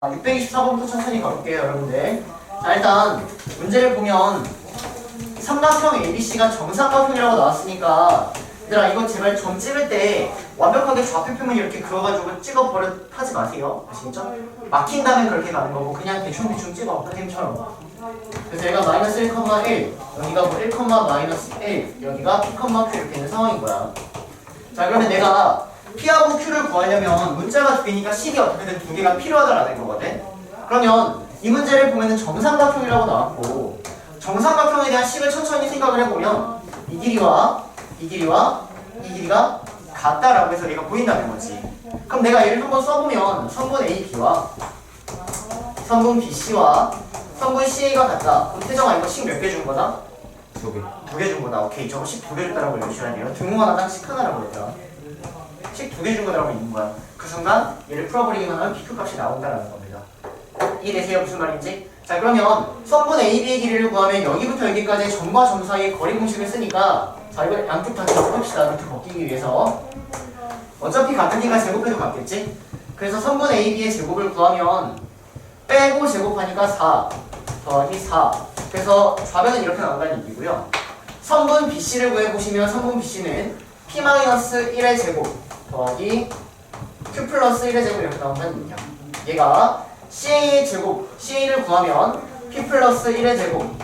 624번부터 천천히 가볼게요, 여러분들. 자, 일단 문제를 보면 삼각형 ABC가 정삼각형이라고 나왔으니까 얘들아 이거 제발 점 찍을 때 완벽하게 좌표표면 이렇게 그어가지고 찍어버릇 하지 마세요. 아시겠죠? 막힌 다음에 그렇게 가는 거고 그냥 대충 찍어, 선생님처럼. 그래서 얘가 마이너스 1,1 여기가 뭐 1, 마이너스 1 여기가 P, Q 이렇게 있는 상황인 거야. 자, 그러면 내가 P하고 Q를 구하려면 문자가 두 개니까 식이 어떻게든 두 개가 필요하다라는 거거든. 그러면 이 문제를 보면은 정삼각형이라고 나왔고 정삼각형에 대한 식을 천천히 생각을 해보면 이 길이와 이 길이와 이 길이가 같다라고 해서 얘가 보인다는 거지. 그럼 내가 얘를 한번 써보면 성분 AB와 성분 BC와 성분 CA가 같다. 그럼 태정아 이거 식 몇 개 준 거다? 두 개. 두 개 준 거다. 오케이, 저거 식 두 개 줬다라고 읽으셔야 돼요. 등호 하나당 식 하나라고 했잖아. 식 두 개 준 거라고 있는 거야. 그 순간 얘를 풀어버리기만 하면 PQ 값이 나온다라는 겁니다. 이해되세요? 무슨 말인지? 자, 그러면 성분 AB의 길이를 구하면 여기부터 여기까지 점과 점 사이의 거리 공식을 쓰니까 자, 이걸 양쪽 다 제곱합시다. 루트 벗기기 위해서. 어차피 같으니까 제곱해도 같겠지? 그래서 성분 AB의 제곱을 구하면 빼고 제곱하니까 4 더하기 4. 그래서 좌변은 이렇게 나온다는 얘기고요. 성분 BC를 구해보시면 성분 BC는 P-1의 제곱 더하기 Q 플러스 1의 제곱 이렇게 나온다는 얘기야. 얘가 CA의 제곱, CA를 구하면 P 플러스 1의 제곱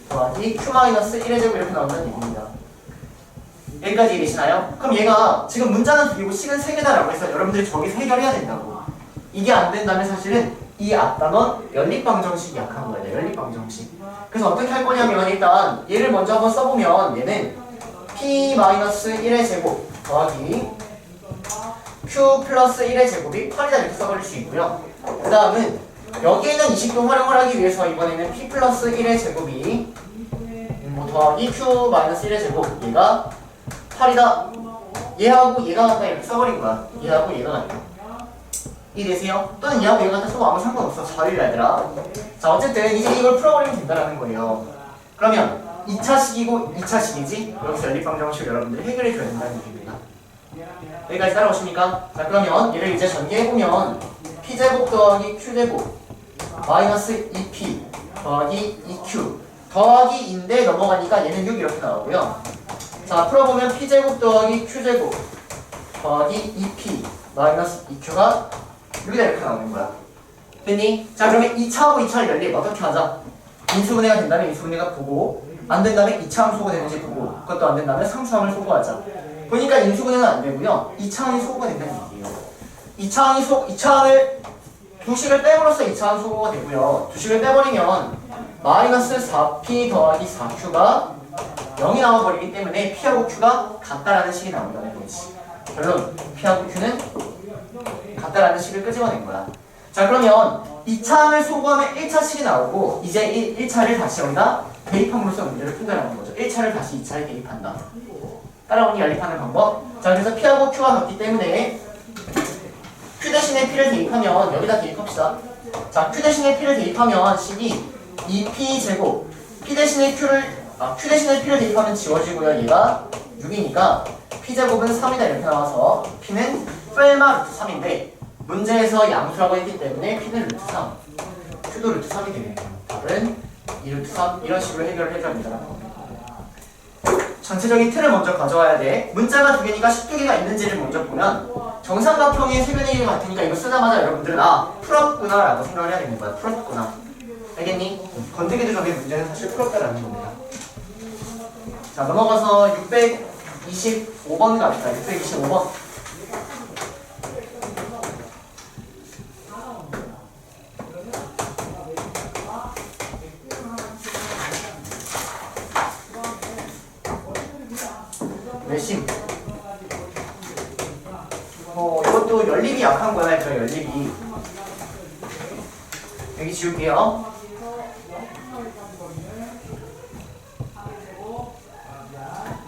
더하기 Q-1의 제곱 이렇게 나온다는 얘기입니다. 여기까지 이해되시나요? 그럼 얘가 지금 문자는 두 개고 식은 세 개다라고 해서 여러분들이 저기서 해결해야 된다고. 이게 안 된다면 사실은 이 앞단원 연립방정식이 약한 거야. 연립방정식. 그래서 어떻게 할 거냐면 일단 얘를 먼저 한번 써보면 얘는 P-1의 제곱 더하기 Q 플러스 1의 제곱이 8이다 이렇게 써버릴 수 있고요. 그 다음은 여기에 있는 이 식도 활용을 하기 위해서 이번에는 P 플러스 1의 제곱이 더하기 Q 마이너스 1의 제곱 얘가 8이다. 얘하고 얘가 같다 이렇게 써버린 거야. 얘하고 얘가 같다. 이해되세요? 또는 얘하고 얘가 같다 써도 아무 상관없어. 자유를 얘들아. 자, 어쨌든 이제 이걸 풀어버리면 된다라는 거예요. 그러면 2차식이고 2차식이지? 여기서 연립방정식을 여러분들이 해결해 줘야 된다는 얘기입니다. 여기까지 따라오십니까? 자, 그러면 얘를 이제 전개해보면 P제곱 더하기 Q제곱 마이너스 2P 더하기 2Q 더하기 2인데 넘어가니까 얘는 6 이렇게 나오고요. 자, 풀어보면 P제곱 더하기 Q제곱 더하기 2P 마이너스 2Q가 6이다 이렇게 나오는 거야. 됐니? 자, 그러면 2차하고 2차를 연립 어떻게 하자? 인수분해가 된다면 인수분해가 보고 안 된다면 2차항 소거 되는지 보고 그것도 안 된다면 3차항을 소거하자. 보니까 인수분해는 안 되고요. 2차항이 소거가 된다는 얘기예요. 2차항을 두 식을 빼므로써 2차항 소거가 되고요. 두 식을 빼버리면 마이너스 4P 더하기 4Q가 0이 나와버리기 때문에 P하고 Q가 같다라는 식이 나온다는 거지. 결론, P하고 Q는 같다라는 식을 끄집어낸 거야. 자, 그러면 2차항을 소거하면 1차식이 나오고 이제 1차를 다시 여기다 대입함으로써 문제를 풀다라는 거죠. 1차를 다시 2차에 대입한다. 따라오니 연립하는 방법. 자, 그래서 P하고 Q가 같기 때문에 Q 대신에 P를 대입하면 여기다 대입합시다. 자, Q 대신에 P를 대입하면 식이 2P 제곱 Q 대신에 P를 대입하면 지워지고요. 얘가 6이니까 P제곱은 3이다 이렇게 나와서 P는 펠마 루트 3인데 문제에서 양수라고 했기 때문에 P는 루트 3 Q도 루트 3이 되겠네요. 답은 2 루트 3 이런 식으로 해결을 해줘야 된다는 겁니다. 전체적인 틀을 먼저 가져와야 돼. 문자가 두 개니까 12개가 있는지를 먼저 보면 정삼각형의 세 변의 길이가 같으니까 이거 쓰자마자 여러분들은 아 풀었구나 라고 생각을 해야 되는 거야. 풀었구나. 알겠니? 건드기도 전에 문제는 사실 풀었다라는 겁니다. 자, 넘어가서 625번 갑시다. 625번. 외심. 이것도 연립이 약한 거야, 저 연립이. 여기 지울게요.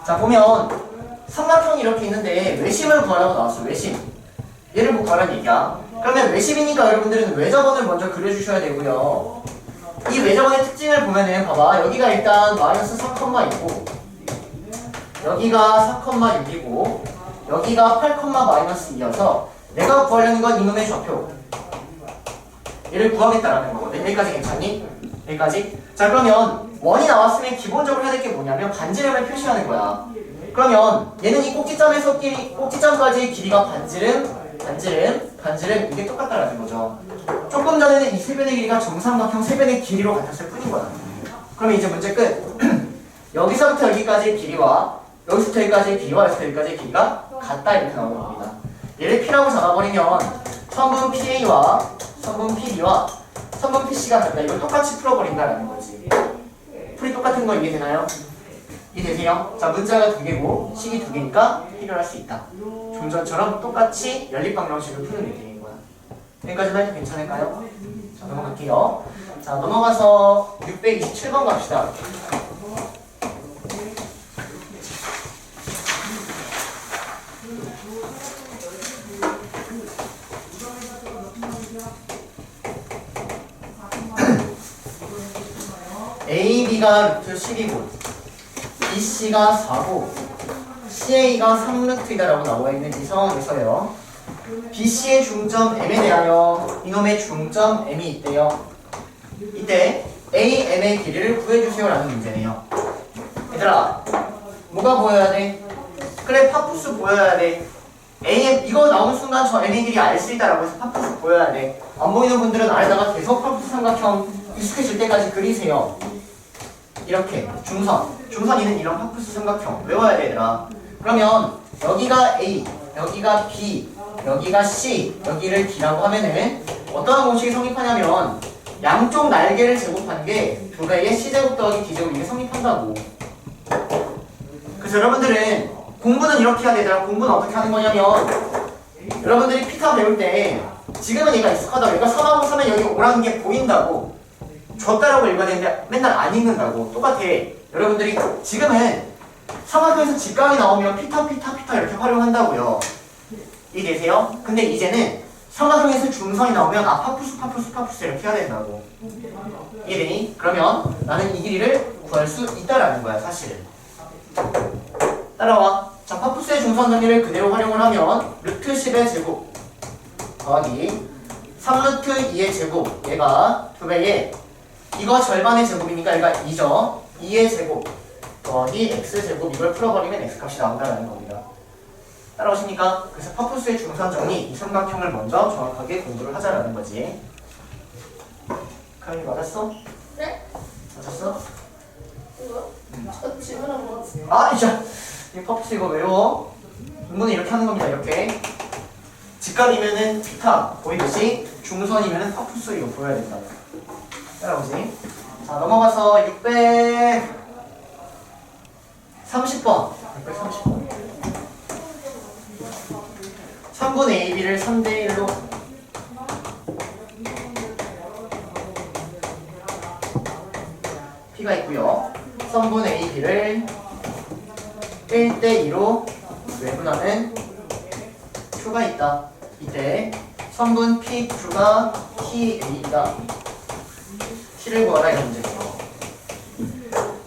자, 보면 삼각형이 이렇게 있는데 외심을 구하라고 나왔어. 외심. 얘를 뭐 구하라는 얘기야. 그러면 외심이니까 여러분들은 외접원을 먼저 그려주셔야 되고요. 이 외접원의 특징을 보면은 봐봐. 여기가 일단 마이너스 4, 있고 여기가 4,6이고 여기가 8, 마이너스 2여서 내가 구하려는 건 이놈의 좌표 얘를 구하겠다라는 거거든. 여기까지 괜찮니? 여기까지? 자, 그러면 원이 나왔으면 기본적으로 해야 될 게 뭐냐면 반지름을 표시하는 거야. 그러면 얘는 이 꼭지점까지의 길이가 반지름 이게 똑같다라는 거죠. 조금 전에는 이 세 변의 길이가 정삼각형 세 변의 길이로 같았을 뿐인 거야. 그러면 이제 문제 끝. 여기서부터 여기까지의 길이와 여기서부터 여기까지의 길이와 여기서부터 여기까지의 길이가 같다 이렇게 나오는 겁니다. 얘를 P라고 잡아버리면 성분 PA와 성분 PB와 성분 PC가 같다. 이걸 똑같이 풀어버린다라는 거지. 풀이 똑같은 거 이해되나요? 이해되세요? 자, 문자가 두 개고 식이 두 개니까 해결할 수 있다. 좀 전처럼 똑같이 연립방정식을 푸는 느낌인 거야. 여기까지만 해도 괜찮을까요? 자, 넘어갈게요. 자, 넘어가서 627번 갑시다. AB가 루트 10이고 BC가 4고 CA가 3루트이다라고 나와 있는 이 상황에서요. BC의 중점 M에 대하여 이놈의 중점 M이 있대요. 이때 AM의 길이를 구해주세요라는 문제네요. 얘들아, 뭐가 보여야 돼? 그래, 파푸스 보여야 돼. AM 이거 나온 순간 저 M의 길이 알 수 있다라고 해서 파푸스 보여야 돼. 안 보이는 분들은 아래다가 계속 파푸스 삼각형 익숙해질 때까지 그리세요. 이렇게 중선이는 이런 파푸스 삼각형 외워야 돼 얘들아. 그러면 여기가 A, 여기가 B, 여기가 C, 여기를 D라고 하면은 어떠한 공식이 성립하냐면 양쪽 날개를 제곱한 게 2배의 C제곱 더하기 D제곱 이게 성립한다고. 그래서 여러분들은 공부는 이렇게 해야 되더라. 공부는 어떻게 하는 거냐면 여러분들이 피타 배울 때 지금은 얘가 익숙하다고 얘가 3하고 3면 여기 5라는 게 보인다고 줬다라고 읽어야 되는데 맨날 안 읽는다고. 똑같아. 여러분들이 지금은 삼각형에서 직각이 나오면 피타 이렇게 활용한다고요. 이해되세요? 근데 이제는 삼각형에서 중선이 나오면 파푸스 이렇게 해야 된다고. 이해되니? 그러면 나는 이 길이를 구할 수 있다라는 거야 사실. 따라와. 자, 파푸스의 중선 정리를 그대로 활용을 하면 루트 10의 제곱 더하기 3루트 2의 제곱 얘가 2배의 이거 절반의 제곱이니까 얘가 2죠. 2의 제곱 더하기 x제곱 이걸 풀어버리면 x값이 나온다는 겁니다. 따라오십니까? 그래서 파푸스의 중선 정리 이 삼각형을 먼저 정확하게 공부를 하자라는 거지. 카연이 맞았어? 네? 맞았어? 이거? 저 질문한 거. 아, 이 파푸스 이거 외워. 공부는 이렇게 하는 겁니다. 이렇게 직각이면은 피타 보이듯이 중선이면은 파푸스 이거 보여야 된다. 따라오지. 자, 넘어가서 630번 630번 3분 AB를 3대1로 P가 있고요. 3분 AB를 1대2로 외분하는 Q가 있다. 이때 3분 PQ가 TA이다. T를 구하라 이런 문제죠.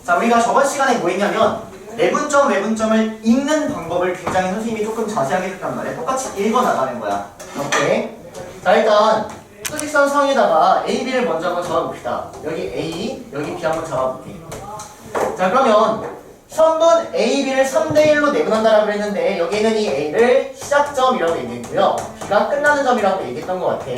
자, 우리가 저번 시간에 뭐 했냐면 외분점을 읽는 방법을 굉장히 선생님이 조금 자세하게 했단 말이야. 똑같이 읽어 나가는 거야. 오케이. 자, 일단 수직선 상에다가 A, B를 먼저 한번 잡아봅시다. 여기 A, 여기 B 한번 잡아볼게. 자, 그러면 선분 A, B를 3대1로 내분한다라고 했는데 여기에는 이 A를 시작점이라고 얘기했고요. B가 끝나는 점이라고 얘기했던 것 같아.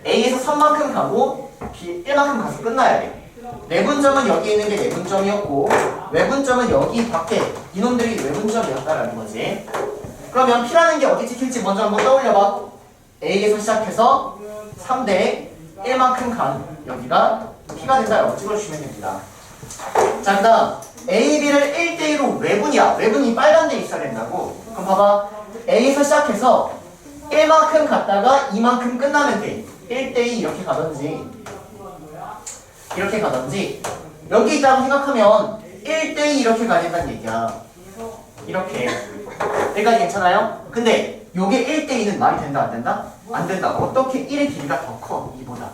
A에서 3만큼 가고 B 1만큼 가서 끝나야 돼. 내분점은 여기 있는 게 내분점이었고 외분점은 여기 밖에 이놈들이 외분점이었다라는 거지. 그러면 P라는 게 어디 찍힐지 먼저 한번 떠올려봐. A에서 시작해서 3대 1만큼 간 여기가 P가 된다라고 찍어주시면 됩니다. 자, 그 다음 A, B를 1대1로 외분이야. 외분이 빨간 데 있어야 된다고. 그럼 봐봐. A에서 시작해서 1만큼 갔다가 2만큼 끝나면 돼. 1대2 이렇게 가든지 여기 있다고 생각하면 1대2 이렇게 가야 된다는 얘기야. 이렇게. 여기까지 괜찮아요? 근데 요게 1대2는 말이 된다 안 된다? 안 된다. 어떻게 1의 길이가 더 커? 2보다.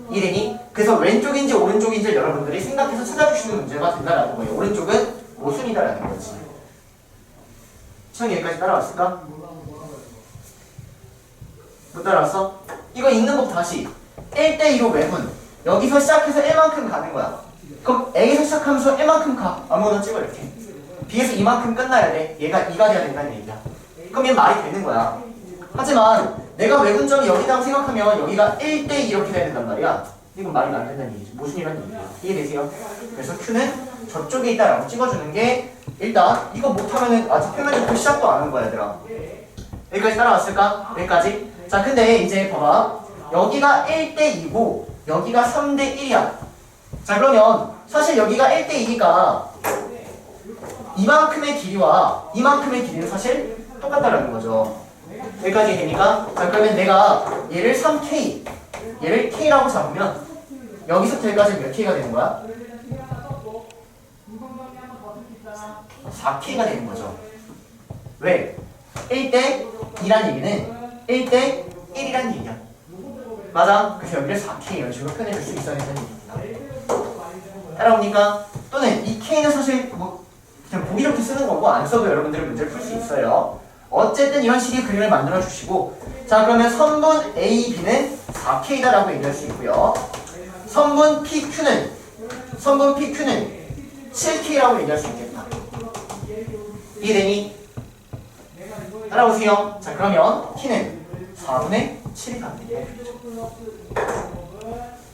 1이니? 그래서 왼쪽인지 오른쪽인지 여러분들이 생각해서 찾아주시는 문제가 된다라는 거예요. 오른쪽은 모순이다라는 거지. 시청이 여기까지 따라왔을까? 못 따라왔어? 이거 읽는 법 다시 1대2로 외분 여기서 시작해서 1만큼 가는 거야. 그럼 A에서 시작하면서 1만큼 가. 아무거나 찍어 이렇게. B에서 이만큼 끝나야 돼. 얘가 2가 돼야 된다는 얘기야. 그럼 얘 말이 되는 거야. 하지만 내가 외분점이 여기라고 생각하면 여기가 1대2 이렇게 돼야 된단 말이야. 이건 말이 안 된다는 얘기지. 모순이라는 얘기야. 이해되세요? 그래서 Q는 저쪽에 있다라고 찍어주는 게 일단 이거 못하면은 아직 표면적표 시작도 안 한 거야 얘들아. 여기까지 따라왔을까? 여기까지? 자 근데 이제 봐봐. 여기가 1대2고 여기가 3대1이야. 자 그러면 사실 여기가 1대2니까 이만큼의 길이와 이만큼의 길이는 사실 똑같다라는 거죠. 여기까지 되니까 자 그러면 내가 얘를 3K 얘를 K라고 잡으면 여기서부터 여기까지 몇 K가 되는 거야? 4K가 되는 거죠. 왜? 1대2란 얘기는 1대1이란 얘기야. 맞아? 그래서 여기를 4K 이런 식으로 표현해줄 수 있어야 된다는 얘기입니다. 따라오니까 또는 이 K는 사실 뭐 그냥 보기 좋게 쓰는 거고 안 써도 여러분들은 문제를 풀 수 있어요. 어쨌든 이런 식의 그림을 만들어 주시고 자 그러면 선분 AB는 4K다라고 얘기할 수 있고요. 선분 PQ는 7K라고 얘기할 수 있겠다. 이해되니? 따라오세요. 자 그러면 T는 4분의 7이 갑니다.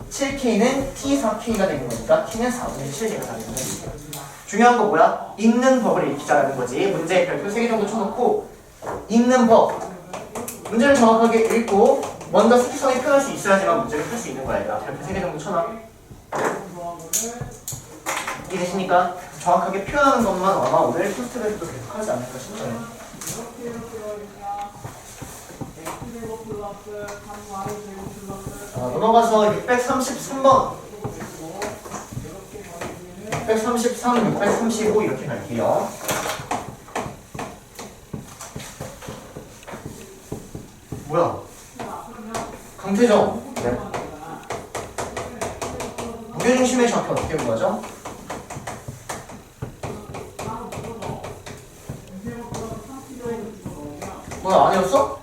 7K는 T4K가 되는 거니까 T는 4분의 7K가 되는 거니까 중요한 거 뭐야? 읽는 법을 익히자라는 거지. 문제 별표 3개 정도 쳐놓고 읽는 법 문제를 정확하게 읽고 먼저 수직성에 표현할 수 있어야지만 문제를 풀 수 있는 거야. 얘들아. 별표 3개 정도 쳐놔. 이해되십니까? 정확하게 표현하는 것만 아마 오늘 테스트에서도 계속 하지 않을까 싶어요. 자, 넘어가서 633번 633, 635 이렇게 갈게요. 뭐야? 강태정 네. 무게중심의 좌표 어떻게 구하죠? 뭐야 아니었어?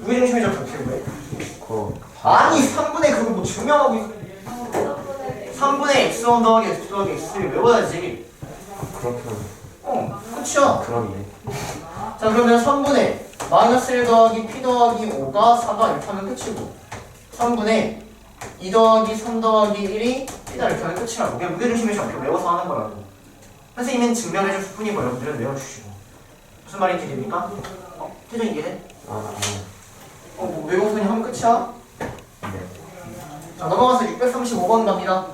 무게중심의 좌표 어떻게 구해? 아니 3분의 그거 뭐 증명하고 있어. 3분의 x1 더하기 x2 더하기 x3 외워야지. 그렇구나. 끝이야. 그러네. 자 그러면 3분의 마이너스 1 더하기 p 더하기 5가 4가 이렇게 하면 끝이고 3분의 2 더하기 3 더하기 1이 p다 이렇게 하면 끝이라고. 그냥 무게중심의 좌표 외워서 하는 거라고. 선생님은 증명해줄 뿐이고 여러분들은 외워주시고. 무슨 말인지 됩니까? 태정 이해돼? 뭐 외우고서 그냥 하면 끝이야? 네. 자 넘어가서 635번 갑니다.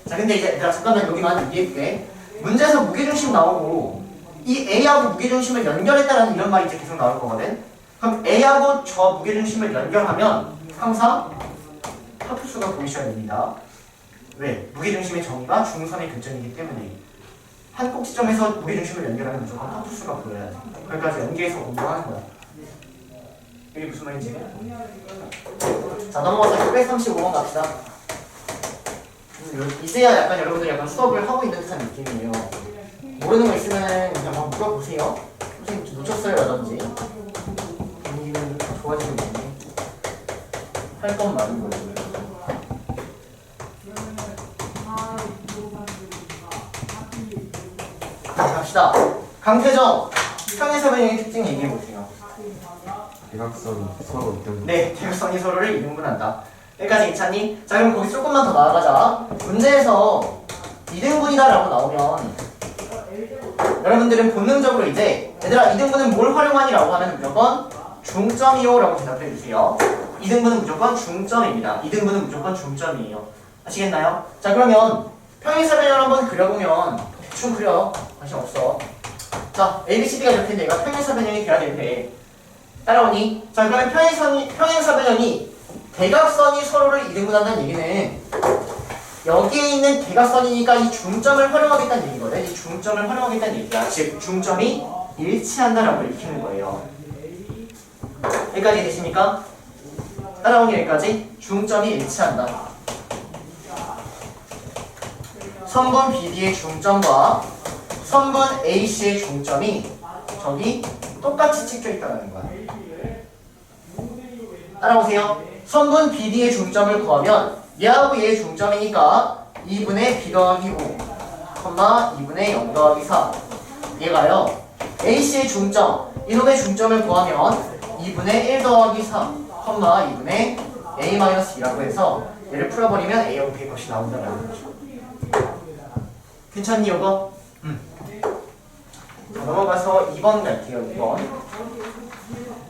자 근데 이제 얘들아 잠깐만 여기만 얘기해볼게. 문제에서 무게중심 나오고 이 A하고 무게중심을 연결했다라는 이런 말이 이제 계속 나올 거거든. 그럼 A하고 저 무게중심을 연결하면 항상 하프수가 보이셔야 됩니다. 왜? 무게중심의 정의가 중선의 교점이기 때문에 한 꼭지점에서 무게중심을 연결하면 무조건 하프수가 보여야 돼. 거기까지 연계해서 공부하는 거야. 이게 무슨 말인지? 자 넘어가서 635번 갑시다. 이제야 약간 여러분들 약간 수업을 하고 있는 듯한 느낌이에요. 모르는 거 있으면 그냥 막 물어보세요. 선생님 놓쳤어요 라든지 분위기는 좋아지고 있네. 할 건 많은 거예요. 자 갑시다. 강태정 평행사변형의 특징 얘기해보세요. 대각선이 서로 이등. 네, 대각선이 서로를 이등분한다. 여기까지 괜찮니? 자 그럼 거기 조금만 더 나아가자. 문제에서 이등분이다라고 나오면 여러분들은 본능적으로 이제 얘들아 이등분은 뭘 활용하니라고 하면 무조건 중점이요라고 대답해주세요. 이등분은 무조건 중점입니다. 이등분은 무조건 중점이에요. 아시겠나요? 자 그러면 평행사변형을 한번 그려보면 대충 그려. 관심 없어. 자 ABCD가 이렇게 내가 평행사변형이 돼야 되는데 따라오니? 자 그러면 평행사변형이 대각선이 서로를 이등분한다는 얘기는 여기에 있는 대각선이니까 이 중점을 활용하겠다는 얘기거든. 이 중점을 활용하겠다는 얘기야. 즉 중점이 일치한다라고 읽히는 거예요. 여기까지 되십니까? 따라오니 여기까지 중점이 일치한다. 선분 BD의 중점과 선분 AC의 중점이 저기 똑같이 찍혀 있다는 거야. 따라오세요. 성분 BD의 중점을 구하면 얘하고 얘의 중점이니까 2분의 B 더하기 5, 2분의 0 더하기 4. 얘가요. AC의 중점, 이놈의 중점을 구하면 2분의 1 더하기 3, 2분의 A-2라고 해서 얘를 풀어버리면 A하고 B의 값이 나온다는 거죠. 괜찮니 이거? 자, 넘어가서 2번 갈게요. 2번.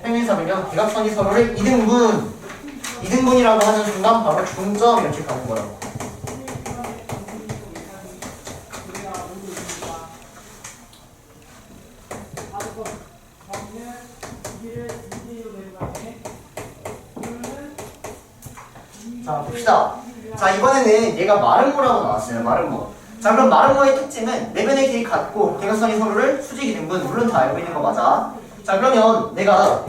행위사면요. 대각선이 서로를 2등분이라고 하는 순간 바로 중점 이렇게 가는 거라고. 자, 봅시다. 자, 이번에는 얘가 마름모라고 나왔어요. 마름모. 자, 그럼 마름모의 특징은 내면의 길이 같고 대각선이 서로를 수직이 등분, 물론 다 알고 있는 거 맞아. 자, 그러면 내가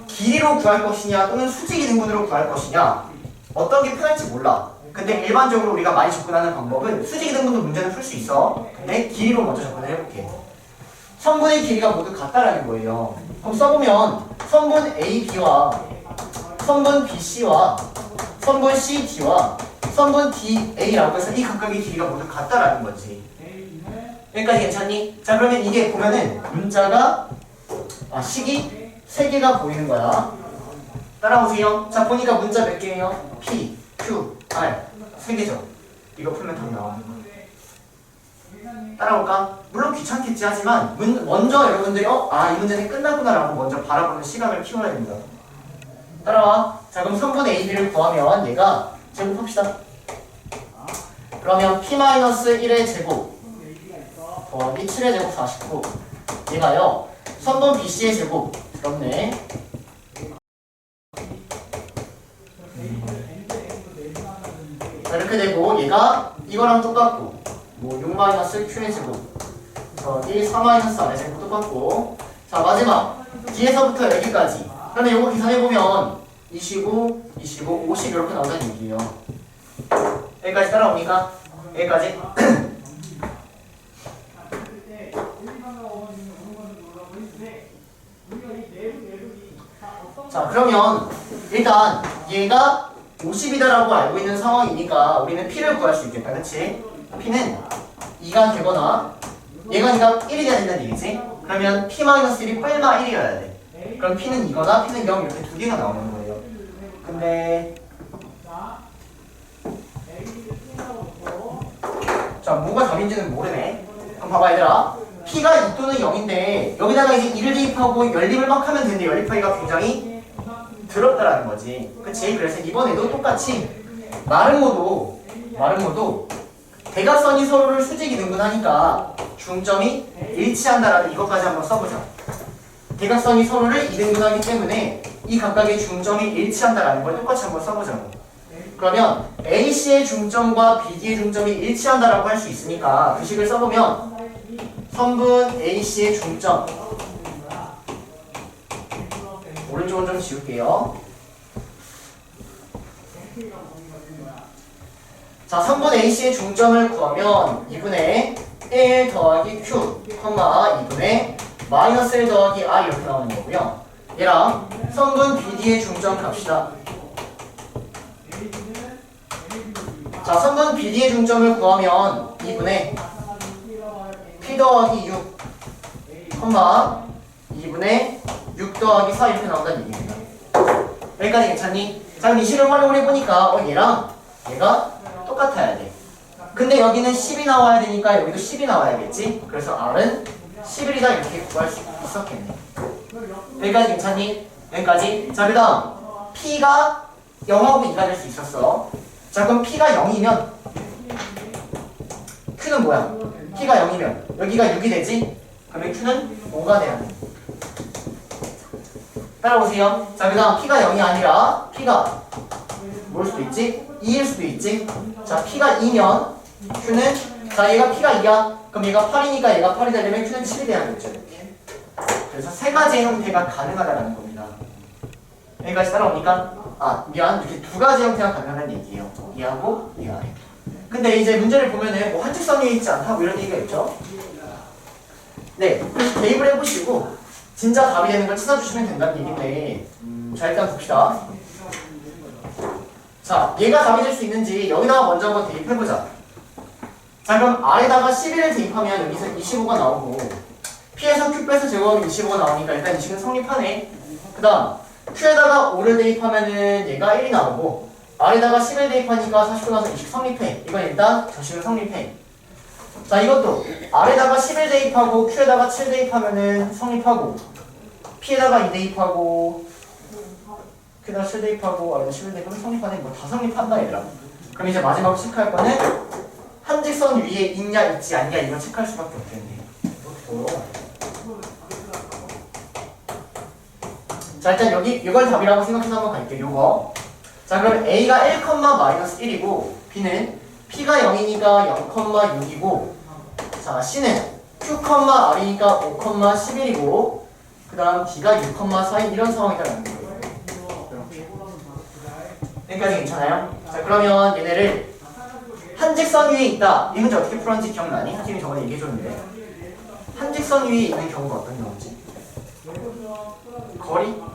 길이로 구할 것이냐 또는 수직이 등분으로 구할 것이냐 어떤 게 편할지 몰라. 근데 일반적으로 우리가 많이 접근하는 방법은 수직이 등분도 문제는 풀 수 있어. 근데 길이로 먼저 접근을 해볼게. 성분의 길이가 모두 같다라는 거예요. 그럼 써보면 성분 AB와 성분 BC와 성분 CD와 성분 DA라고 해서 이 각각의 길이가 모두 같다라는 거지. 여기까지 괜찮니? 자, 그러면 이게 보면은 문자가 식이 3개가 보이는 거야. 따라오세요. 자, 보니까 문자 몇 개예요? P, Q, R 3개죠. 이거 풀면 답 나오는 거. 따라올까? 물론 귀찮겠지 하지만 먼저 여러분들이 이 문제는 끝났구나 라고 먼저 바라보는 시각을 키워야 됩니다. 따라와. 자, 그럼 성분 AB를 구하면 얘가 제곱합시다. 그러면 P-1의 제곱 더하기 7의 제곱 49. 얘가요. 성분 BC의 제곱 그렇네. 자, 이렇게 되고 얘가 이거랑 똑같고 6-Q의 제곱 더하기 4-R의 제곱 똑같고. 자, 마지막 뒤에서부터 여기까지. 그러면 이거 계산해보면 25, 25, 50 이렇게 나온다는 얘기예요. 여기까지 따라옵니까? 여기까지. 자, 그러면 일단 얘가 50이다라고 알고 있는 상황이니까 우리는 P를 구할 수 있겠다. 그치? P는 2가 되거나 얘가 1이 돼야 된다는 얘기지? 그러면 P-1이 뿔마 1이어야 돼. 그럼 P는 2거나 P는 0 이렇게 두 개가 나오는 거예요. 근데 자, 뭐가 답인지는 모르네. 그럼 봐봐 얘들아. P가 2 또는 0인데 여기다가 이제 2를 대입하고 연립을 막 하면 되는데 연립하기가 굉장히 더럽다라는 거지. 그치? 그래서 이번에도 똑같이 마름모도 대각선이 서로를 수직이 등분하니까 중점이 일치한다라는 이것까지 한번 써보자. 대각선이 서로를 2등분하기 때문에 이 각각의 중점이 일치한다라는 걸 똑같이 한번 써보자고. 그러면 AC의 중점과 BD의 중점이 일치한다라고 할 수 있으니까 그 식을 써보면 성분 AC의 중점 오른쪽은 좀 지울게요. 자, 성분 AC의 중점을 구하면 2분의 1 더하기 Q, 2분의 마이너스 1 더하기 R 이렇게 나오는 거고요. 얘랑 성분 BD의 중점 값이다. 자, 성분 BD의 중점을 구하면 2분의 P 더하기 6, 2분의 6 더하기 4 이렇게 나온다는 얘기입니다. 여기까지 괜찮니? 자, 그럼 이 식을 활용을 해보니까 얘랑 얘가 똑같아야 돼. 근데 여기는 10이 나와야 되니까 여기도 10이 나와야겠지? 그래서 R은 11이다 이렇게 구할 수 있었겠네. 여기까지 괜찮니? 여기까지. 자, 그 다음 P가 0하고 2가 될 수 있었어. 자, 그럼 P가 0이면 Q는 뭐야? P가 0이면 여기가 6이 되지? 그러면 Q는 5가 돼야 돼. 따라오세요. 자, 그 다음 P가 0이 아니라 P가 뭘 수도 있지? 2일 수도 있지? 자, P가 2면 Q는, 자, 얘가 P가 2야. 그럼 얘가 8이니까 얘가 8이 되려면 Q는 7이 돼야겠죠. 이렇게. 그래서 세 가지의 형태가 가능하다는 겁니다. 여기까지 따라옵니까? 미안. 이렇게 두 가지 형태가 가능하다는 얘기예요. 이하고 이 아래. 근데 이제 문제를 보면은 뭐 한측선이 있지 않다 뭐 이런 얘기가 있죠. 네, 그래서 대입을 해보시고, 진짜 답이 되는 걸 찾아주시면 된다는 얘기인데 자 일단 봅시다. 자 얘가 답이 될 수 있는지 여기다가 먼저 한번 대입해보자. 자 그럼 R에다가 11을 대입하면 여기서 25가 나오고 P에서 Q 빼서 제곱하면 25가 나오니까 일단 이 식은 성립하네. 그 다음 Q에다가 5를 대입하면은 얘가 1이 나오고 R에다가 10을 대입하니까 49 나와서 20 성립해. 이건 일단 저 식은 성립해. 자 이것도 R에다가 11 대입하고 Q에다가 7 대입하면은 성립하고 P에다가 2 대입하고 Q에다가 7 대입하고 R에다가 11 대입하면 성립하네. 뭐 다 성립한다 얘들아. 그럼 이제 마지막으로 체크할 거는 한직선 위에 있냐 있지 않냐 이걸 체크할 수밖에 없겠네. 자 일단 여기 이걸 답이라고 생각해서 한번 갈게요. 요거 자 그럼 A가 1,-1이고 B는 P가 0이니까 0,6이고 자 C는 Q,R이니까 5,11이고 그 다음 D가 6,4인 이런 상황이라는 거예요. 여기까지 괜찮아요? 자 그러면 얘네를 한직선 위에 있다. 이 문제 어떻게 풀었는지 기억나니? 선생님이 저번에 얘기해줬는데 한직선 위에 있는 경우가 어떤 경우지?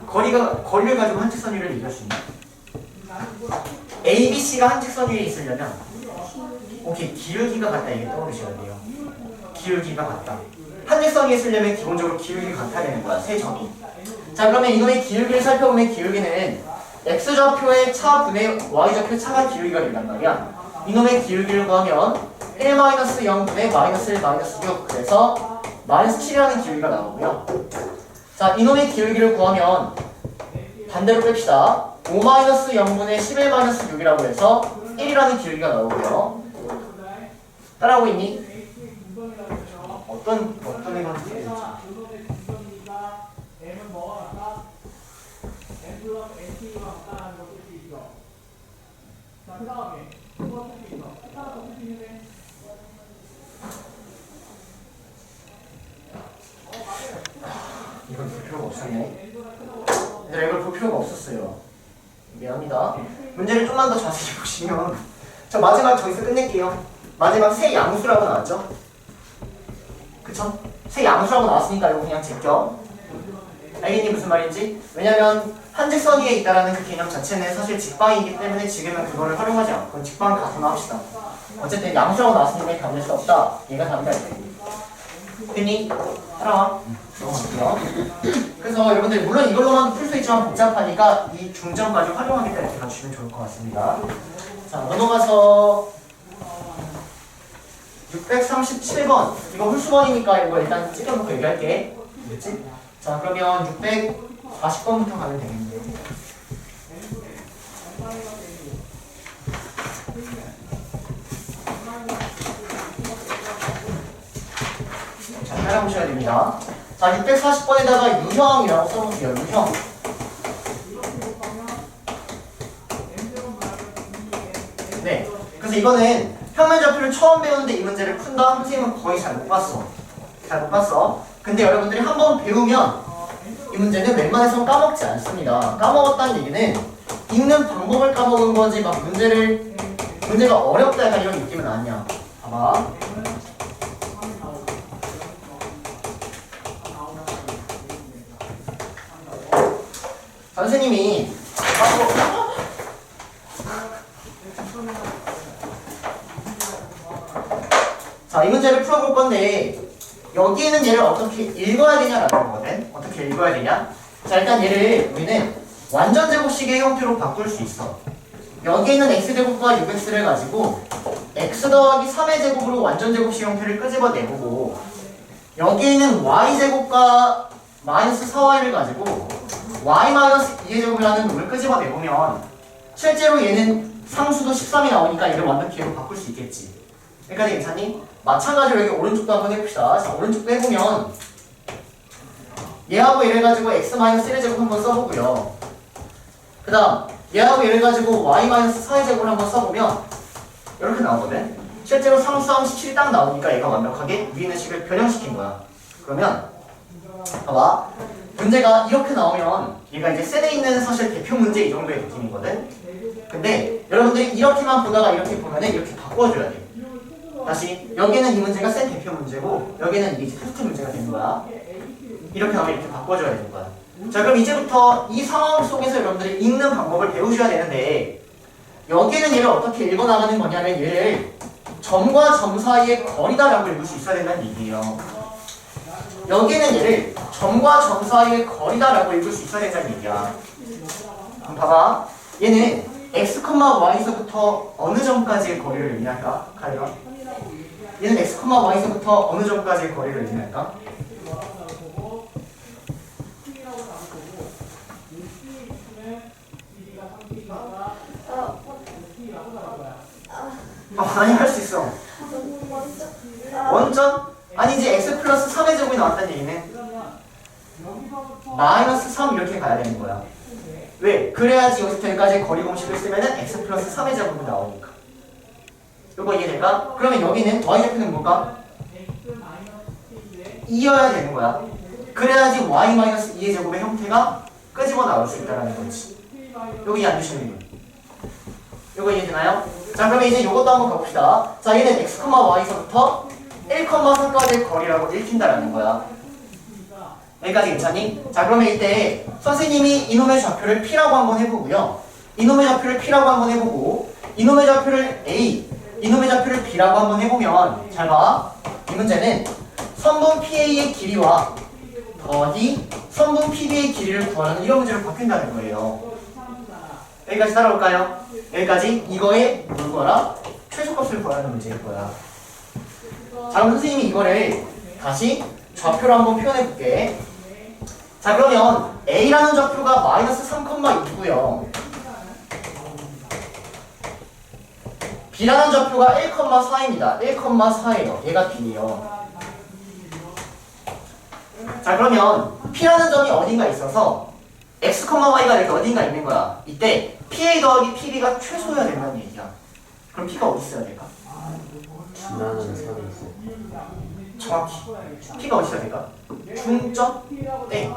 거리를 가지고 한직선 위를 얘기할 수 있나? A, B, C가 한직선 위에 있으려면 오케이 기울기가 같다 이게 떠오르셔야 돼요. 기울기가 같다. 한직선 위에 있으려면 기본적으로 기울기가 같아야 되는 거야. 세 점이. 자 그러면 이놈의 기울기를 살펴보면 기울기는 X좌표의 차분의 Y좌표 차가 기울기가 된단 말이야. 이놈의 기울기를 구하면 1-0분의 -1 -6 그래서 -7이라는 기울기가 나오고요. 자 이놈의 기울기를 구하면 반대로 뺍시다. 5-0분의 11-6이라고 해서 1이라는 기울기가 나오고요. 따라하고 있니? 어떤 애가 되겠지? 이건 볼 필요가 없었네. 얘들아 이걸 볼 필요가 없었어요. 미안합니다. 문제를 좀만 더 자세히 보시면 저 마지막 저기서 끝낼게요. 마지막 세 양수라고 나왔죠? 그쵸? 세 양수라고 나왔으니까 이거 그냥 제껴. 알겠니 무슨 말인지? 왜냐면 한직선 위에 있다라는 그 개념 자체는 사실 직방이기 때문에 지금은 그거를 활용하지 않고 직방 가서나 합시다. 어쨌든 양수라고 나왔으니까 답낼 수 없다. 얘가 답이다. 됐니? 따라와. 넘어갈게요. 그래서 여러분들 물론 이걸로만 풀 수 있지만 복잡하니까 이 중점까지 활용하겠다 이렇게 가주시면 좋을 것 같습니다. 자 넘어가서 637번 이거 홀수번이니까 이거 일단 찍어놓고 얘기할게. 됐지? 자 그러면 640번부터 가면 되겠네요. 자 따라오셔야 됩니다. 자 640번에다가 유형이라고 써볼게요. 유형. 네. 그래서 이거는 평면좌표를 처음 배우는데 이 문제를 푼다? 선생님은 거의 잘 못 봤어. 잘 못 봤어. 근데 여러분들이 한번 배우면 이 문제는 웬만해서는 까먹지 않습니다. 까먹었다는 얘기는 읽는 방법을 까먹은 거지 막 문제가 어렵다 약간 이런 느낌은 아니야. 봐봐. 선생님이 자, 이 문제를 풀어볼 건데 여기에는 얘를 어떻게 읽어야 되냐라는 거거든. 어떻게 읽어야 되냐? 자, 일단 얘를 우리는 완전 제곱식의 형태로 바꿀 수 있어. 여기에는 x제곱과 6x를 가지고 x 더하기 3의 제곱으로 완전 제곱식 형태를 끄집어내보고 여기에는 y제곱과 마이너스 4y를 가지고 y-2의 제곱이라는 놈을 끄집어내보면 실제로 얘는 상수도 13이 나오니까 얘를 완전 기회로 바꿀 수 있겠지. 여기까지 괜찮니? 마찬가지로 여기 오른쪽도 한번 해봅시다. 자, 오른쪽도 해보면 얘하고 얘를 가지고 x-1의 제곱 한번 써보고요. 그 다음 얘하고 얘를 가지고 y-4의 제곱을 한번 써보면 이렇게 나오거든. 실제로 상수항 17이 딱 나오니까 얘가 완벽하게 위에 있는 식을 변형시킨 거야. 그러면 봐봐. 문제가 이렇게 나오면 얘가 이제 셋에 있는 사실 대표 문제 이 정도의 느낌이거든. 근데 여러분들이 이렇게만 보다가 이렇게 보면은 이렇게 바꿔줘야 돼. 다시 여기는 이 문제가 셋 대표 문제고 여기는 이게 이제 테스트 문제가 되는 거야. 이렇게 나오면 이렇게 바꿔줘야 되는 거야. 자, 그럼 이제부터 이 상황 속에서 여러분들이 읽는 방법을 배우셔야 되는데, 여기는 얘를 어떻게 읽어나가는 거냐면 얘를 점과 점 사이의 거리다라고 읽을 수 있어야 된다는 얘기예요. 여기는 얘를 점과 점 사이의 거리다라고 읽을 수 있어야 된다는 얘기야. 그럼 봐봐. 얘는 x, y에서부터 어느 점까지의 거리를 의미할까? 가리가? 얘는 x, y에서부터 어느 점까지의 거리를 의미할까? 아니, 할 수 있어. 원점? 아니지, x 플러스 3의 제곱이 나왔다는 얘기는 마이너스 3 이렇게 가야 되는 거야. 왜? 그래야지 여기서 여기까지 거리 공식을 쓰면은 x 플러스 3의 제곱이 나오니까. 이거 이해될까? 그러면 여기는 y좌표는 뭘까? 2여야 되는 거야. 그래야지 y 마이너스 2의 제곱의 형태가 끄집어 나올 수 있다는 거지. 여기 이해 안 되시는 분? 이거 이해되나요? 자, 그러면 이제 이것도 한번 가봅시다. 자, 얘는 x, y에서부터 1,3까지의 거리라고 읽힌다라는 거야. 여기까지 괜찮니? 자, 그러면 이때 선생님이 이놈의 좌표를 P라고 한번 해보고요. 이놈의 좌표를 P라고 한번 해보고, 이놈의 좌표를 A, 이놈의 좌표를 B라고 한번 해보면, 잘 봐. 이 문제는 선분 PA의 길이와 더하기 선분 PB의 길이를 구하는 이런 문제로 바뀐다는 거예요. 여기까지 따라올까요? 여기까지 이거의 뭘 구하라? 최소값을 구하는 문제일 거야. 자, 그럼 선생님이 이거를 다시 좌표로 한번 표현해 볼게. 자, 그러면 A라는 좌표가 마이너스 3,2고요. B라는 좌표가 1,4입니다. 1,4예요. 얘가 B예요. 자, 그러면 P라는 점이 어딘가 있어서 x, y가 이렇게 어딘가 있는 거야. 이때 PA 더하기 PB가 최소여야 된다는 얘기야. 그럼 P가 어디 있어야 될까? 지나는 선이 있어. 정확히 P가 어디 있어야 될까? 중점 땡,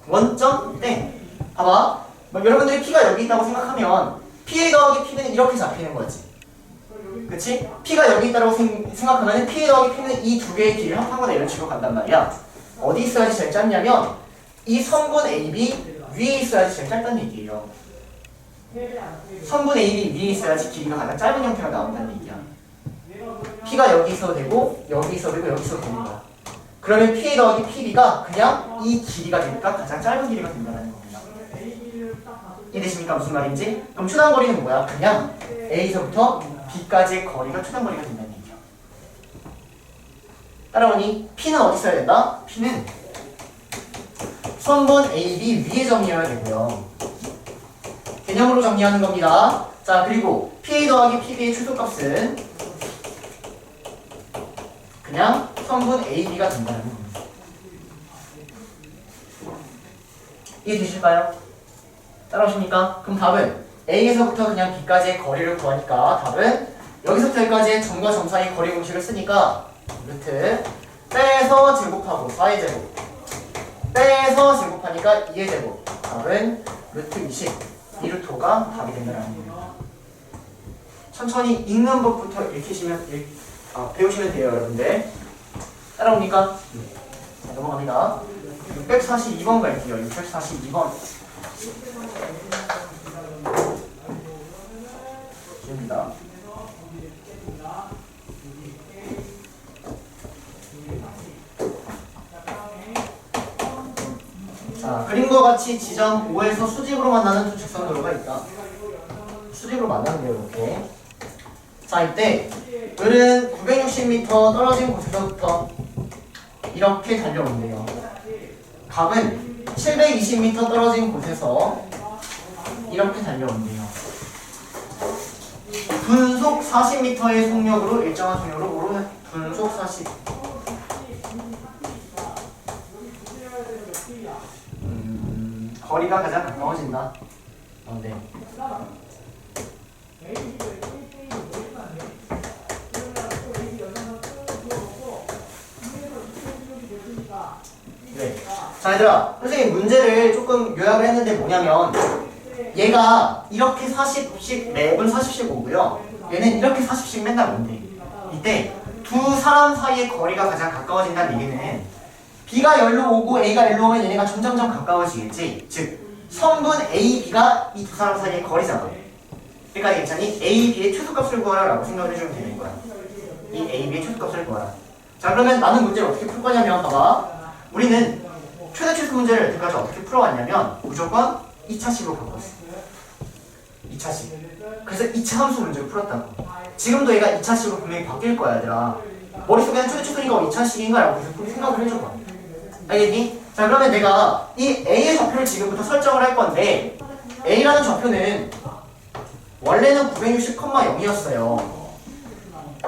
원점 땡. 봐봐, 여러분들이 P가 여기 있다고 생각하면 PA 더하기 PB는 이렇게 잡히는 거지. 그치? P가 여기 있다고 생각하면 PA 더하기 PB는 이 두 개의 길이를 합하거나 이런 식으로 간단 말이야. 어디 있어야지 제일 짧냐면 이 선분 AB 위에 있어야지 제일 짧다는 얘기예요. 선분 AB 위에 있어야지 길이가 가장 짧은 형태가 나온다는 얘기야. P가 여기 있어도 되고 여기 있어도 되고 여기 있어도 되는 거야. 그러면 PA 더하기 PB가 그냥 이 길이가 되니까 가장 짧은 길이가 된다는 겁니다. 이해되십니까? 무슨 말인지? 그럼 초단거리는 뭐야? 그냥 A서부터 B까지의 거리가 초단거리가 된다는 얘기야. 따라오니 P는 어디 있어야 된다? P는 선분 AB 위의 점이어야 되고요. 개념으로 정리하는 겁니다. 자, 그리고 PA 더하기 PB의 최소값은 그냥 선분 AB가 된다는 겁니다. 이해되실까요? 따라오십니까? 그럼 답은 A에서부터 그냥 B까지의 거리를 구하니까 답은 여기서부터 여기까지의 점과 점 사이 거리 공식을 쓰니까 루트 빼서 제곱하고 4의 제곱 빼서 제곱하니까 2의 제곱 답은 루트 20 2루트가 답이 된다는 겁니다. 천천히 읽는 법부터 배우시면 돼요, 여러분들. 따라옵니까? 자, 넘어갑니다. 642번 갈게요. 642번. 입니다. 자, 그림과 같이 지점 5에서 수직으로 만나는 두 직선도로가 있다. 수직으로 만나는데요, 이렇게. 자, 이때 을은 960m 떨어진 곳에서부터 이렇게 달려온대요. 갑은 720m 떨어진 곳에서 이렇게 달려온대요. 분속 40m의 속력으로 일정한 속력으로 오르는 분속 40. 거리가 가장 가까워진다. 네. 네. 자, 얘들아, 선생님 문제를 조금 요약을 했는데 뭐냐면 얘가 이렇게 40씩 매분 40씩 오고요. 얘는 이렇게 40씩 맨날 온대. 이때 두 사람 사이의 거리가 가장 가까워진다는 얘기는 B가 열로 오고 A가 열로 오면 얘네가 점점점 가까워지겠지. 즉 성분 A, B가 이 두 사람 사이의 거리잖아. 그러니까 괜찮니? A, B의 최소값을 구하라 라고 생각을 해주면 되는 거야. 이 A, B의 최소값을 구하라. 자 그러면 나는 문제를 어떻게 풀 거냐면 봐봐. 우리는 최대 문제를 여태까지 어떻게 풀어왔냐면 무조건 2차식으로 바꿨어. 2차식. 그래서 2차 함수 문제를 풀었다고. 지금도 얘가 2차식으로 분명히 바뀔 거야 얘들아. 머릿속에 최대니까 2차식인가 라고 계속 생각을 해줘봐. 알겠니? 자 그러면 내가 이 A의 좌표를 지금부터 설정을 할 건데 A라는 좌표는 원래는 960,0이었어요.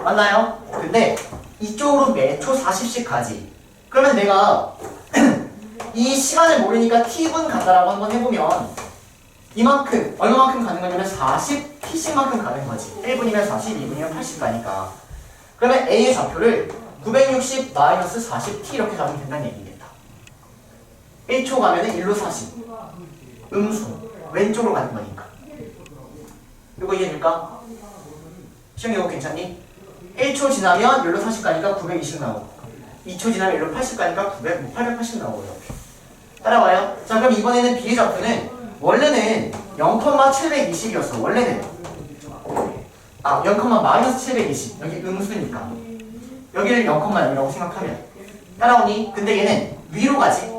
맞나요? 근데 이쪽으로 매초 40씩 가지. 그러면 내가 이 시간을 모르니까 t분 간다라고 한번 해보면 이만큼 얼마만큼 가는 거냐면 40t씩만큼 가는 거지. 1분이면 40, 2분이면 80 가니까. 그러면 A의 좌표를 960-40t 이렇게 가면 된다는 얘기겠다. 1초 가면은 1로 40. 음수. 왼쪽으로 가는 거니까. 이거 이해될까? 시영이 이거 괜찮니? 1초 지나면 1로 40 가니까 920 나오고 2초 지나면 1로 80 가니까 880 나오고 이렇게. 따라와요? 자 그럼 이번에는 B의 좌표는 원래는 0,720이었어. 원래는 0,-720 여기 음수니까 여기를 0,0이라고 생각하면 따라오니? 근데 얘는 위로 가지.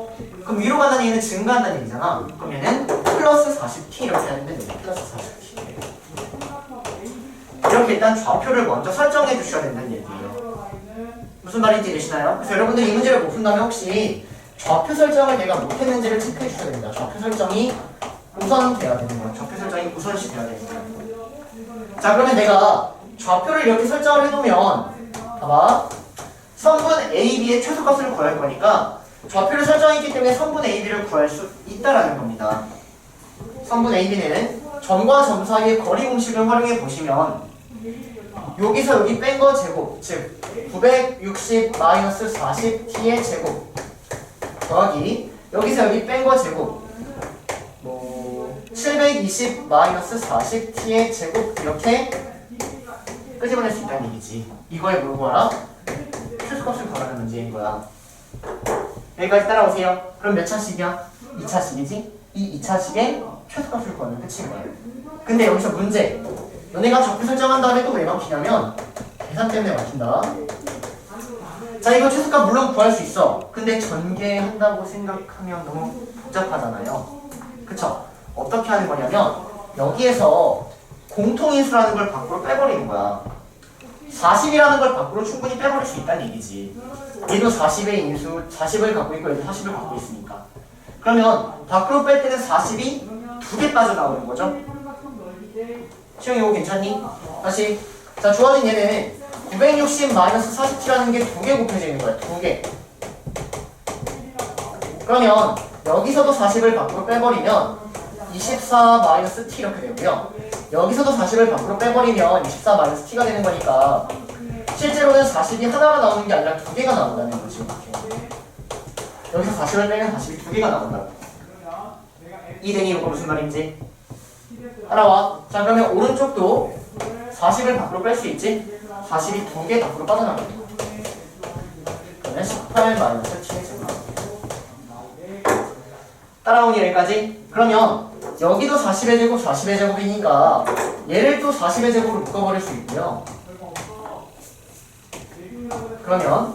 그럼 위로 간다는 얘는 증가한다는 얘기잖아. 그럼 얘는 플러스 40t 이렇게 하는데 여기 플러스 40t 이렇게 일단 좌표를 먼저 설정해 주셔야 된다는 얘기예요. 무슨 말인지 되시나요? 그래서 여러분들 이 문제를 못 푼다면 혹시 좌표 설정을 내가 못했는지를 체크해 주셔야 됩니다. 좌표 설정이 우선돼야 되는 거야. 좌표 설정이 우선시 돼야 되는 거야. 자 그러면 내가 좌표를 이렇게 설정을 해놓으면 봐봐. 성분 A, B의 최소값을 구할 거니까 좌표를 설정했기 때문에 성분 A, B를 구할 수 있다라는 겁니다. 성분 A, B는 점과 점 사이의 거리 공식을 활용해 보시면 여기서 여기 뺀 거 제곱, 즉 960-40t의 제곱 더하기 여기서 여기 뺀 거 제곱 720-40t의 제곱 이렇게 끄집어낼 수 있다는 얘기지. 이거에 뭘 구하라? 최소값을 구하라는 문제인 거야. 여기까지 따라오세요. 그럼 몇 차식이야? 2차식이지? 이 2차식의 최소값을 구하면 끝인 거야. 근데 여기서 문제. 너네가 좌표 설정한 다음에 또 왜 막히냐면 계산 때문에 막힌다. 자 이거 최소값 물론 구할 수 있어. 근데 전개한다고 생각하면 너무 복잡하잖아요. 그쵸? 어떻게 하는 거냐면 여기에서 공통인수라는 걸 밖으로 빼버리는 거야. 40이라는 걸 밖으로 충분히 빼버릴 수 있다는 얘기지. 얘도 40의 인수, 40을 갖고 있고 얘도 40을 갖고 있으니까. 그러면 밖으로 뺄 때는 40이 2개 빠져나오는 거죠. 시영이 이거 괜찮니? 다시. 자 주어진 얘는 960-40t라는 게 2개 곱해지는 거야. 2개. 그러면 여기서도 40을 밖으로 빼버리면 24-t 이렇게 되고요. 여기서도 40을 밖으로 빼버리면 24-t가 되는 거니까 실제로는 40이 하나가 나오는 게 아니라 2개가 나온다는 거지. 이렇게. 여기서 40을 빼면 40이 2개가 나온다고. 이되니 이거 무슨 말인지 따라와. 자 그러면 오른쪽도 40을 밖으로 뺄 수 있지? 40이 2개 밖으로 빠져나가는 거야. 그러면 18-t의 제곱. 따라오니 여기까지? 그러면 여기도 40의 제곱, 40의 제곱이니까 얘를 또 40의 제곱으로 묶어버릴 수 있고요. 그러면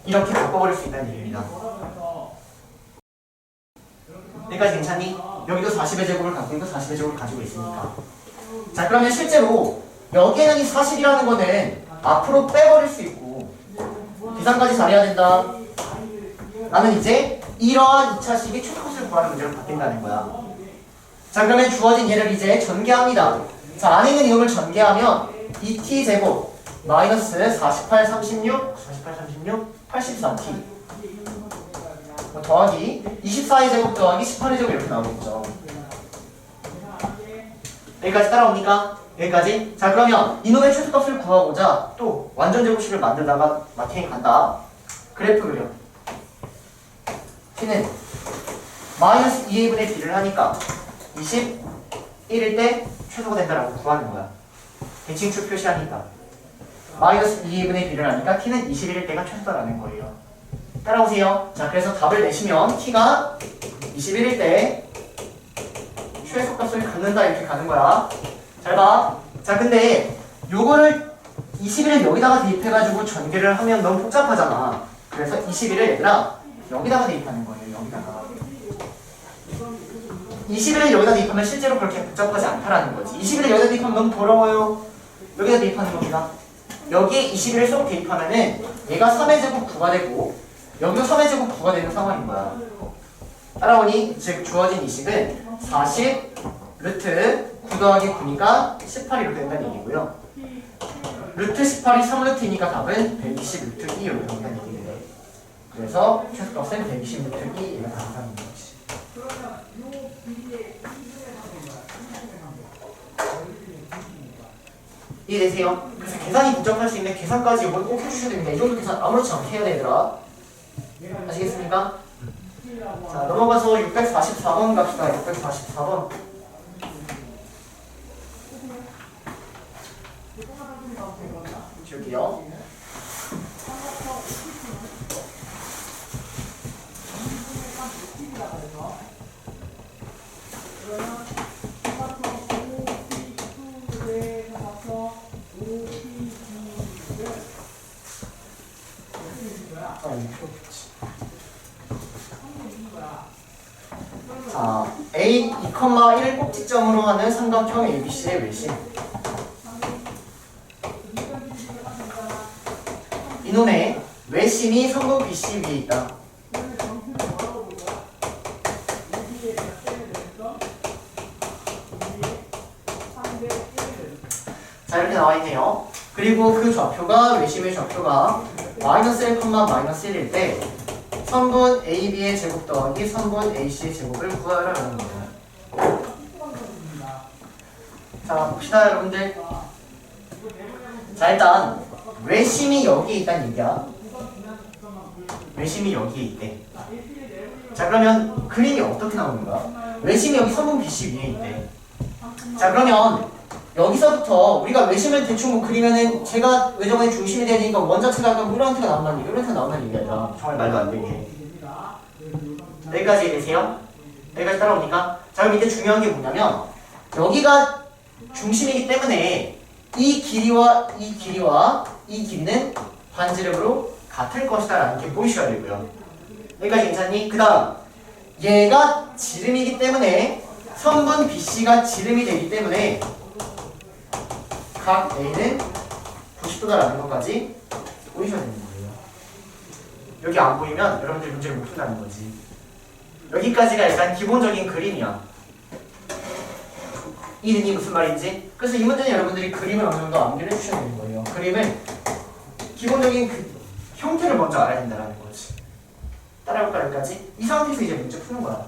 이렇게 바꿔버릴 수 있다는 얘기입니다. 여기까지 괜찮니? 여기도 40의 제곱을 갖고 있고 40의 제곱을 가지고 있으니까. 자 그러면 실제로 여기에는 이 40이라는 거는 앞으로 빼버릴 수 있고 계산까지 잘해야 된다. 나는 이제 이러한 2차식이 최소값을 구하는 문제로 바뀐다는 거야. 자 그러면 주어진 얘를 이제 전개합니다. 자 안에 있는 이놈을 전개하면 2t제곱 마이너스 48, 36, 84t 더하기 24의 제곱 더하기 18의 제곱 이렇게 나오겠죠. 여기까지 따라옵니까? 여기까지? 자 그러면 이놈의 최소값을 구하고자 또 완전 제곱식을 만들다가 마틴이 간다. 그래프 그려. t는 마이너스 2a분의 b를 하니까 21일 때 최소가 된다라고 구하는 거야. 대칭축 표시하니까 마이너스 2분의 b를 하니까 t는 21일 때가 최소다라는 거예요. 따라오세요. 자, 그래서 답을 내시면 t가 21일 때 최소값을 갖는다 이렇게 가는 거야. 잘 봐. 자, 근데 요거를 21을 여기다가 대입해가지고 전개를 하면 너무 복잡하잖아. 그래서 21을 얘들아 여기다가 대입하는 거예요. 여기다가 21을 여기다 대입하면 실제로 그렇게 복잡하지 않다라는 거지. 21을 여기다 대입하면 너무 더러워요. 여기다 대입하는 겁니다. 여기에 21을 쏙 대입하면은 얘가 3의 제곱 9가 되고 여기도 3의 제곱 9가 되는 상황인 거야. 따라오니 즉 주어진 이 식은 40 루트 9 더하기 9니까 18이 이렇게 된다는 얘기고요. 루트 18이 3루트니까 답은 120 루트 2 이렇게 된다는 얘기예요. 그래서 최소값은 120 루트 2 이렇게 된다는 거지. 이해되세요? 그래서 계산이 복잡할 수 있는데 계산까지 이걸 꼭 해주셔야 됩니다. 이 정도 계산 아무렇지 않게 해야 되더라. 아시겠습니까? 자, 넘어가서 644번 갑시다. 644번. 저기요. 자, A 2,1 꼭지점으로 하는 삼각형 ABC의 외심. 이놈의 외심이 성분 BC 위에 있다. 자, 이렇게 나와 있네요. 그리고 그 좌표가 외심의 좌표가 마이너스 1, 마이너스 1일 때 선분 AB의 제곱 더하기 선분 AC의 제곱을 구하라는 거예요. 자, 봅시다 여러분들. 자, 일단 외심이 여기에 있다는 얘기야. 외심이 여기에 있대. 자, 그러면 그림이 어떻게 나오는가? 외심이 여기 선분 BC 위에 있대. 자, 그러면 여기서부터 우리가 외심을 대충 뭐 그리면은 제가 외정의 중심이 되니까 원자체가 약간 이런 형태가 나온다는 얘기, 이런 형태가 나온다는 얘기 아니라 정말 말도 안 되게. 여기까지 되세요? 여기까지 따라오니까? 자, 그럼 이때 중요한 게 뭐냐면 여기가 중심이기 때문에 이 길이와 이 길이와 이 길이는 반지름으로 같을 것이다 라는 게 보이셔야 되고요. 여기까지 괜찮니? 그 다음 얘가 지름이기 때문에 선분 BC가 지름이 되기 때문에 각 A는 90도다라는 것까지 보이셔야 되는 거예요. 여기 안 보이면 여러분들 문제를 못 푼다는 거지. 여기까지가 약간 기본적인 그림이야. 이 등이 무슨 말인지. 그래서 이 문제는 여러분들이 그림을 어느 정도 암기를 해주셔야 되는 거예요. 그림을 기본적인 그 형태를 먼저 알아야 된다는 거지. 따라올까 여기까지? 이 상태에서 이제 문제 푸는 거야.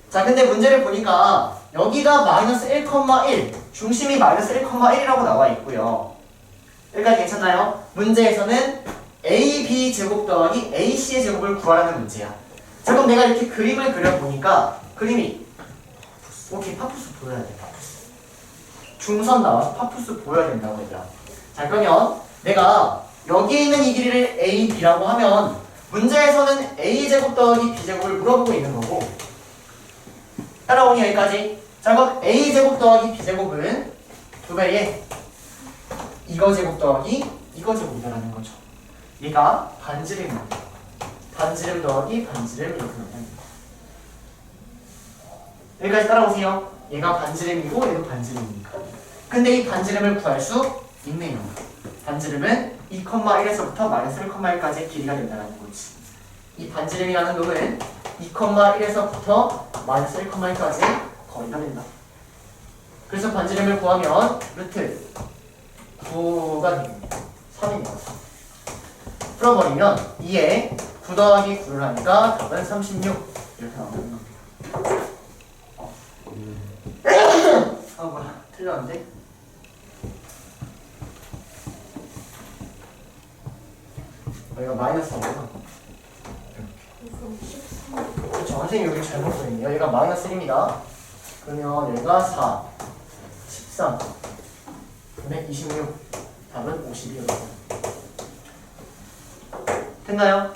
자, 근데 문제를 보니까 여기가 마이너스 1,1 중심이 마이너스 1,1이라고 나와 있고요. 여기까지 괜찮나요? 문제에서는 AB 제곱 더하기 AC의 제곱을 구하라는 문제야. 자, 그럼 내가 이렇게 그림을 그려보니까 그림이 오케이, 파푸스 보여야 돼. 파푸스 중선 나와서 파푸스 보여야 된다고 얘들아. 자, 그러면 내가 여기에 있는 이 길이를 A, B라고 하면 문제에서는 A 제곱 더하기 B 제곱을 물어보고 있는 거고, 따라오니 여기까지. 자, 그럼 A 제곱 더하기 B 제곱은 두 배의 이거 제곱 더하기 이거 제곱이라는 거죠. 얘가 반지름입니다. 반지름 더하기 반지름 이렇게 나옵니다. 여기까지 따라오세요. 얘가 반지름이고 얘도 반지름이니까. 근데 이 반지름을 구할 수 있네요. 반지름은 2,1에서부터 마이너스 1,1까지의 길이가 된다는 거지. 이 반지름이라는 놈은 2,1에서부터 마이너스 1,1까지의 거리가 된다. 그래서 반지름을 구하면 루트 9가 됩니다. 3이 나왔어. 풀어버리면 2에 9 더하기 9를 하니까 답은 36 이렇게 나오는 겁니다. 아, 뭐야, 틀렸는데? 여기가 마이너스구나. 그렇죠, 선생님 여기 잘못 써있네요. 얘가 마이너스 1입니다. 그러면 얘가 4, 13 226. 답은 52였어요. 됐나요?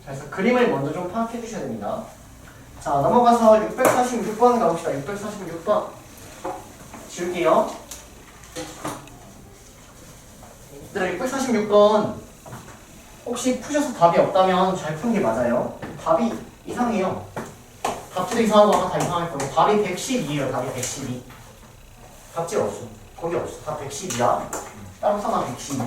그래서 그림을 먼저 좀 파악해 주셔야 됩니다. 자, 넘어가서 646번 가봅시다. 646번. 지울게요. 얘들아, 646번 혹시 푸셔서 답이 없다면 잘 푼 게 맞아요. 답이 이상해요. 답지도 이상하고 아까 다 이상할 거예요. 답이 112예요. 답이 112. 답지 없어. 거기 없어. 답 112야. 따로 써놔 112.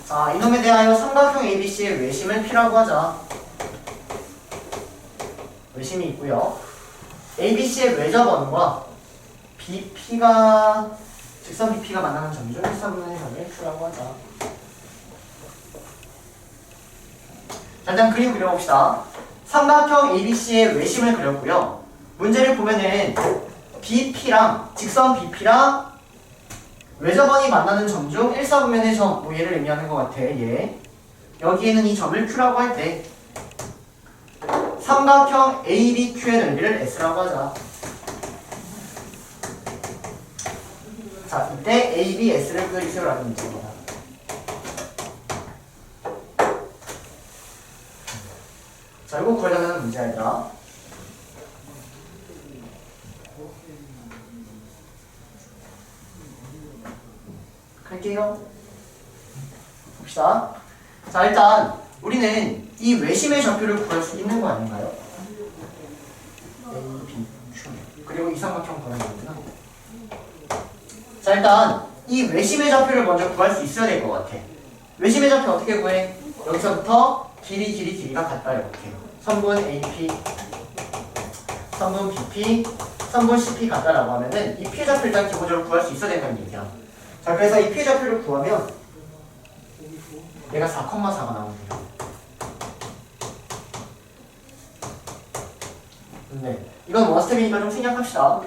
자, 이놈에 대하여 삼각형 ABC의 외심을 P라고 하자. 외심이 있고요. ABC의 외접원과 BP가 직선 BP가 만나는 점이죠. 1,3분의 점을 Q라고 하자. 자, 일단 그림 그려봅시다. 삼각형 ABC의 외심을 그렸고요. 문제를 보면은 BP랑 직선 BP랑 외접원이 만나는 점 중 1,4분면의 점, 뭐 얘를 의미하는 것 같아. 얘. 여기에는 이 점을 Q라고 할 때 삼각형 ABQ의 넓이를 S라고 하자. 자, 이때 ABS를 그리세요라는 문제입니다. 자, 이거 구하려는 문제야, 얘들아. 갈게요. 봅시다. 자, 일단 우리는 이 외심의 좌표를 구할 수 있는 거 아닌가요? A, B, Q. 그리고 이 삼각형 구하는 거구나. 자, 일단 이 외심의 좌표를 먼저 구할 수 있어야 될 것 같아. 외심의 좌표 어떻게 구해? 여기서부터 길이가 같다 이렇게. 선분 AP, 선분 BP, 선분 CP 같다라고 하면은 이 피해 좌표 일단 기본적으로 구할 수 있어야 된다는 얘기야. 자, 그래서 이 피해 좌표를 구하면 얘가 4,4가 나옵니다. 네, 이건 원스텝이니까 좀 생략합시다.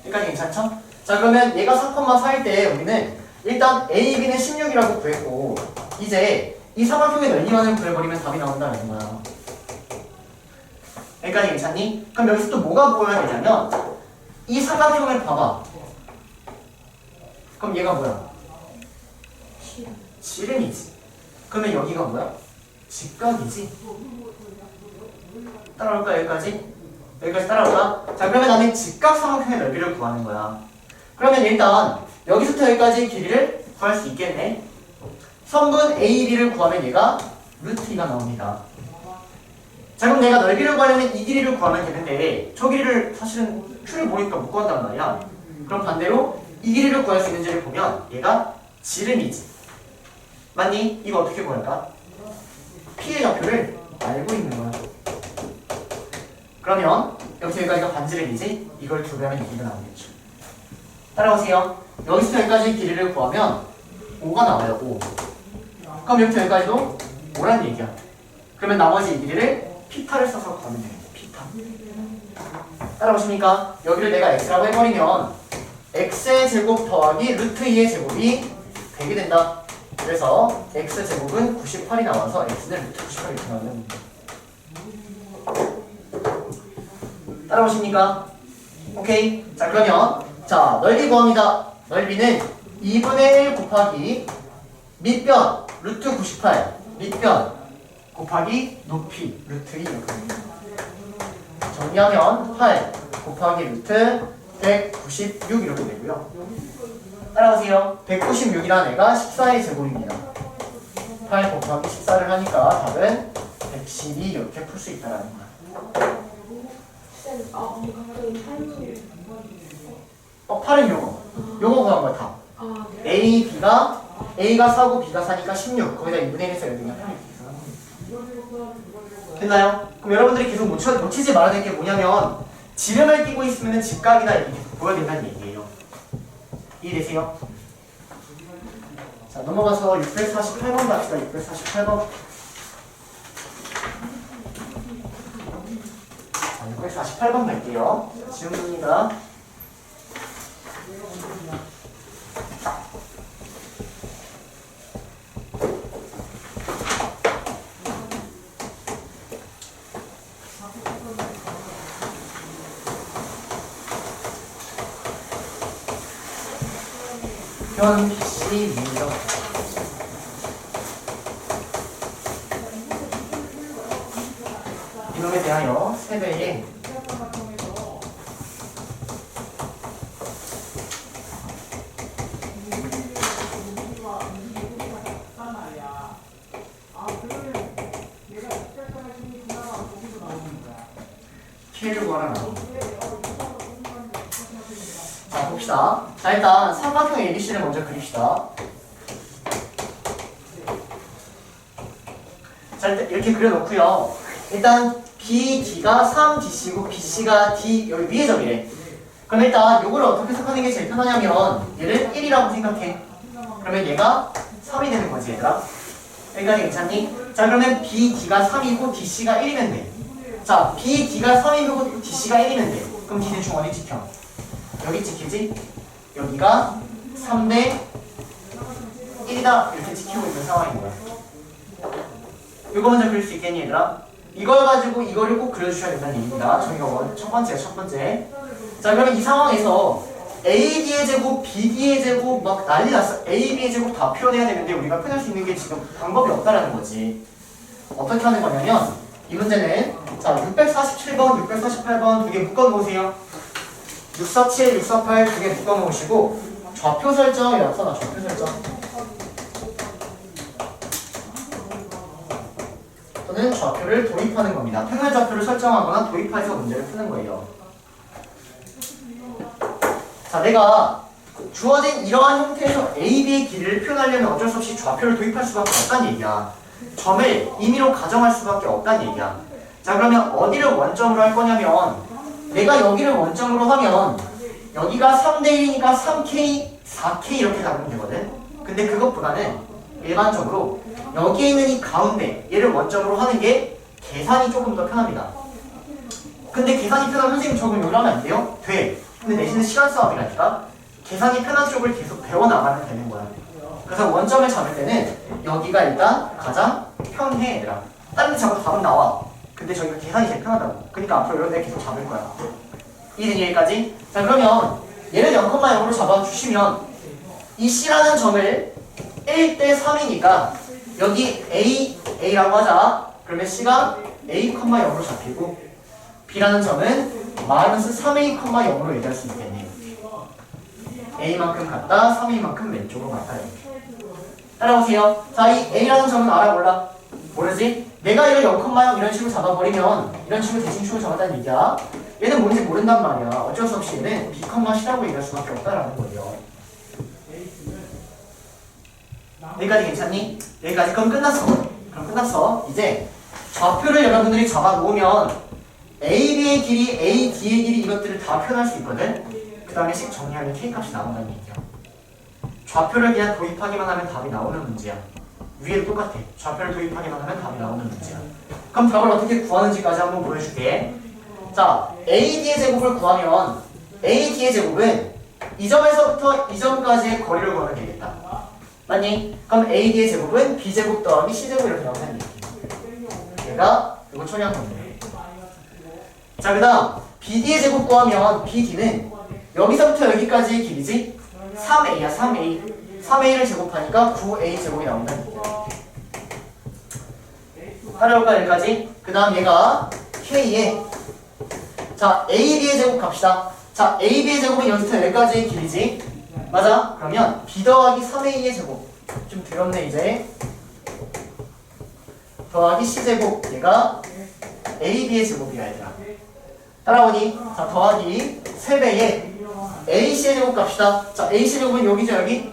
여기까지 괜찮죠? 자, 그러면 얘가 4,4일 때 우리는 일단 A, B는 16이라고 구했고 이제 이 삼각형의 넓이만을 구해버리면 답이 나온다는 거야. 여기까지 괜찮니? 그럼 여기서 또 뭐가 보여야 되냐면 이 삼각형을 봐봐. 그럼 얘가 뭐야? 지름이지. 그러면 여기가 뭐야? 직각이지. 따라올까 여기까지? 여기까지 따라올까? 자, 그러면 나는 직각 삼각형의 넓이를 구하는 거야. 그러면 일단 여기서부터 여기까지 길이를 구할 수 있겠네. 선분 AB를 구하면 얘가 루트 2가 나옵니다. 자, 그럼 내가 넓이를 구하려면 이 길이를 구하면 되는데 저 길이를 사실은 Q를 보니까 못 구한단 말이야. 그럼 반대로 이 길이를 구할 수 있는지를 보면 얘가 지름이지. 맞니? 이거 어떻게 구할까? P의 좌표를 알고 있는 거야. 그러면 여기서 여기까지가 반지름이지? 이걸 두 배 하면 이 길이가 나오겠죠. 따라오세요. 여기서 여기까지 길이를 구하면 5가 나와요. 5. 그럼 여기서 여기까지도 5란 얘기야. 그러면 나머지 이 길이를 피타를 써서 구하면 되겠네. 피타. 따라오십니까? 여기를 내가 x라고 해버리면 x의 제곱 더하기 루트 2의 제곱이 100이 된다. 그래서 x제곱은 98이 나와서 x는 루트 98이 이렇게 나오는 겁니다. 따라오십니까? 오케이. 자, 그러면 자, 넓이 구합니다. 넓이는 2분의 1 곱하기 밑변 루트 98 밑변 곱하기 높이 루트 2 이렇게 됩니다. 정리하면 8 곱하기 루트 196 이렇게 되고요. 따라오세요. 196이라는 애가 14의 제곱입니다. 8 곱하기 14를 하니까 답은 112 이렇게 풀 수 있다는 거야. 어, 8은 요거 구한 거야 다. A, B가 A가 4고 B가 4니까 16. 거기다 2분의 1 해서 여기가 8 됐나요? 그럼 여러분들이 계속 놓치지 말아야 될 게 뭐냐면 지름을 띄고 있으면 직각이다 이렇게 보여야 된다는 얘기예요. 이해되세요? 자, 넘어가서 648번 갑시다. 648번. 자, 648번 갈게요. 질문입니다. 현 BC 민정 이놈에 대하여 세배에 K를 구하라. 자, 봅시다. 자, 일단 삼각형 ABC를 먼저 그립시다. 자, 일단 이렇게 그려놓고요. 일단 BD가 3DC고 BC가 D 여기 위에 점이래. 그럼 일단 요거를 어떻게 해석하는 게 제일 편하냐면 얘를 1이라고 생각해. 그러면 얘가 3이 되는 거지, 얘들아. 여기까지 괜찮니? 자, 그러면 BD가 3이고 DC가 1이면 돼. 자, BD가 3이고 DC가 1이면 돼. 그럼 D는 중원이 찍혀. 여기 찍히지? 여기가 3대 1이다 이렇게 지키고 있는 상황인 거야. 이거 먼저 그릴 수 있겠니, 얘들아? 이걸 가지고 이거를 꼭 그려주셔야 된다는 얘기입니다. 저희가 첫 번째. 자, 그러면 이 상황에서 AD의 제곱, BD의 제곱 막 난리 났어. AB의 제곱 다 표현해야 되는데 우리가 표현할 수 있는 게 지금 방법이 없다라는 거지. 어떻게 하는 거냐면 이 문제는 자 647번, 648번 두 개 묶어놓으세요. 647, 648 두 개 묶어놓으시고 좌표 설정이라고 써놔. 좌표 설정 또는 좌표를 도입하는 겁니다. 평면 좌표를 설정하거나 도입해서 문제를 푸는 거예요. 자, 내가 주어진 이러한 형태에서 A, B의 길이를 표현하려면 어쩔 수 없이 좌표를 도입할 수밖에 없다는 얘기야. 점을 임의로 가정할 수밖에 없다는 얘기야. 자, 그러면 어디를 원점으로 할 거냐면 내가 여기를 원점으로 하면 여기가 3대1이니까 3K, 4K 이렇게 가면 되거든. 근데 그것보다는 일반적으로 여기에 있는 이 가운데 얘를 원점으로 하는 게 계산이 조금 더 편합니다. 근데 계산이 편하면 선생님 저거 여기로 하면 안 돼요? 돼. 근데 내신은 시간 싸움이라니까 계산이 편한 쪽을 계속 배워나가면 되는 거야. 그래서 원점을 잡을 때는 여기가 일단 가장 편해, 얘들아. 다른 데 잡아도 답은 나와. 근데 저기가 계산이 제일 편하다고. 그러니까 앞으로 이런 데 계속 잡을 거야. 이해되니 여기까지? 자, 그러면 얘를 0,0로 잡아주시면 이 C라는 점을 1대 3이니까 여기 A라고 하자. 그러면 C가 A,0로 잡히고 B라는 점은 마이너스 3A,0로 얘기할 수 있겠네요. A만큼 같다, 3A만큼 왼쪽으로 같다. 따라오세요. 자, 이 A라는 점은 알아 몰라? 모르지? 내가 이걸 0,0 이런 식으로 잡아버리면 이런 식으로 대칭축을 잡았다는 얘기야. 얘는 뭔지 모른단 말이야. 어쩔 수 없이 얘는 B, C라고 얘기할 수밖에 없다라는 거예요. 여기까지 괜찮니? 여기까지. 그럼 끝났어. 이제 좌표를 여러분들이 잡아놓으면 AB의 길이, AD의 길이 이것들을 다 표현할 수 있거든? 그 다음에 식 정리하면 K값이 나온다는 얘기야. 좌표를 그냥 도입하기만 하면 답이 나오는 문제야. 위에도 똑같아. 좌표를 도입하기만 하면 답이 나오는 문제야. 그럼 답을 어떻게 구하는지까지 한번 보여줄게. 자, AD의 제곱을 구하면 AD의 제곱은 이 점에서부터 이 점까지의 거리를 구하면 되겠다. 맞니? 그럼 AD의 제곱은 B제곱 더하기 C제곱 이렇게 나온다는 얘기. 얘가 이거 처리한 건데. 자, 그 다음 BD의 제곱 구하면 BD는 여기서부터 여기까지의 길이지? 3A야 3A를 제곱하니까 9A 제곱이 나온다는 얘기야. 따라올까 여기까지? 그 다음 얘가 K에 자 AB의 제곱 갑시다. 자 AB의 제곱은 여기서부터 여기까지의 길이지? 맞아? 그러면 B 더하기 3A의 제곱 좀 더럽네 이제 더하기 C제곱 얘가 AB의 제곱이야 얘들아. 따라오니? 자 더하기 3배에 AC의 제곱 갑시다. 자 AC 제곱은 여기죠 여기?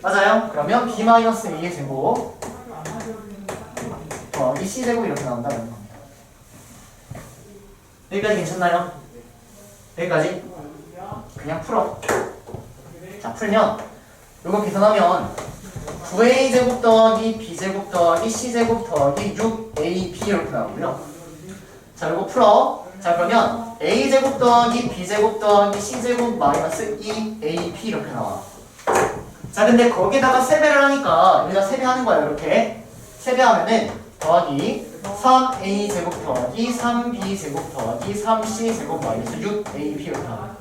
맞아요? 그러면 B-A의 제곱 더하기 C제곱 이렇게 나온다는 겁니다. 여기까지 괜찮나요? 여기까지? 그냥 풀어. 자 자, 풀면 이거 계산하면 9a제곱 더하기 b제곱 더하기 c제곱 더하기 6ab 이렇게 나오고요. 자, 이거 풀어. 자, 그러면 a제곱 더하기 b제곱 더하기 c제곱 마이너스 2ab 이렇게 나와. 자, 근데 거기다가 세배를 하니까 여기다 세배하는 거야. 이렇게 세배하면은 더하기 3a제곱 더하기 3b제곱 더하기 3c제곱 마이너스 6ab 이렇게 나와.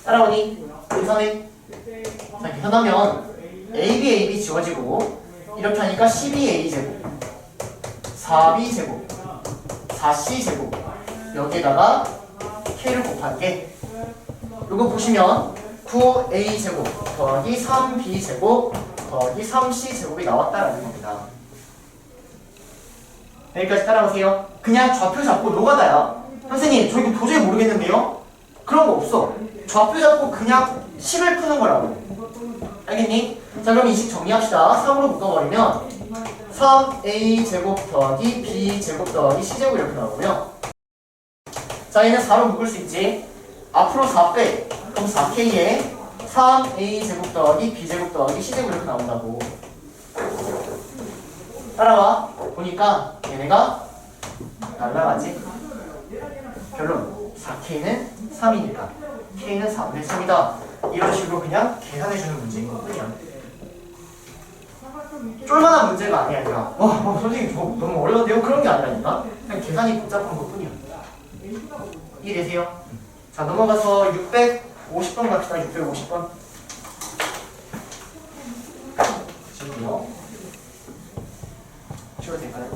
따라오니? 계산해. 자, 계산하면 AB 지워지고 이렇게 하니까 12a제곱 4b제곱 4c제곱 여기에다가 k를 곱한 게 이거 보시면 9a제곱 더하기 3b제곱 더하기 3c제곱이 나왔다라는 겁니다. 여기까지 따라오세요. 그냥 좌표 잡고 노가다야. 선생님 저 이거 도저히 모르겠는데요? 그런 거 없어. 좌표 잡고 그냥 식을 푸는 거라고. 알겠니? 자, 그럼 이 식 정리합시다. 3으로 묶어버리면 3a제곱 더하기 b제곱 더하기 c제곱 이렇게 나오고요. 자, 얘는 4로 묶을 수 있지. 앞으로 4 빼. 그럼 4k에 3a제곱 더하기 b제곱 더하기 c제곱 이렇게 나온다고. 따라와. 보니까 얘네가 날라가지. 결론 4k는 3이니까 k는 4분의 3이다. 이런 식으로 그냥 계산해주는 문제인 거군요. 쫄만한 문제가 아니라 선생님 저 너무 어려운데요? 그런 게 아니라니까 그냥 계산이 복잡한 것 뿐이야. 이해되세요? 자, 넘어가서 650번 갑시다. 650번 지금요 쉬어도 될까요?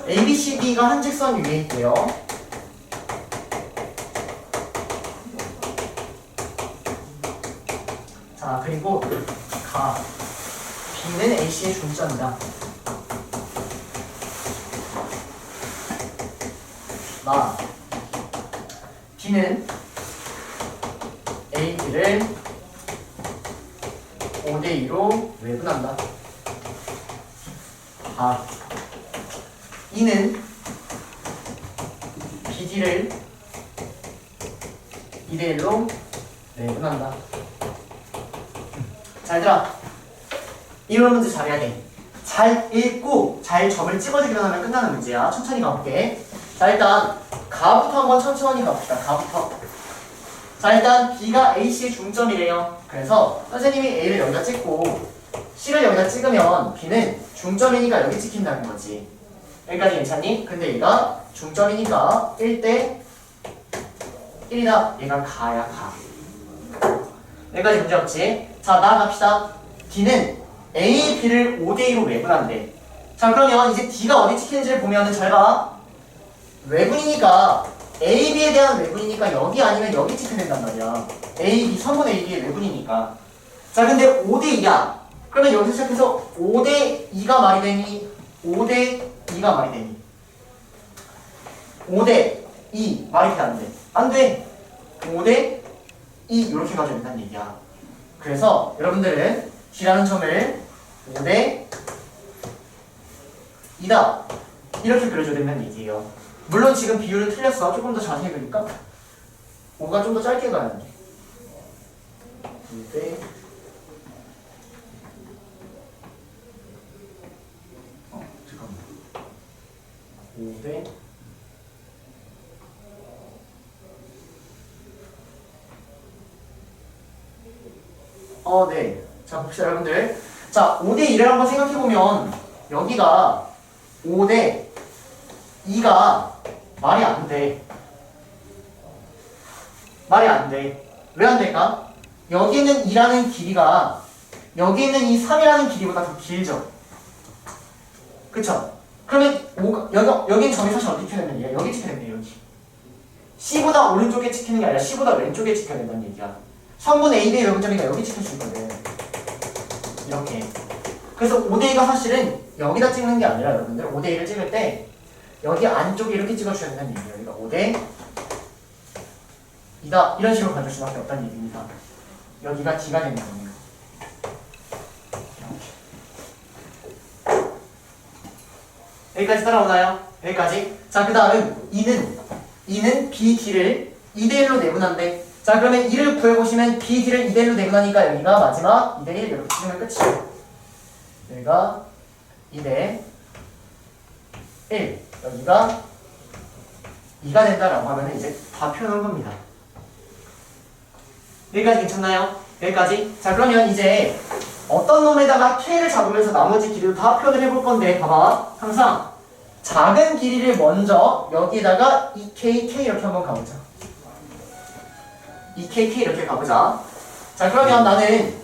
ABCD가 한 직선 위에 있고요. 자, 그리고 가 B는 AC의 중점이다. 마 B는 AB를 5대2로 외분한다. 아 E는 BD를 2대1로 내분한다. 자, 얘들아 이런 문제 잘해야 돼. 잘 읽고 잘 점을 찍어주기만 하면 끝나는 문제야. 천천히 가볼게. 자, 일단 가부터 한번 천천히 가봅시다. 가부터. 자, 일단 B가 AC의 중점이래요. 그래서 선생님이 A를 여기다 찍고 C를 여기다 찍으면 B는 중점이니까 여기 찍힌다는 거지. 여기까지 괜찮니? 근데 얘가 중점이니까 1대 1이다. 얘가 가야 가. 여기까지 문제 없지? 자, 나아갑시다. D는 A, B를 5대2로 외분한대. 자, 그러면 이제 D가 어디 찍히는지를 보면은 잘 봐. 외분이니까 A, B에 대한 외분이니까 여기 아니면 여기 찍혀야 된단 말이야. A, B, 선분 A, B의 외분이니까. 자, 근데 5대2야. 그러면 여기서 시작해서 5대2가 말이 되니? 5대2가 말이 되니? 5대2 말이 돼, 안 돼? 안 돼! 5대2 이렇게 가져야 된다는 얘기야. 그래서 여러분들은 D라는 점을 5대2다 이렇게 그려줘야 된다는 얘기예요. 물론 지금 비율은 틀렸어. 조금 더 자세히 그릴까? 5가 좀 더 짧게 가야 돼. 5대 잠깐만. 5대 네. 자, 봅시다, 여러분들. 자, 5대1을 한번 생각해보면, 여기가 5대2가 말이 안 돼. 말이 안 돼. 왜 안 될까? 여기 있는 2라는 길이가, 여기 있는 이 3이라는 길이보다 더 길죠? 그쵸? 그러면 여긴 점이 사실 어디 찍혀야 된다는 얘기야? 여기 찍혀야 된대, 여기. C보다 오른쪽에 찍히는 게 아니라 C보다 왼쪽에 찍혀야 된다는 얘기야. 성분 AB의 외분점이가 여기 찍힐 수 있거든. 이렇게. 그래서 5대2가 사실은 여기다 찍는 게 아니라 여러분들 5대2를 찍을 때 여기 안쪽에 이렇게 찍어줘야 된다는 얘기예요. 그러니까 5대2다 이런 식으로 가질 수밖에 없다는 얘기입니다. 여기가 D가 되는 거네요. 이렇게. 여기까지 따라오나요? 여기까지. 자, 그 다음 2는 BD를 2대1로 내분한대. 자, 그러면 2를 구해보시면 BD를 2대1로 내분하니까 여기가 마지막 2대1 이렇게 치면 끝이에요. 여기가 2대 1, 여기가 2가 된다라고 하면 이제 다 표현한 겁니다. 여기까지 괜찮나요? 여기까지? 자, 그러면 이제 어떤 놈에다가 K를 잡으면서 나머지 길이도 다 표현을 해볼 건데, 봐봐. 항상 작은 길이를 먼저 여기에다가 2K, 이렇게 한번 가보자. 2K, 이렇게 가보자. 자, 그러면 나는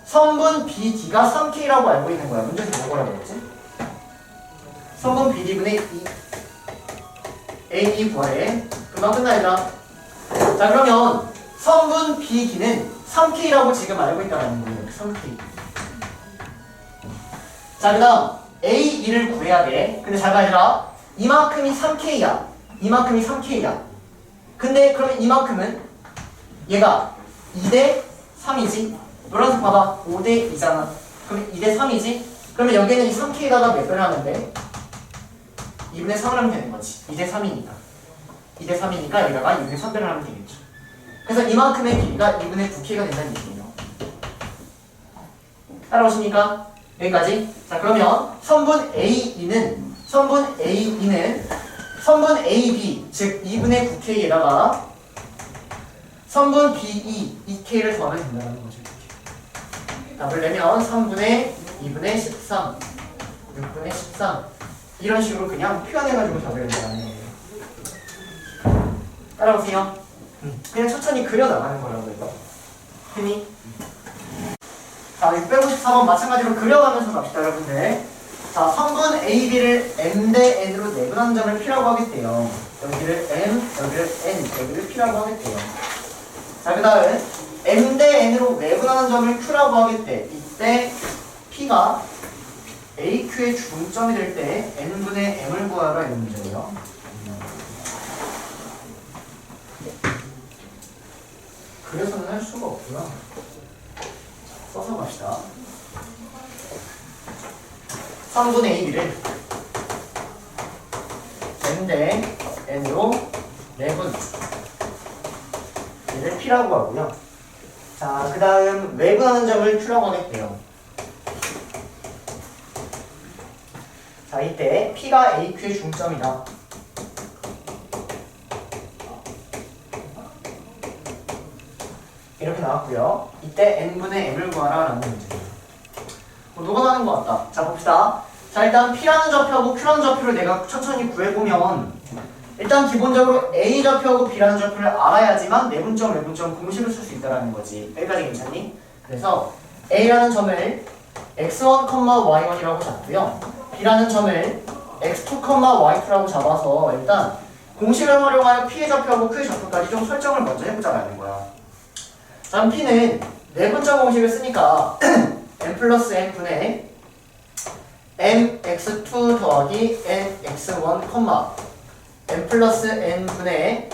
성분 BD가 3K라고 알고 있는 거야. 문제에서 뭐라고 그랬지? 성분 BD분의 2 AB 구하래. 금방 끝나 얘들아. 자, 그러면 성분 BD는 3K라고 지금 알고 있다는 거예요. 3K. 자, 그 다음 A2를 구해야 돼. 근데 잘 봐 얘들아. 이만큼이 3K야. 이만큼이 3K야. 근데 그러면 이만큼은 얘가 2대 3이지. 노란색 봐봐. 5대 2잖아. 그럼 2대 3이지. 그러면 여기에는 이 3K에다가 몇 배를 하면 돼? 2분의 3을 하면 되는 거지. 2대 3이니까. 2대 3이니까 여기다가 2분의 3배를 하면 되겠죠. 그래서 이만큼의 길이가 2분의 9K가 된다는 얘기예요. 따라오십니까? 여기까지. 자, 그러면 성분 A2는 성분 AB 즉 2분의 9K에다가 성분 B2 2K를 더하면 된다는 거죠. 답을 내면 3분의 2분의 13 6분의 13 이런 식으로 그냥 표현해가지고 답을 낸다는 거예요. 따라오세요. 그냥 천천히 그려나가는 거라고 이거. 흔히. 자, 654번 마찬가지로 그려가면서 갑시다, 여러분들. 자, 성분 AB를 M 대 N으로 내분한 점을 P라고 하겠대요. 여기를 M, 여기를 N, 여기를 P라고 하겠대요. 자, 그 다음 M 대 N으로 내분하는 점을 Q라고 하겠대. 이때 P가 AQ의 중점이 될 때 N분의 M을 구하라 이런 문제예요. 그래서는 할 수가 없구나. 써서 갑시다. 성분 AB를 M 대 N으로 내분 얘를 P라고 하고요. 자, 그 다음 외분하는 점을 Q라고 하겠대요. 자, 이때 P가 AQ의 중점이다. 이렇게 나왔고요. 이때 N분의 M을 구하라 라는 문제예요. 녹아나는 것 같다. 자, 봅시다. 자, 일단 P라는 좌표하고 Q라는 좌표를 내가 천천히 구해보면 일단 기본적으로 A 좌표하고 B라는 좌표를 알아야지만 내분점, 외분점 공식을 쓸 수 있다는 거지. 여기까지 괜찮니? 그래서 A라는 점을 x1, y1이라고 잡고요. B라는 점을 x2, y2라고 잡아서 일단 공식을 활용하여 P의 좌표하고 Q의 좌표까지 좀 설정을 먼저 해보자는 거야. 자, P는 내분점 공식을 쓰니까 m 플러스 n 분의 mx2 더하기 nx1, m 플러스 n 분의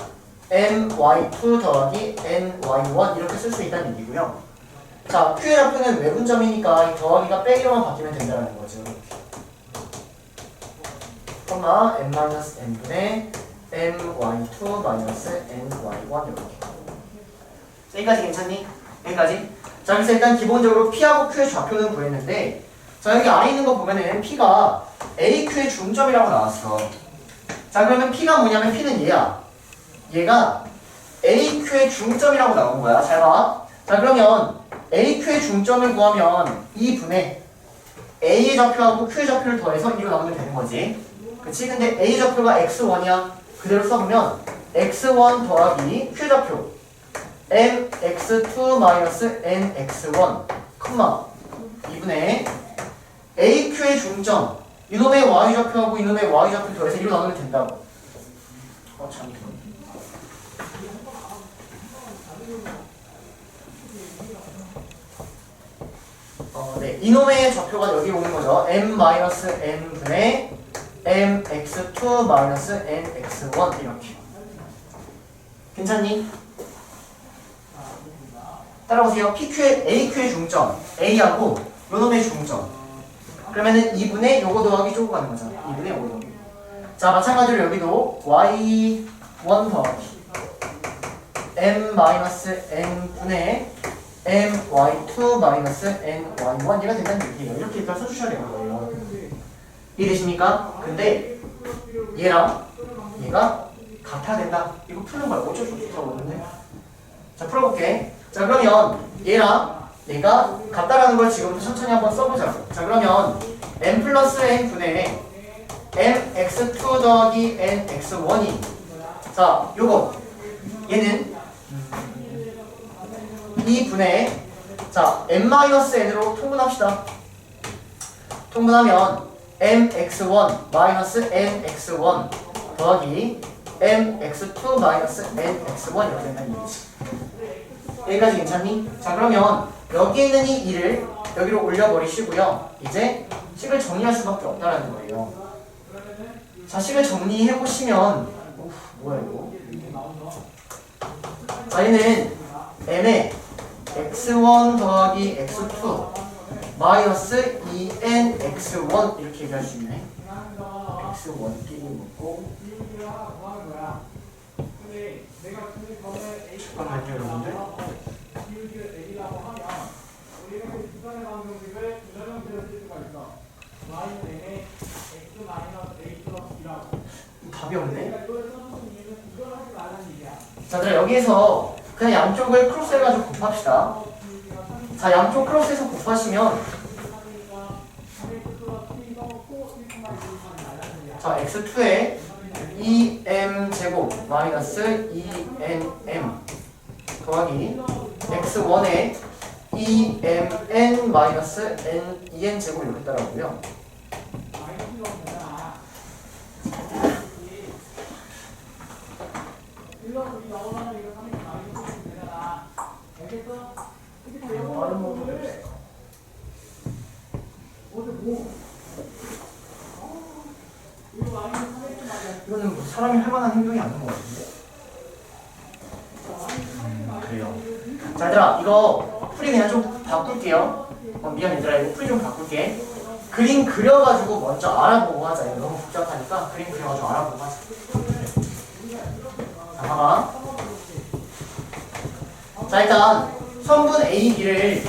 my2 더하기 ny1 이렇게 쓸 수 있다는 얘기고요. 자, Q의 좌표는 외분점이니까 이 더하기가 빼기로만 바뀌면 된다는 거죠. m-n 분의 my2 마이너스 ny1 이렇게. 여기까지 괜찮니? 여기까지? 자, 그래서 일단 기본적으로 P하고 Q의 좌표는 구했는데, 자, 여기 아래 있는 거 보면은 P가 AQ의 중점이라고 나왔어. 자, 그러면 P가 뭐냐면 P는 얘야. 얘가 AQ의 중점이라고 나온 거야. 잘 봐. 자, 그러면 AQ의 중점을 구하면 2분의 A의 좌표하고 Q의 좌표를 더해서 2로 나오면 되는 거지. 그치? 근데 A의 좌표가 x1이야. 그대로 써보면 x1 더하기 Q의 좌표 mx2 마이너스 nx1, 2분의 AQ의 중점 이놈의 y좌표하고 이놈의 y좌표 더해서 1로 나누면 된다고. 참. 네. 이놈의 좌표가 여기 오는 거죠. m-n분의 mx2 마이너스 nx1 이렇게. 괜찮니? 따라오세요. PQ의 AQ의 중점 A하고 요놈의 중점 그러면은 2분의 요거 더하기 쪼고 가는 거잖아. 2분의 요거 더하기. 자, 마찬가지로 여기도 y1 더하기 m-n분의 my2 ny1 얘가 된다는 얘기예요. 이렇게 일단 써주셔야 되는 거예요. 이해되십니까? 근데 얘랑 얘가 같아야 된다. 이거 푸는 거야. 어쩔 수 없다고 했는데. 자, 풀어볼게. 자, 그러면 얘랑 얘가 같다라는 걸 지금부터 천천히 한번 써보자고. 자, 그러면 n 플러스 n 분의 mx2 더하기 nx1이 자, 요거 얘는 2분의 자 m-n으로 통분합시다. 통분하면 mx1 마이너스 nx1 더하기 mx2 마이너스 nx1 이렇게 된다는 얘기지. 여기까지 괜찮니? 자, 그러면 여기 있는 이 2를 여기로 올려버리시고요. 이제 식을 정리할 수밖에 없다는 거예요. 자, 식을 정리해보시면 뭐야 이거? 자, 얘는 m에 x1 더하기 x2 마이너스 2nx1 이렇게 얘기할 수 있네. x1끼리 묶고 잠깐만요 여러분들. 답이 없네. 자, 그럼 여기에서 그냥 양쪽을 크로스 해가지고 곱합시다. 자, 양쪽 크로스해서 곱하시면 자, x2에 2m제곱 마이너스 2nm 더하기 x1에 2mn 마이너스 n2n제곱 이렇게 따라오고요. 다른 방법이 없을까? 이거는 뭐 사람이 할 만한 행동이 아닌 것 같은데? 그래요. 자, 얘들아, 이거 풀이 그냥 좀 바꿀게요. 미안 얘들아, 이거 풀이 좀 바꿀게. 그림 그려가지고 먼저 알아보고 하자. 이거 너무 복잡하니까 그림 그려가지고 알아보고 하자. 자, 봐봐. 자, 일단 성분 A, B를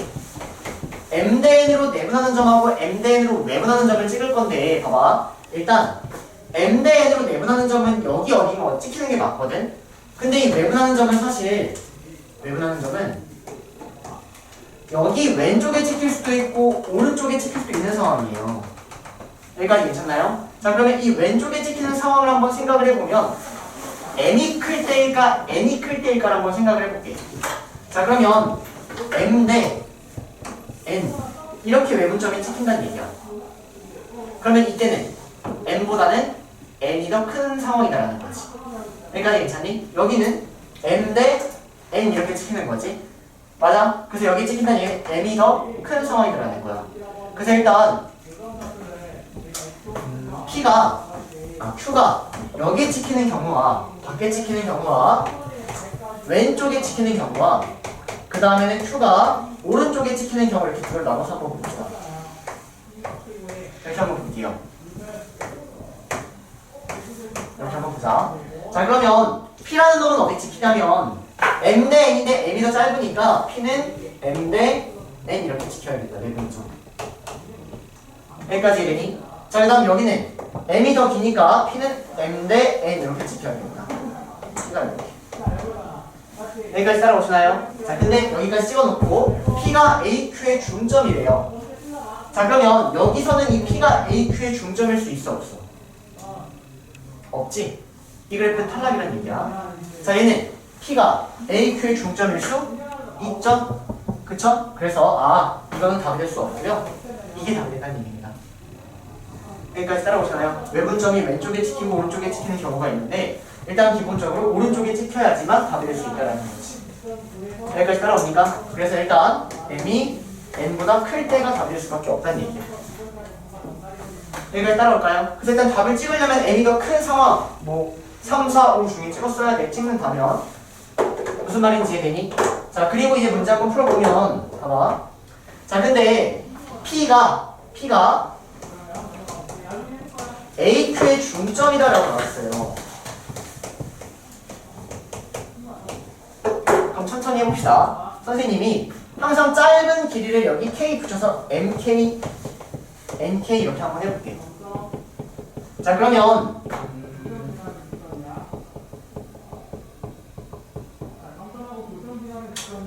M 대 N으로 내분하는 점하고 M 대 N으로 외분하는 점을 찍을 건데, 봐봐. 일단 M 대 N으로 내분하는 점은 여기 어디가 찍히는 게 맞거든? 근데 이 외분하는 점은 사실 외분하는 점은 여기 왼쪽에 찍힐 수도 있고 오른쪽에 찍힐 수도 있는 상황이에요. 여기까지 괜찮나요? 자, 그러면 이 왼쪽에 찍히는 상황을 한번 생각을 해보면 M이 클 때일까 N이 클 때일까를 한번 생각을 해볼게. 자, 그러면 M 대 N 이렇게 외분점이 찍힌다는 얘기야. 그러면 이때는 M보다는 N이 더 큰 상황이다라는 거지. 여기까지 괜찮니? 여기는 M 대 N 이렇게 찍히는 거지. 맞아? 그래서 여기 찍힌다는 얘기는 M이 더 큰 상황이라는 거야. 그래서 일단 Q가 여기에 찍히는 경우와 밖에 찍히는 경우와 왼쪽에 찍히는 경우와 그 다음에는 Q가 오른쪽에 찍히는 경우 이렇게 둘을 나눠서 한번 봅시다. 이렇게 한번 볼게요. 이렇게 한번 보자. 자, 그러면 P라는 놈은 어디 찍히냐면 M 대 N인데 M이 더 짧으니까 P는 M 대 N 이렇게 찍혀야겠다. 네 번째. 여기까지 이해되니? 자, 그 다음 여기는 M이 더 기니까 P는 M 대 N 이렇게 찍혀야겠다. 여기까지 따라오시나요? 자, 근데 여기까지 찍어놓고 P가 AQ의 중점이래요. 자, 그러면 여기서는 이 P가 AQ의 중점일 수 있어 없어? 없지? 이 그래프는 탈락이란 얘기야. 자, 얘는 P가 AQ의 중점일 수 있죠? 그쵸? 그래서 이거는 답이 될 수 없고요. 이게 답이 된다는 얘기입니다. 여기까지 따라오시나요? 외분점이 왼쪽에 찍히고 오른쪽에 찍히는 경우가 있는데 일단 기본적으로 오른쪽에 찍혀야지만 답이 될 수 있다는 거지. 여기까지 따라오니까 그래서 일단 M이 N보다 클 때가 답이 될 수밖에 없다는 얘기예요. 여기까지 따라올까요? 그래서 일단 답을 찍으려면 N이 더 큰 상황 3, 4, 5 중에 찍었어야 돼. 찍는다면 무슨 말인지 이해되니? 자, 그리고 이제 문제 한번 풀어보면 봐봐. 자, 근데 P가 AQ의 중점이다라고 나왔어요. 그럼 천천히 해봅시다. 선생님이 항상 짧은 길이를 여기 K 붙여서 MK, NK 이렇게 한번 해볼게요. 자, 그러면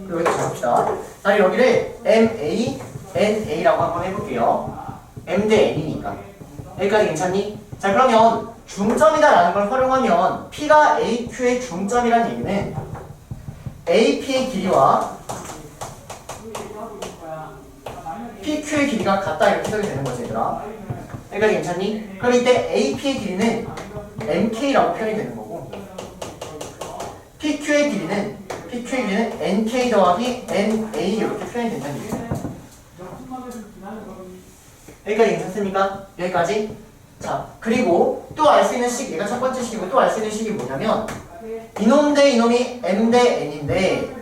그리고 이렇게 잡읍시다. 자, 여기를 MA, NA라고 한번 해볼게요. M 대 N이니까. 여기까지 괜찮니? 자, 그러면 중점이다라는 걸 활용하면 P가 AQ의 중점이라는 얘기는 AP의 길이와 PQ의 길이가 같다 이렇게 해석이 되는 거지, 얘들아. 여기까지 괜찮니? 그럼 이때 AP의 길이는 MK라고 표현이 되는 거고 PQ의 길이는 NK 더하기 NA 이렇게 표현이 된다는 얘기예요. 여기까지 괜찮습니까? 여기까지? 자, 그리고 또 알 수 있는 식, 얘가 첫 번째 식이고 또 알 수 있는 식이 뭐냐면 이놈 대 이놈이 M 대 N인데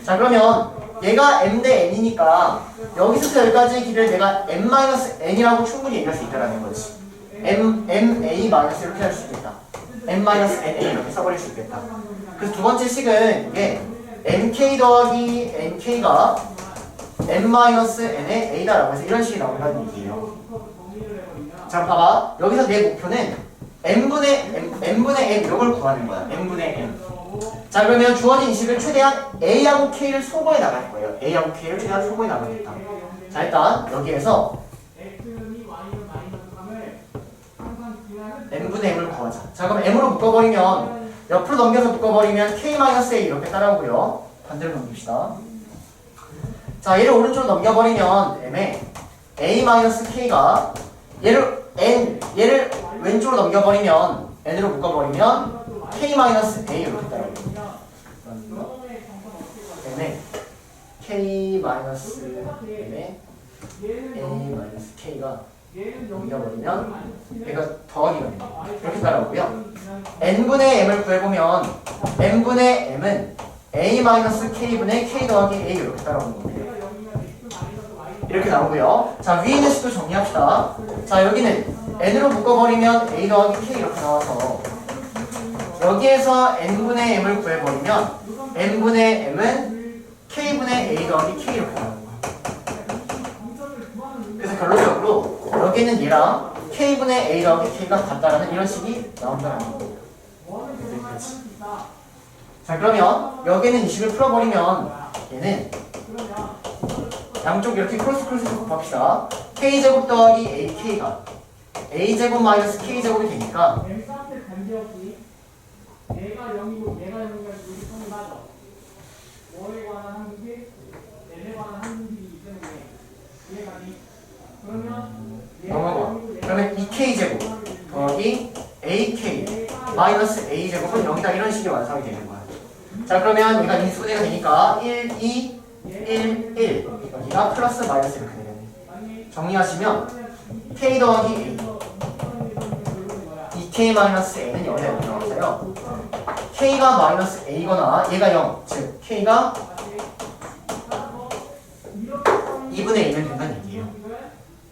자, 그러면 얘가 M 대 N이니까 여기서부터 여기까지의 길이를 내가 M-N이라고 충분히 얘기할 수 있다는 거지. MA- 이렇게 할 수 있겠다. M-NA 이렇게 써버릴 수 있겠다. 그래서 두 번째 식은 이게 MK 더하기 NK가 M-N의 A다라고 해서 이런 식이 나온다는 얘기예요. 자, 봐봐. 여기서 내 목표는 M분의 M 이걸 구하는 거야. M분의 M. 자, 그러면 주어진 이 식을 최대한 A하고 K를 소거해 나갈 거예요. A하고 K를 최대한 소거해 나가겠다. 자, 일단 여기에서 M분의 M을 구하자. 자, 그럼 M으로 묶어버리면 옆으로 넘겨서 묶어버리면 K-A 이렇게 따라오고요. 반대로 넘깁시다. 자, 얘를 오른쪽으로 넘겨버리면 M에 A-K가 얘를 왼쪽으로 넘겨버리면 N으로 묶어버리면 K-A 이렇게 따라오고요. M에 K-M에 A-K가 넘겨버리면 얘가 더하기가 됩니다. 이렇게 따라오고요. N분의 M을 구해보면 N분의 M은 A-K분의 K 더하기 A 이렇게 따라오는 겁니다. 이렇게 나오고요. 자, 위에 있는 식도 정리합시다. 자, 여기는 N으로 묶어버리면 A 더하기 K 이렇게 나와서 여기에서 N분의 M을 구해버리면 N분의 M은 K분의 A 더하기 K 이렇게 나오는 거예요. 그래서 결론적으로 여기는 얘랑 K분의 A 더하기 K가 같다라는 이런 식이 나온다는 거예요. 자, 그러면 여기는 이 식을 풀어버리면 얘는 양쪽 이렇게 크로스 곱합시다. K제곱 더하기 AK가 A제곱 마이너스 K제곱이 되니까 얘가 0이고 얘가 0이니까 여기 선이 맞아. 5에 관한 항공기, N에 관한 항공기이기 때문에 이해가 돼. 그러면 넘어가. 그러면 2K제곱 더하기 AK 마이너스 A제곱은 여기다 이런 식의 완성이 되는 거야. 자, 그러면 얘가 인수분해가 되니까 1, 2, 1, 1 여기가 플러스 마이너스 이렇게 되겠네. 정리하시면 K 더하기 A 2K 마이너스 A는 0이 이렇게 나왔어요. K가 마이너스 A거나 얘가 0, 즉 K가 2분의 A면 된다는 얘기예요.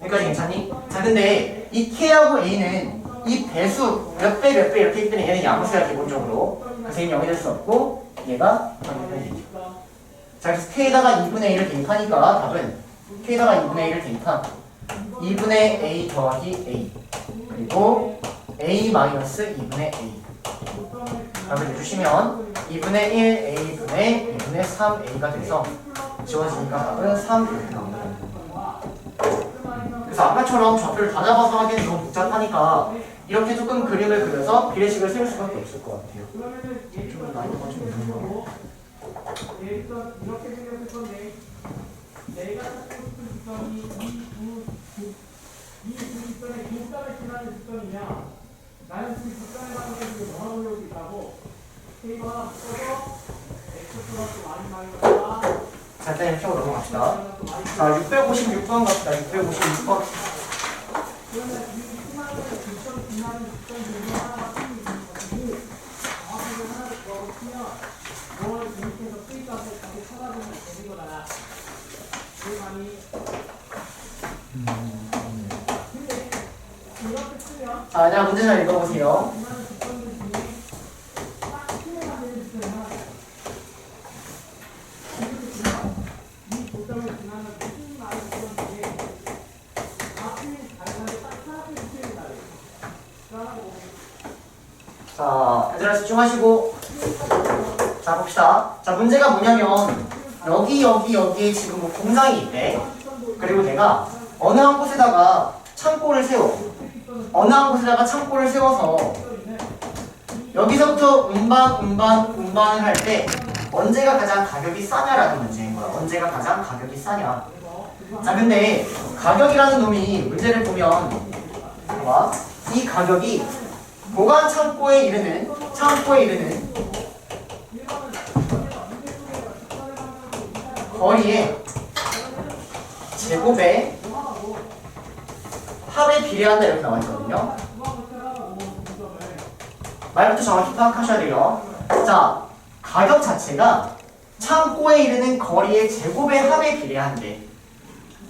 여기까지 괜찮니? 자, 근데 이 K하고 A는 이 배수 몇 배 이렇게 있기 때문에 얘는 양수야 기본적으로. 그래서 얘는 0이 될 수 없고 얘가 0이 되는 얘기죠. 자, 그래서 K에다가 2분의 A를 대입하니까 답은 K에다가 2분의 A를 대입한 2분의 A 더하기 A 그리고 A 마이너스 2분의 A 답을 내주시면 2분의 1 A분의 2분의 3 A가 돼서 지워지니까 답은 3 이렇게 나옵니다. 그래서 아까처럼 좌표를 다 잡아서 하기엔 너무 복잡하니까 이렇게 조금 그림을 그려서 비례식을 세울 수밖에 없을 것 같아요. 좀 나이가 좀 있는 거. 이렇게 생겼을 건데 내가 찾고 싶은 직선이 이 두 직선의 교점에 지나는 직선이냐 나는 그 직선에 관계에서 뭐하고 올수 있다고 K가 하나 묶어서 X 플러스 Y 마이너스 자, 일단 이렇게 하고 넘어갑시다. 자, 656번 갑시다. 656번. 그러면 이 수많은 직선 지나는 직선 중에 하나가 K이 있는 것이고 정확하게 하나를 구하고 치면 뭘 대입해서 K 제일 많이. 근데 이렇게 쓰면 자, 자 문제 잘 읽어보세요. 지나는 직선들 중에 딱 P가 되는 직선이나 이 고점을 지나는 P 마이 직선 중에 앞이 다르게 딱 하나씩 P가 돼요. 그러고 자, 얘들아 집중하시고. 자, 봅시다. 자, 문제가 뭐냐면 여기에 지금 뭐 공장이 있대. 그리고 내가 어느 한 곳에다가 창고를 세워. 어느 한 곳에다가 창고를 세워서 여기서부터 운반을 할 때 언제가 가장 가격이 싸냐라는 문제인 거야. 언제가 가장 가격이 싸냐. 자, 근데 가격이라는 놈이 문제를 보면 봐봐. 이 가격이 보관 창고에 이르는 거리의 제곱에 합에 비례한다 이렇게 나와 있거든요. 말부터 정확히 파악하셔야 돼요. 자, 가격 자체가 창고에 이르는 거리의 제곱의 합에 비례한대.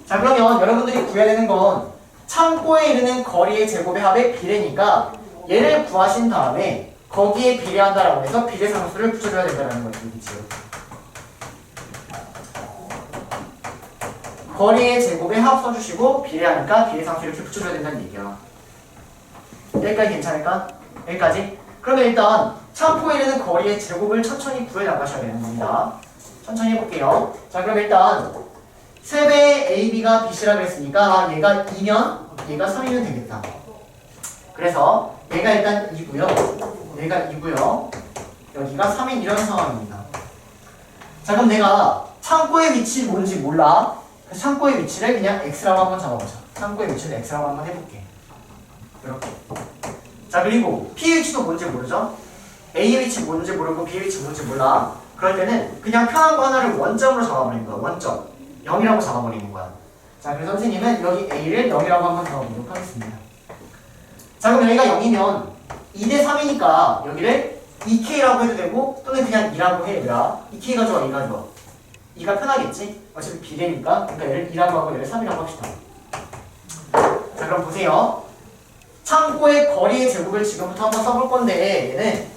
자, 그러면 여러분들이 구해야 되는 건 창고에 이르는 거리의 제곱의 합의 비례니까 얘를 구하신 다음에 거기에 비례한다라고 해서 비례상수를 붙여줘야 된다는 거죠. 그렇죠? 거리의 제곱에 합 써주시고 비례하니까 비례상수 이렇게 붙여줘야 된다는 얘기야. 여기까지 괜찮을까? 여기까지? 그러면 일단 창고에 이르는 거리의 제곱을 천천히 구해나가셔야 되는 겁니다. 천천히 해볼게요. 자, 그럼 일단 세배의 AB가 B시라 그랬으니까 얘가 2면 얘가 3이면 되겠다. 그래서 얘가 일단 2고요. 얘가 2고요. 여기가 3인 이런 상황입니다. 자, 그럼 내가 창고의 위치 뭔지 몰라. 그래서 창고의 위치를 그냥 X라고 한번 잡아보자. 창고의 위치를 X라고 한번 해볼게. 이렇게. 자, 그리고 P의 위치도 뭔지 모르죠? A의 위치 뭔지 모르고 B의 위치 뭔지 몰라. 그럴 때는 그냥 편한 거 하나를 원점으로 잡아버리는 거야. 원점. 0이라고 잡아버리는 거야. 자, 그래서 선생님은 여기 A를 0이라고 한번 잡아보도록 하겠습니다. 자, 그럼 여기가 0이면 2대 3이니까 여기를 2K라고 해도 되고 또는 그냥 2라고 해. 얘들아. 2K가 좋아, 2가 좋아. 2가 편하겠지? 어차피 비례니까. 그러니까 얘를 2라고 하고 얘를 3이라고 합시다. 자, 그럼 보세요. 창고의 거리의 제곱을 지금부터 한번 써볼 건데 얘는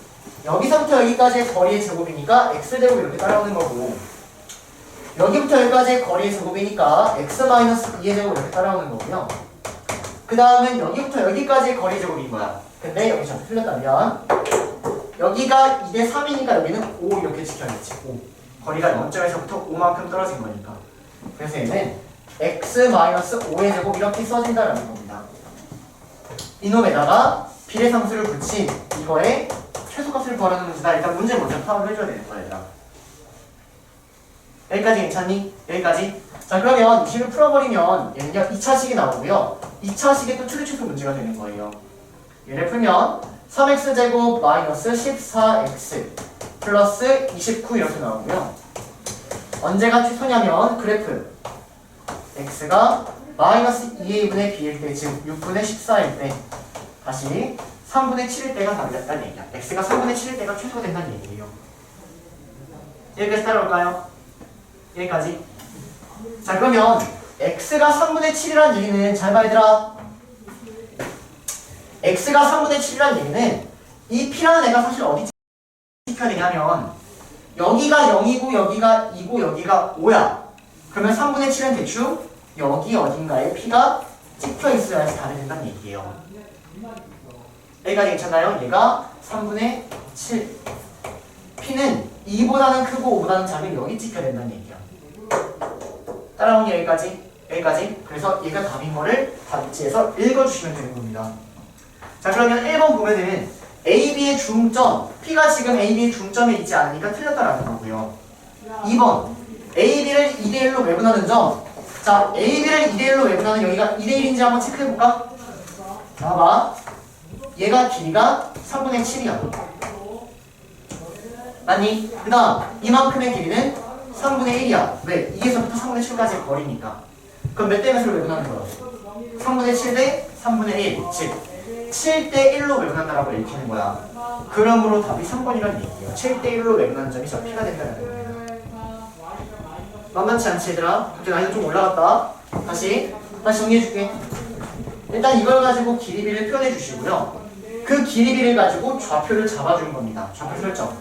여기서부터 여기까지의 거리의 제곱이니까 X제곱 이렇게 따라오는 거고 여기부터 여기까지의 거리의 제곱이니까 X-2의 제곱 이렇게 따라오는 거고요. 그 다음은 여기부터 여기까지의 거리의 제곱인 거야. 근데 여기 자꾸 틀렸다면 여기가 2대 3이니까 여기는 5 이렇게 지켜야겠지. 5. 거리가 0점에서부터 5만큼 떨어진 거니까. 그래서 얘는 X-5의 제곱 이렇게 써진다라는 겁니다. 이놈에다가 비례상수를 붙인 이거에 최소값을 구하라는 문제다. 일단 문제 먼저 파악을 해줘야 되는 거야. 얘들아. 여기까지 괜찮니? 여기까지? 자, 그러면 이 식을 풀어버리면 얘는요 2차식이 나오고요 2차식에 또 추리추수 문제가 되는 거예요. 얘를 풀면 3x제곱 마이너스 14x 플러스 29 이렇게 나오고요. 언제가 취소냐면 그래프 x가 마이너스 2의 2분의 b일 때, 즉 6분의 14일 때 다시 3분의 7일 때가 답이었다는 얘기야. x가 3분의 7일 때가 취소가 된다는 얘기예요. 여기까지 따라올까요? 여기까지. 자, 그러면 x가 3분의 7이라는 얘기는 잘 봐 얘들아. x가 3분의 7이라는 얘기는 이 p라는 애가 사실 어디 찍혀야 되냐면 여기가 0이고 여기가 2고 여기가 5야. 그러면 3분의 7은 대충 여기 어딘가에 p가 찍혀 있어야지 답이 된다는 얘기예요. 여기까지 괜찮나요? 얘가 3분의 7 p는 2보다는 크고 5보다는 작은 여기 찍혀야 된다는 얘기야. 따라온 게 여기까지? 여기까지? 그래서 얘가 답인 거를 답지에서 읽어주시면 되는 겁니다. 자, 그러면 1번 보면은 AB의 중점, P가 지금 AB의 중점에 있지 않으니까 틀렸다라는 거고요. 2번 AB를 2대1로 외분하는 점. 자, AB를 2대1로 외분하는 여기가 2대1인지 한번 체크해볼까? 자, 봐봐. 얘가 길이가 3분의 7이야. 맞니? 그 다음 이만큼의 길이는 3분의 1이야. 왜? 2에서부터 3분의 7까지의 거리니까. 그럼 몇 대 몇으로 외분하는 거야? 3분의 7 대 3분의 1. 즉 7대 1로 외분한다라고 읽히는 거야. 그러므로 답이 3번이라는 얘기예요. 7대 1로 외분하는 점이 저 P가 된다는 거예요. 만만치 않지 얘들아. 갑자기 난이도 좀 올라갔다. 다시 정리해줄게. 일단 이걸 가지고 길이비를 표현해 주시고요. 그 길이비를 가지고 좌표를 잡아주는 겁니다. 좌표 설정.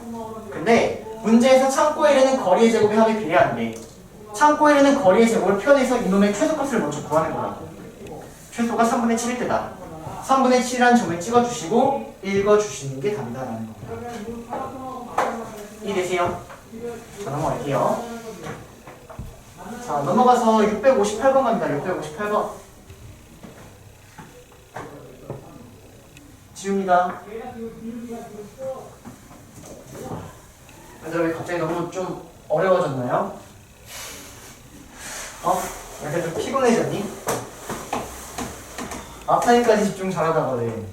근데 문제에서 창고에 이르는 거리의 제곱이 합에 비례하는데 창고에 이르는 거리의 제곱을 표현해서 이놈의 최소값을 먼저 구하는 거라고. 최소가 3분의 7일 때다. 3분의 7이라는 점을 찍어주시고 읽어주시는 게 답이다라는 겁니다. 이해되세요? 자, 넘어갈게요. 자, 넘어가서 658번 갑니다. 658번. 지웁니다. 얘들아 왜 갑자기 너무 좀 어려워졌나요? 약간 좀 피곤해졌니? 앞타임까지 집중 잘하다가 왜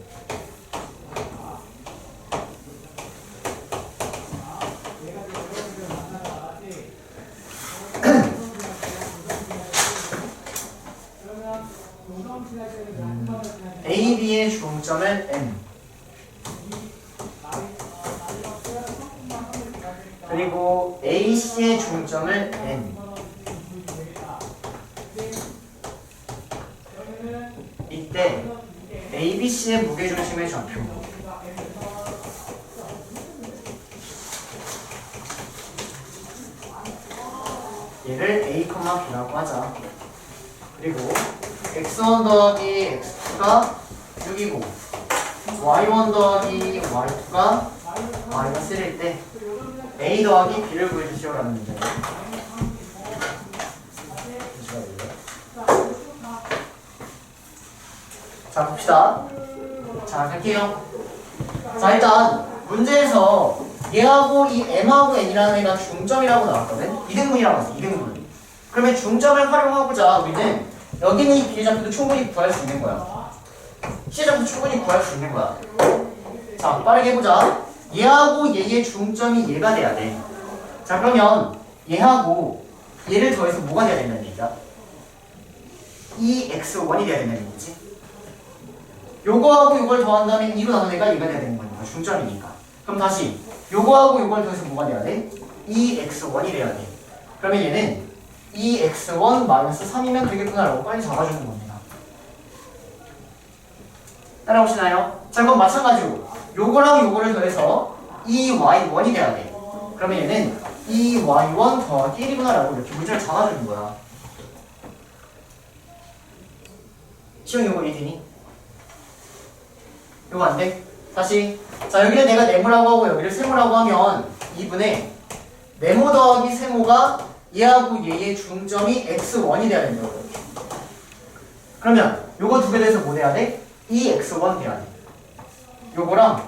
A, B의 중점은 M 그리고 A, C의 중점을 N 이때 A, B, C의 무게중심의 좌표 얘를 A, B라고 하자. 그리고 x1 더하기 x2가 6이고 y1 더하기 y2가 마이너스 1일 때 a 더하기 b를 구해주시오라는 문제예요. 자 봅시다. 자 갈게요. 자 일단 문제에서 얘하고 이 m하고 n이라는 애가 중점이라고 나왔거든. 이등분이라고 했어. 이등분. 그러면 중점을 활용하고자 우리는 여기 있는 이 B의 좌표도 충분히 구할 수 있는 거야. C의 좌표도 충분히 구할 수 있는 거야. 자, 빠르게 해보자. 얘하고 얘의 중점이 얘가 돼야 돼. 자, 그러면 얘하고 얘를 더해서 뭐가 돼야 된다는 얘기야? EX1이 돼야 된다는 얘기지. 요거하고 요걸 더한다면 2로 나눈 애가 얘가 돼야 되는 거니까. 중점이니까. 그럼 다시 요거하고 요걸 더해서 뭐가 돼야 돼? EX1이 돼야 돼. 그러면 얘는 2x1 3이면 되겠구나라고 빨리 잡아주는 겁니다. 따라오시나요? 자 그럼 마찬가지로 요거랑 요거를 더해서 2y1이 돼야 돼. 그러면 얘는 2y1 더하기 1이구나라고 이렇게 문제를 잡아주는 거야. 시영 요거 이해되니? 요거 안 돼? 다시 자 여기를 내가 네모라고 하고 여기를 세모라고 하면 2분의 네모 더하기 세모가 얘하고 얘의 중점이 x1이 돼야 된다고. 그러면 요거 두 개 돼서 뭐 돼야 돼? 2x1 돼야 돼. 요거랑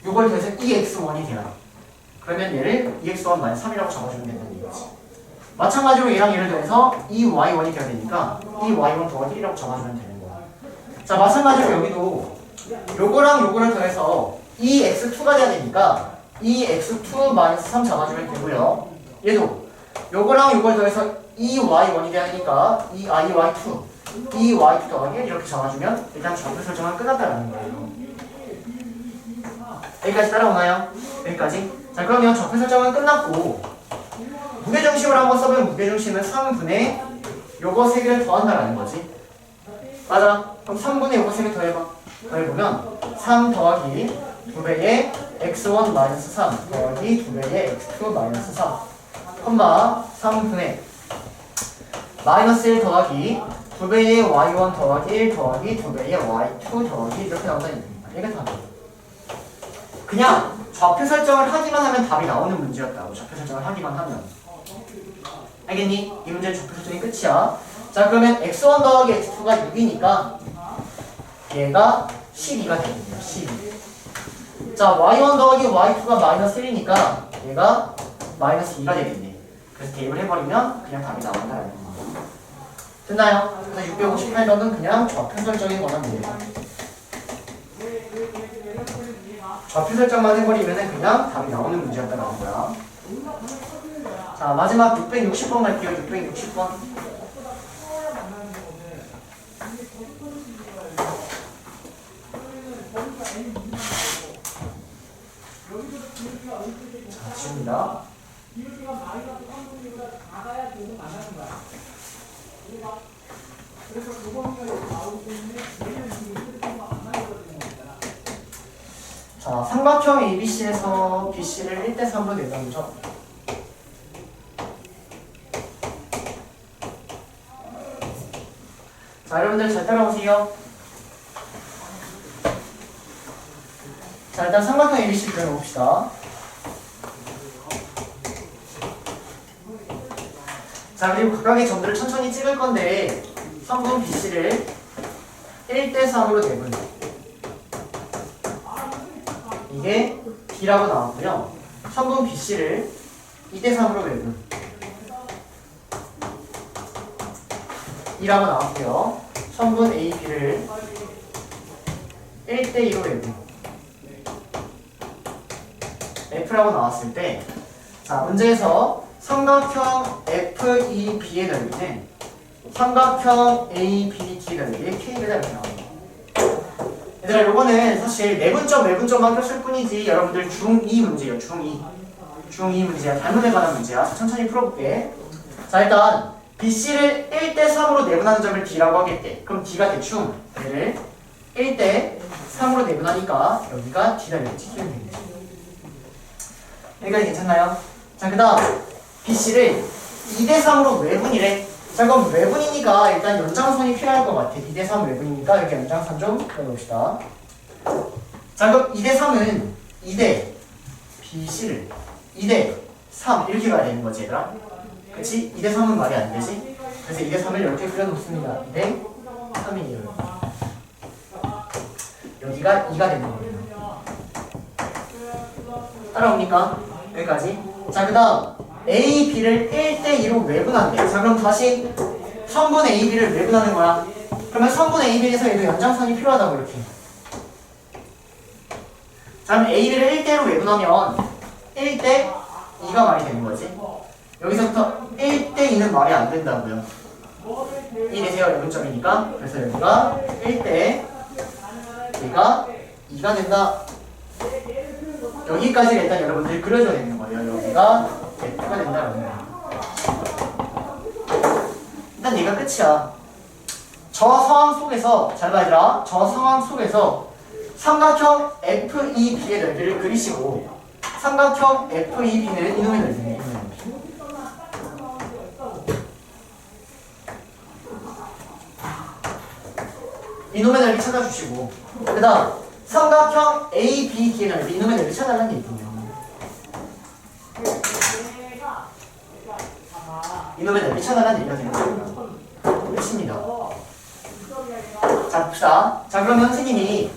요걸 더해서 2x1이 돼야 돼. 그러면 얘를 2x1 3이라고 잡아주면 된다는 얘기지. 마찬가지로 얘랑 얘를 더해서 2y1이 돼야 되니까 2y1 더하기 1이라고 잡아주면 되는 거야. 자 마찬가지로 여기도 요거랑 요거를 더해서 2x2가 돼야 되니까 2x2 3 잡아주면 되고요. 얘도 요거랑 요걸 더해서 2y1이 되니까 2y2 더하기 1 이렇게 잡아주면 일단 좌표 설정은 끝났다라는 거예요. 여기까지 따라오나요? 여기까지? 자 그러면 좌표 설정은 끝났고 무게중심을 한번 써보면 무게중심은 3분의 요거 3개를 더한다라는 거지. 맞아. 그럼 3분의 요거 3개 더해봐. 더해보면 3 더하기 2배의 x1 3 더하기 2배의 x2 4 3분의 마이너스 1 더하기 2배의 y1 더하기 1 더하기 2배의 y2 더하기 이렇게 나온다는 얘기입니다. 이게 답이에요. 그냥 좌표 설정을 하기만 하면 답이 나오는 문제였다고. 좌표 설정을 하기만 하면. 알겠니? 이 문제는 좌표 설정이 끝이야. 자 그러면 x1 더하기 x2가 6이니까 얘가 12가 되겠네요. 12. 자 y1 더하기 y2가 마이너스 1이니까 얘가 마이너스 2가 되겠네. 그래서 대입을 해버리면 그냥 답이 나온다라는 거. 됐나요? 그래서 658번은 그냥 좌표 설정인 거만 돼요. 좌표 설정만 해버리면 그냥 답이 나오는 문제였다라는 거야. 자 마지막 660번 갈게요. 660번. 자 지웁니다. 기울기가 마이너스 3분의 1보다 작아야 계속 만나는 거야. 그래서 요거는 이렇게 나오기 때문에 얘는 지금 이렇게가 안 만들어지는 거잖아. 자, 삼각형 ABC에서 BC를 1대3으로 내놓죠. 자, 여러분들 잘 따라오세요. 자, 일단 삼각형 ABC 그려봅시다. 자, 그리고 각각의 점들을 천천히 찍을 건데 성분 BC를 1대3으로 내분. 이게 B라고 나왔고요. 성분 BC를 2대3으로 내분. 2라고 나왔고요. 성분 AB를 1대2로 내분. F라고 나왔을 때, 자, 문제에서 삼각형 FEB의 넓이는 삼각형 ABD의 넓이의 K배다 이렇게 나옵니다. 얘들아, 요거는 사실 매분점만 꼈을 뿐이지 여러분들 중2 문제예요. 중2 문제야. 단문에 관한 문제야. 천천히 풀어볼게. 자, 일단 BC를 1대3으로 내분하는 점을 D라고 하겠대. 그럼 D가 대충 얘를 1대3으로 내분하니까 여기가 D다 이렇게 찍히면 되겠지. 여기까지 괜찮나요? 자, 그 다음 BC를 2대3으로 외분이래. 자, 그럼 외분이니까 일단 연장선이 필요할 것 같아. 2대3 외분이니까 여기 연장선 좀 그려봅시다. 자, 그럼 2대3은 2대 BC를 2대3 이렇게 가야 되는 거지, 얘들아. 그치? 2대3은 말이 안 되지? 그래서 2대3을 이렇게 그려놓습니다. 2대3이에요. 여기가 2가 되는 거예요. 따라옵니까? 여기까지. 자, 그 다음 A, B를 1대2로 외분한대. 자, 그럼 다시 성분 A, B를 외분하는 거야. 그러면 성분 A, B에서 얘도 연장선이 필요하다고 이렇게. 자, 그럼 A, B를 1대1로 외분하면 1대2가 말이 되는 거지. 여기서부터 1대2는 말이 안 된다고요. 이 내세요 외분점이니까. 그래서 여기가 1대 얘가 2가 된다. 여기까지 일단 여러분들이 그려줘야 되는 거예요. 여기가 F가 된다는 거예요. 일단 얘가 끝이야. 저 상황 속에서 잘 봐, 얘들아. 저 상황 속에서 삼각형 FEB의 넓이를 그리시고 삼각형 FEB는 이놈의 넓이네. 이놈의 넓이 찾아주시고, 그 다음 삼각형 ABD의 넓이, 이놈의 넓이 찾아달라는 게 있군요. 이놈의 넓이 찾아달라는 얘기가 되는 거예요. 끝입니다. 자, 봅시다. 자, 그러면 선생님이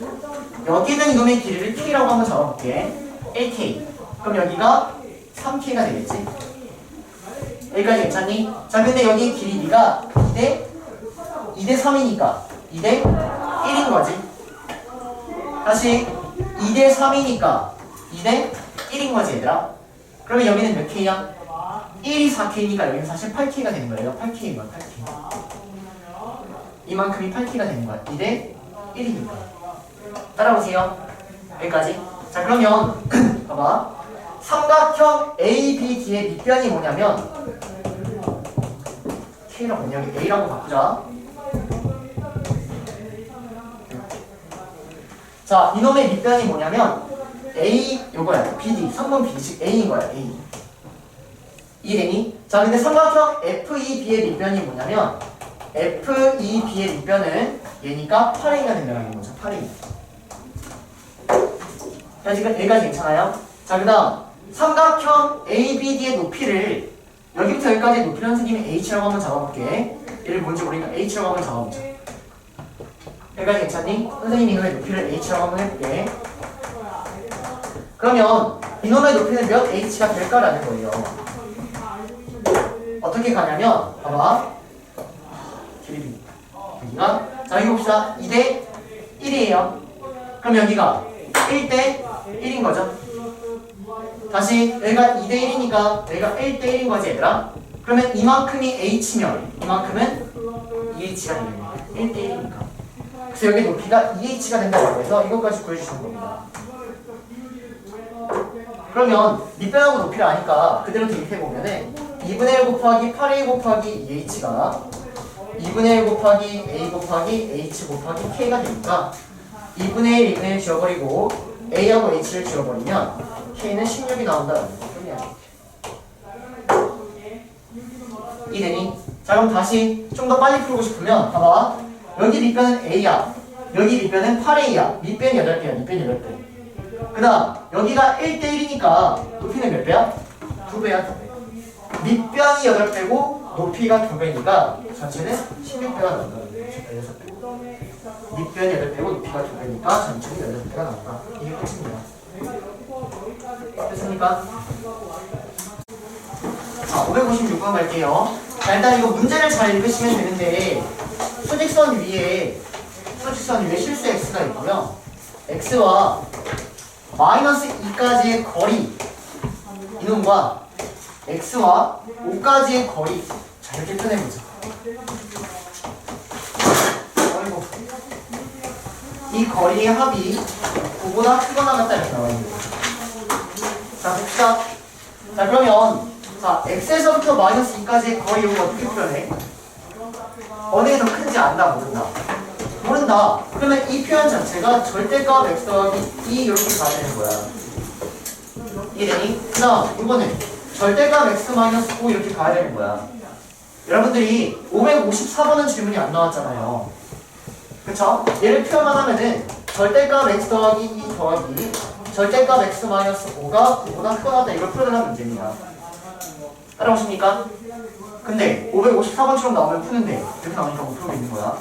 여기 있는 이놈의 길이를 K라고 한번 잡아볼게. 1K. 그럼 여기가 3K가 되겠지? 여기까지 괜찮니? 자, 근데 여기 길이 B가 2대 3이니까 2대 1인 거지. 다시 2대 3이니까 2대 1인 거지, 얘들아. 그러면 여기는 몇 K야? 1이 4K니까 여기는 사실 8K가 되는 거예요. 8K인 거야, 8K. 이만큼이 8K가 되는 거야. 2대 1이니까. 따라오세요. 여기까지. 자, 그러면 봐봐. 삼각형 ABD의 밑변이 뭐냐면 K라고 뭐냐면 A라고 바꾸자. 자, 이놈의 밑변이 뭐냐면 A 요거야. BD, 성분 BD, 즉 A인 거야. A. 이해되니? 자, 근데 삼각형 FEB의 밑변이 뭐냐면 FEB의 밑변은 얘니까 8A가 된다는 거죠. 8A. 자, 지금 여기까지 괜찮아요? 자, 그 다음 삼각형 ABD의 높이를 여기부터 여기까지 높이를 선생님이 H라고 한번 잡아볼게. 얘를 뭔지 모르니까 H라고 한번 잡아보자. 여기까지 괜찮니? 선생님이 이놈의 높이를 H라고 한번 해볼게. 그러면 이놈의 높이는 몇 H가 될까라는 거예요. 어떻게 가냐면 봐봐. 길이 여기가, 자, 여기 봅시다. 2대 1이에요. 그럼 여기가 1대 1인 거죠. 다시 여기가 2대 1이니까 여기가 1대 1인 거지, 얘들아. 그러면 이만큼이 H면 이만큼은 2H가 되는 거야. 1대 1이니까. 그래서 여기 높이가 2H가 된다고 해서 이것까지 구해주시는 겁니다. 그러면 밑변하고 높이를 아니까 그대로 대입해보면은 2분의 1 곱하기 8a 곱하기 2h가 2분의 1 곱하기 a 곱하기 h 곱하기 k가 되니까 2분의 1, 2분의 1 지워버리고 a하고 h를 지워버리면 k는 16이 나온다는 거예요. 이되니? 자 그럼 다시 좀 더 빨리 풀고 싶으면 봐봐. 여기 밑변은 a야. 여기 밑변은 8a야. 밑변이 8개야. 밑변이 8개. 그 다음 여기가 1대1이니까 높이는 몇 배야? 2배야. 2배. 밑변이 8배고 높이가 2배니까 전체는 16배가 나온다. 16배. 밑변이 8배고 높이가 2배니까 전체는 8배가 나온다. 이게 끝입니다. 됐습니까? 자, 556번 갈게요. 자, 일단 이거 문제를 잘 읽으시면 되는데 수직선 위에 실수 x가 있고요. x와 마이너스 2까지의 거리 이놈과 x와 5까지의 거리. 자, 이렇게 표내보자. 어이구. 이 거리의 합이 9보다 크거나 같다 이렇게 나와 있는 거죠. 자, 봅시다. 자, 그러면 자, x에서부터 마이너스 2까지의 거리 이거 어떻게 표현해? 어느 게 더 큰지 안다, 모른다? 모른다. 그러면 이 표현 자체가 절대값 x 더하기 2 이렇게 가야 되는 거야. 이해되니? 그 다음 이거는 절대값 x 마이너스 5 이렇게 가야 되는 거야. 여러분들이 554번은 질문이 안 나왔잖아요. 그쵸? 얘를 표현만 하면은 절대값 x 더하기 2 더하기 절대값 x 마이너스 5가 5보다 크거나 같다 이걸 풀어내는 문제입니다. 따라오십니까? 근데 554번처럼 나오면 푸는데 이렇게 나오니까 못 풀고 있는 거야.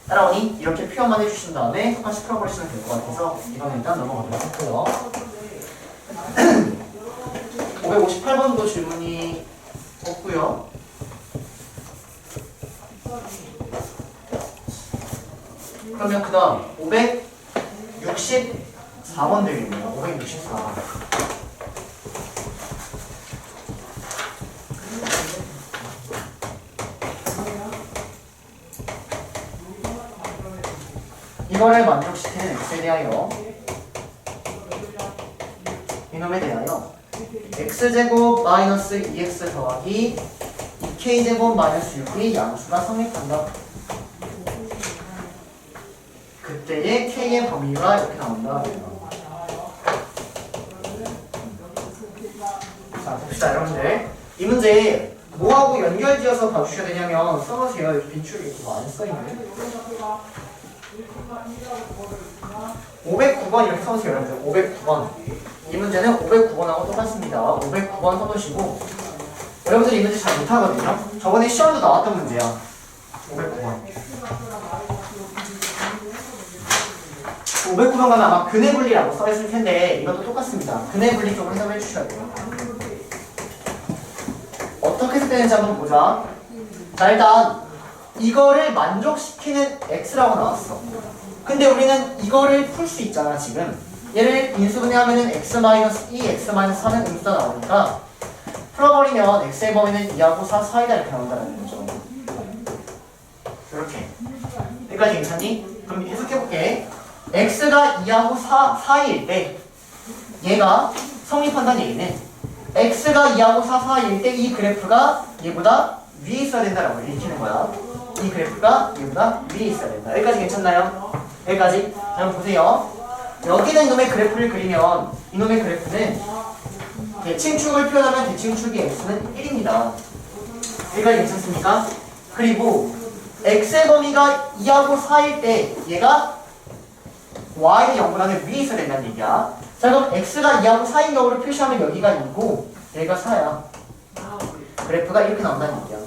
따라오니? 이렇게 표현만 해주신 다음에 똑같이 풀어버리시면 될 것 같아서 이건 일단 넘어가도록 할게요. 558번도 질문이 없고요. 그러면 그 다음 564번 되겠네요. 564번. 이거를 만족시키는 x에 대하여 이놈에 대하여 x제곱 마이너스 2x 더하기 2k제곱 마이너스 6이 양수가 성립한다. 그때의 k의 범위가 이렇게 나온다. 자, 봅시다 여러분들. 이 문제 뭐하고 연결지어서 봐주셔야 되냐면 써보세요. 여기 빈줄이 이렇게 많이 써있네. 509번 이렇게 써보세요 여러분들. 509번. 이 문제는 509번하고 똑같습니다. 509번 써보시고 여러분들 이 문제 잘 못하거든요. 저번에 시험도 나왔던 문제야. 509번. 509번 가면 아마 근의 분리라고 써있을 텐데 이것도 똑같습니다. 근의 분리 쪽으로 해석을 해주셔야 돼요. 어떻게 해석되는지 한번 보자. 자, 일단 이거를 만족시키는 x라고 나왔어. 근데 우리는 이거를 풀 수 있잖아 지금. 얘를 인수분해하면은 x-2, x-4는 음수가 나오니까 풀어버리면 x의 범위는 2하고 4 사이다 이렇게 나온다는 거죠. 이렇게. 여기까지 괜찮니? 그럼 해석해볼게. x가 2하고 4 사이일 때 얘가 성립한다는 얘기는 x가 2하고 4 사이일 때 이 그래프가 얘보다 위에 있어야 된다라고 읽히는 거야. 이 그래프가 얘보다 위에 있어야 된다. 여기까지 괜찮나요? 여기까지. 자, 그럼 보세요. 여기는 이놈의 그래프를 그리면 이놈의 그래프는 대칭축을 표현하면 대칭축이 x는 1입니다. 여기까지 괜찮습니까? 그리고 x의 범위가 2하고 4일 때 얘가 y의 0보다는 위에 있어야 된다는 얘기야. 자, 그럼 x가 2하고 4인 경우를 표시하면 여기가 2고 얘가 4야. 그래프가 이렇게 나온다는 얘기야.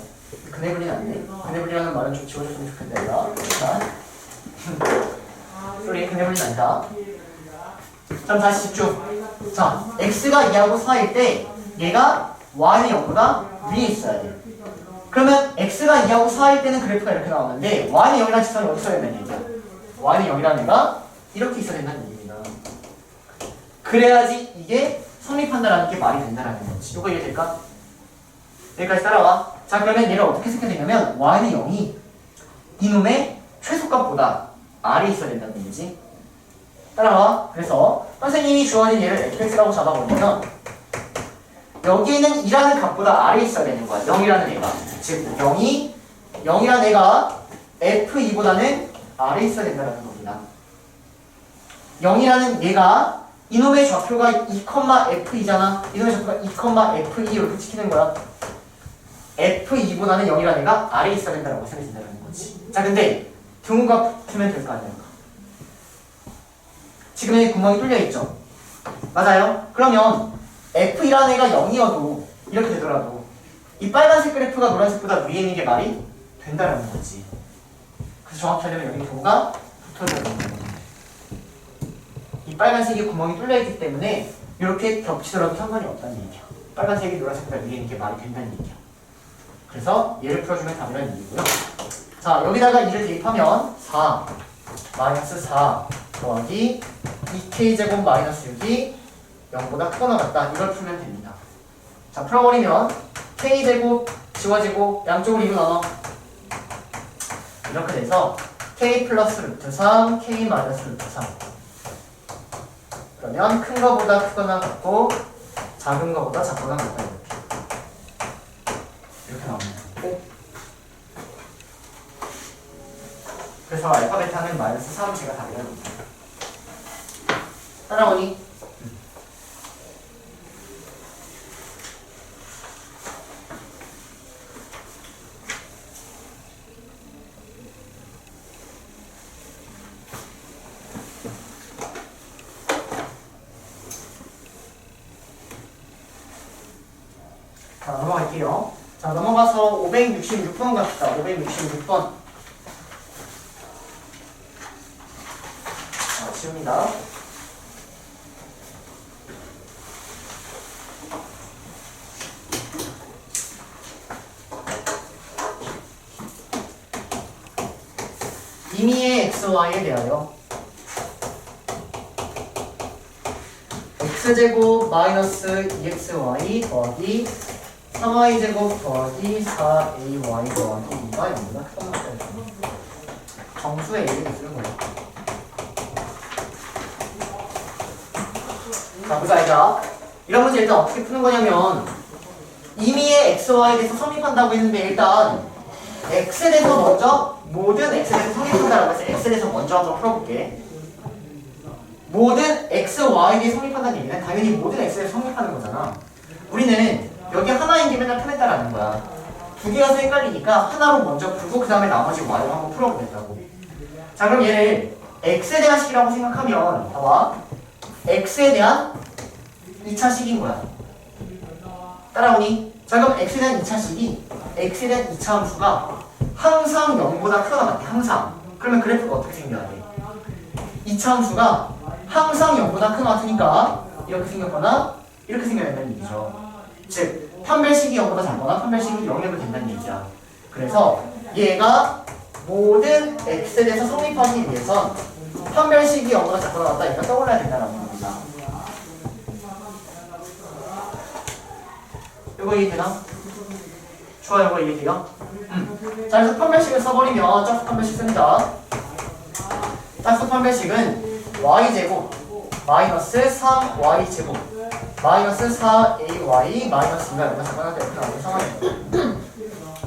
근해분리 났네. 근해분리라는 말은 좀 지워줬으면 좋겠다 얘가. 소리 근해분리 난다. 그럼 다시 집중. 자, x가 2하고 4일 때 얘가 y의 0보다 위에 있어야 돼. 그러면 x가 2하고 4일 때는 그래프가 이렇게 나오는데 y는 0이라는 직선이 어디 있어야 된다는 얘기야? y는 0이라는 애가 이렇게 있어야 된다는 얘기입니다. 그래야지 이게 성립한다라는 게 말이 된다라는 거지. 이거 이해될까? 여기까지 따라와. 자, 그러면 얘를 어떻게 생각되냐면 y는 0이 이놈의 최소값보다 r이 있어야 된다는 얘기지. 따라와. 그래서 선생님이 주어진 얘를 fx라고 잡아보면 여기는 2라는 값보다 아래에 있어야 되는 거야. 0이라는 애가. 즉 0이라는 애가 f2보다는 아래에 있어야 된다는 겁니다. 0이라는 얘가 이놈의 좌표가 2,f이잖아. 이놈의 좌표가 2,f2 이렇게 찍히는 거야. f2보다는 0이라는 애가 아래에 있어야 된다고 생각이 든다는 거지. 자, 근데 등호가 붙으면 될 거 아니야. 지금 여기 구멍이 뚫려 있죠. 맞아요? 그러면 F이라는 애가 0이어도 이렇게 되더라도 이 빨간색 그래프가 노란색보다 위에 있는 게 말이 된다는 거지. 그래서 정확히 하려면 여기 등호가 붙어야 되는 거야. 이 빨간색이 구멍이 뚫려 있기 때문에 이렇게 겹치더라도 상관이 없다는 얘기야. 빨간색이 노란색보다 위에 있는 게 말이 된다는 얘기야. 그래서 얘를 풀어주면 답이라는 얘기고요. 자, 여기다가 2를 대입하면 4 마이너스 4 더하기 2k제곱 마이너스 6이 0보다 크거나 같다. 이걸 풀면 됩니다. 자, 풀어버리면 k제곱 지워지고 양쪽으로 2로 나눠. 이렇게 돼서 k 플러스 루트 3 k 마이너스 루트 3 그러면 큰 거보다 크거나 같고 작은 거보다 작거나 같다. 이렇게 나옵니다. 그래서 알파 베타는 마이너스 3 제가 답이라고 합니다. 따라오니? 자, 넘어갈게요. 자, 넘어가서 566번 갑시다. 566번. 자, 지웁니다. 임의의 xy에 대하여 x제곱 마이너스 2xy 더하기 3y제곱 더하기 4ay 더하기 2가 0보다 크다. 정수의 a를 쓰는 거예요. 자, 보자, 얘들아. 이런 문제 일단 어떻게 푸는 거냐면 임의의 xy에 대해서 성립한다고 했는데 일단 x에 대해서 먼저 모든 x에 대해서 성립한다라고 해서 x에 대해서 먼저 한번 풀어볼게. 모든 x, y에 대해 성립한다는 얘기는 당연히 모든 x에 대해서 성립하는 거잖아. 우리는 여기 하나인 게 맨날 편했다라는 거야. 두 개가 서 헷갈리니까 하나로 먼저 풀고 그 다음에 나머지 y로 한번 풀어보겠다고. 자, 그럼 얘를 x에 대한 식이라고 생각하면 봐봐. x에 대한 2차식인 거야. 따라오니? 자, 그럼 x에 대한 2차식이 x에 대한 2차 함수가 항상 0보다 크거나 같아. 항상. 그러면 그래프가 어떻게 생겨야 돼? 2차 함수가 항상 0보다 크거나 같으니까 이렇게 생겼거나 이렇게 생겨야 된다는 얘기죠. 즉 판별식이 0보다 작거나 판별식이 0이어도 된다는 얘기야. 그래서 얘가 모든 x에 대해서 성립하기 위해선 판별식이 0보다 작거나 같다. 얘가 떠올라야 된다는 겁니다. 이거 이해되나? 좋아요. 이거 이해돼요? 자, 그래서 판별식을 써버리면 짝수 판별식 씁니다. 짝수 판별식은 y제곱 마이너스 3y제곱 마이너스 4ay 마이너스 2가 얼마 작거나 이렇게 나오는 상황이에요.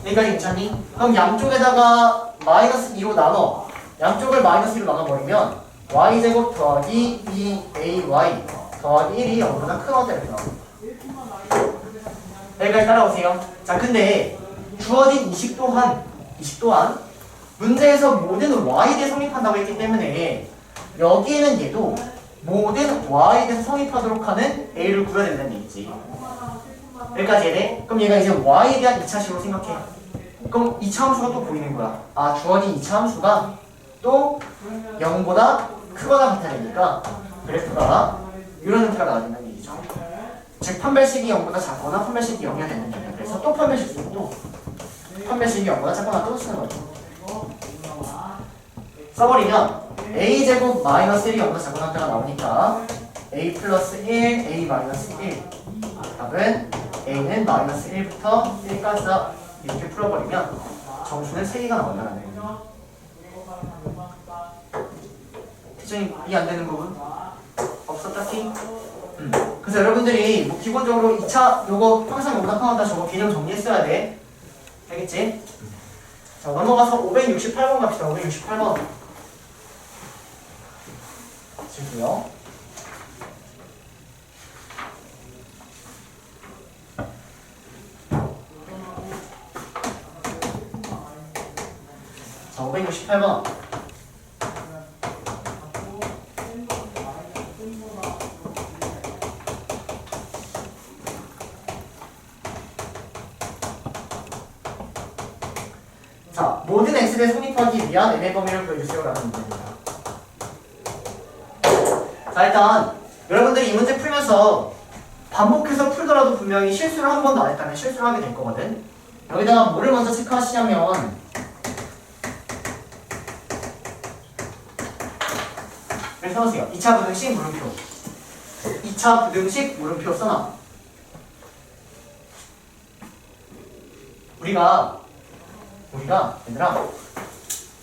여기까지 괜찮니? 그럼 양쪽에다가 마이너스 2로 나눠 양쪽을 마이너스 2로 나눠버리면 y제곱 더하기 2ay 더하기 1이 0보다 크거나 이렇게 나옵니다. 여기까지 따라오세요. 자, 근데 주어진 이식 또한 문제에서 모든 y에 대해 성립한다고 했기 때문에 여기에는 얘도 모든 y에 대해서 성립하도록 하는 a를 구해야 된다는 얘기지. 여기까지 해야 그럼 얘가 이제 y에 대한 2차식으로 생각해. 그럼 2차 함수가 또 보이는 거야. 아, 주어진 2차 함수가 또 0보다 크거나 같아지니까 그래프가 이런 형태가 나와야 된다는 얘기죠. 즉 판별식이 0보다 작거나 판별식이 0이어야 되는 거예요. 그래서 또 판별식 쓰고 또 판별식이 0보다 작거나 또 쓰는 거죠. 써버리면 a제곱 마이너스 1이 0보다 작거나 같다가 나오니까 a 플러스 1, a 마이너스 1 답은 a는 마이너스 1부터 1까지 이렇게 풀어버리면 정수는 3개가 나온다는 거예요. 표정이 이해 안 되는 부분? 없어 딱히? 그래서 여러분들이 뭐 기본적으로 2차 요거 항상 용납하다 저거 개념 정리했어야 돼. 알겠지? 자 넘어가서 568번 갑시다. 568번 지금요. 자 568번 자, 모든 x를 성립하기 위한 m의 범위를 구해주세요 라는 문제입니다. 자, 일단 여러분들이 이 문제 풀면서 반복해서 풀더라도 분명히 실수를 한 번도 안 했다면 실수를 하게 될 거거든. 여기다가 뭐를 먼저 체크하시냐면 네, 써보세요. 2차 부등식 물음표 2차 부등식 물음표 써놔. 우리가 얘들아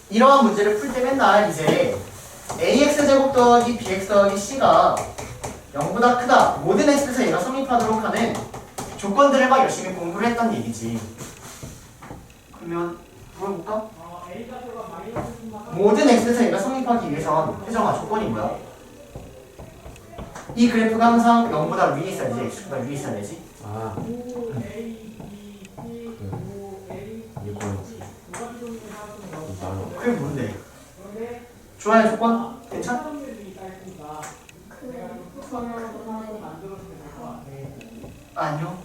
이러한 문제를 풀 때 맨날 이제 ax제곱 더하기 bx 더하기 c가 0보다 크다 모든 x에서 얘가 성립하도록 하는 조건들을 막 열심히 공부를 했단 얘기지. 그러면 물어볼까? 모든 x에서 얘가 성립하기 위해선 혜정아 조건이 뭐야? 이 그래프가 항상 0보다 위에 있어야지 x보다 위에 있어야 되지. 아, 그게 뭔데? 좋아요 조건? 괜찮아? 아니요.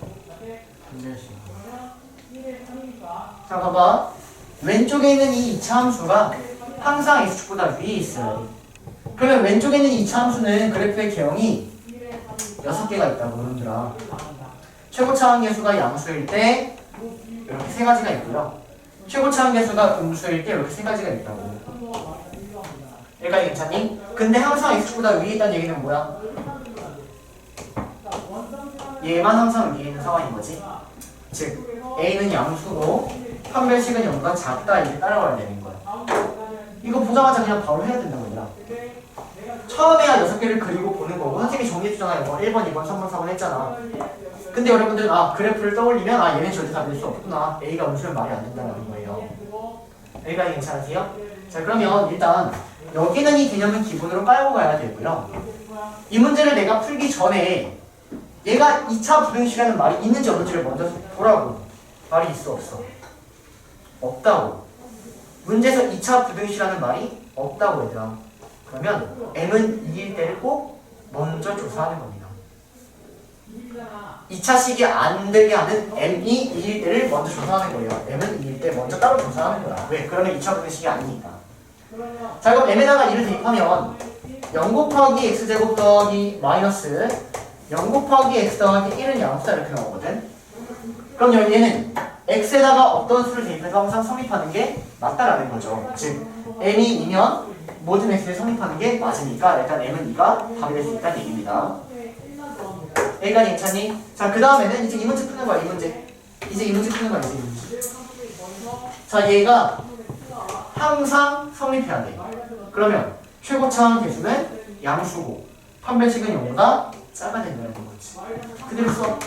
자 봐봐. 왼쪽에 있는 이 2차 함수가 항상 x축보다 위에 있어요. 그러면 왼쪽에 있는 2차 함수는 그래프의 개형이 6개가 있다고 여러분들아. 최고차 함계수가 양수일 때 이렇게 3가지가 있고요. 최고차 함계수가 음수일 때 이렇게 3가지가 있다고. 여기까지 괜찮니? 근데 항상 x축보다 위에 있다는 얘기는 뭐야? 얘만 항상 위에 있는 상황인 거지. 즉 a는 양수고 판별식은 0보다 작다 이렇게 따라가야 되는 거야. 이거 보자마자 그냥 바로 해야 된다고 얘들아. 처음에야 6개를 그리고 보는 거고 선생님이 정리해주잖아요. 뭐 1번, 2번, 3번, 4번 했잖아. 근데 여러분들은 그래프를 떠올리면 얘는 절대 답일 수 없구나. A가 음수면 말이 안 된다는 거예요. 여기까지 괜찮으세요? 자 그러면 일단 여기는 이 개념은 기본으로 깔고 가야 되고요. 이 문제를 내가 풀기 전에 얘가 2차 부등식이라는 말이 있는지 없는지를 먼저 보라고. 말이 있어 없어? 없다고. 문제에서 2차 부등식이라는 말이 없다고 얘들아. 그러면 m은 2일 때를 꼭 먼저 조사하는 겁니다. 2차식이 안 되게 하는 m이 2일 때를 먼저 조사하는 거예요. m은 2일 때 먼저 따로 조사하는 거야. 왜? 그러면 2차 부등식이 아니니까. 자 그럼 m에다가 2를 대입하면 0 곱하기 x제곱 더하기 마이너스 0 곱하기 x 더하기 1은 양수다 이렇게 나오거든. 그럼 얘는 x에다가 어떤 수를 대입해도 항상 성립하는 게 맞다라는 거죠. 즉 m이 2면 모든 x에 성립하는 게 맞으니까 일단 m은 2가 답이 될 수 있다는 얘기입니다. 여기까지 괜찮니? 자 그 다음에는 이제 이 문제 푸는 거야. 이 문제 이제 이 문제 푸는 거야. 이제 이 문제. 자 얘가 항상 성립해야 돼. 그러면 최고차항 계수는 양수고 판별식은 0보다 작아야 된다는 거지. 그대로 써.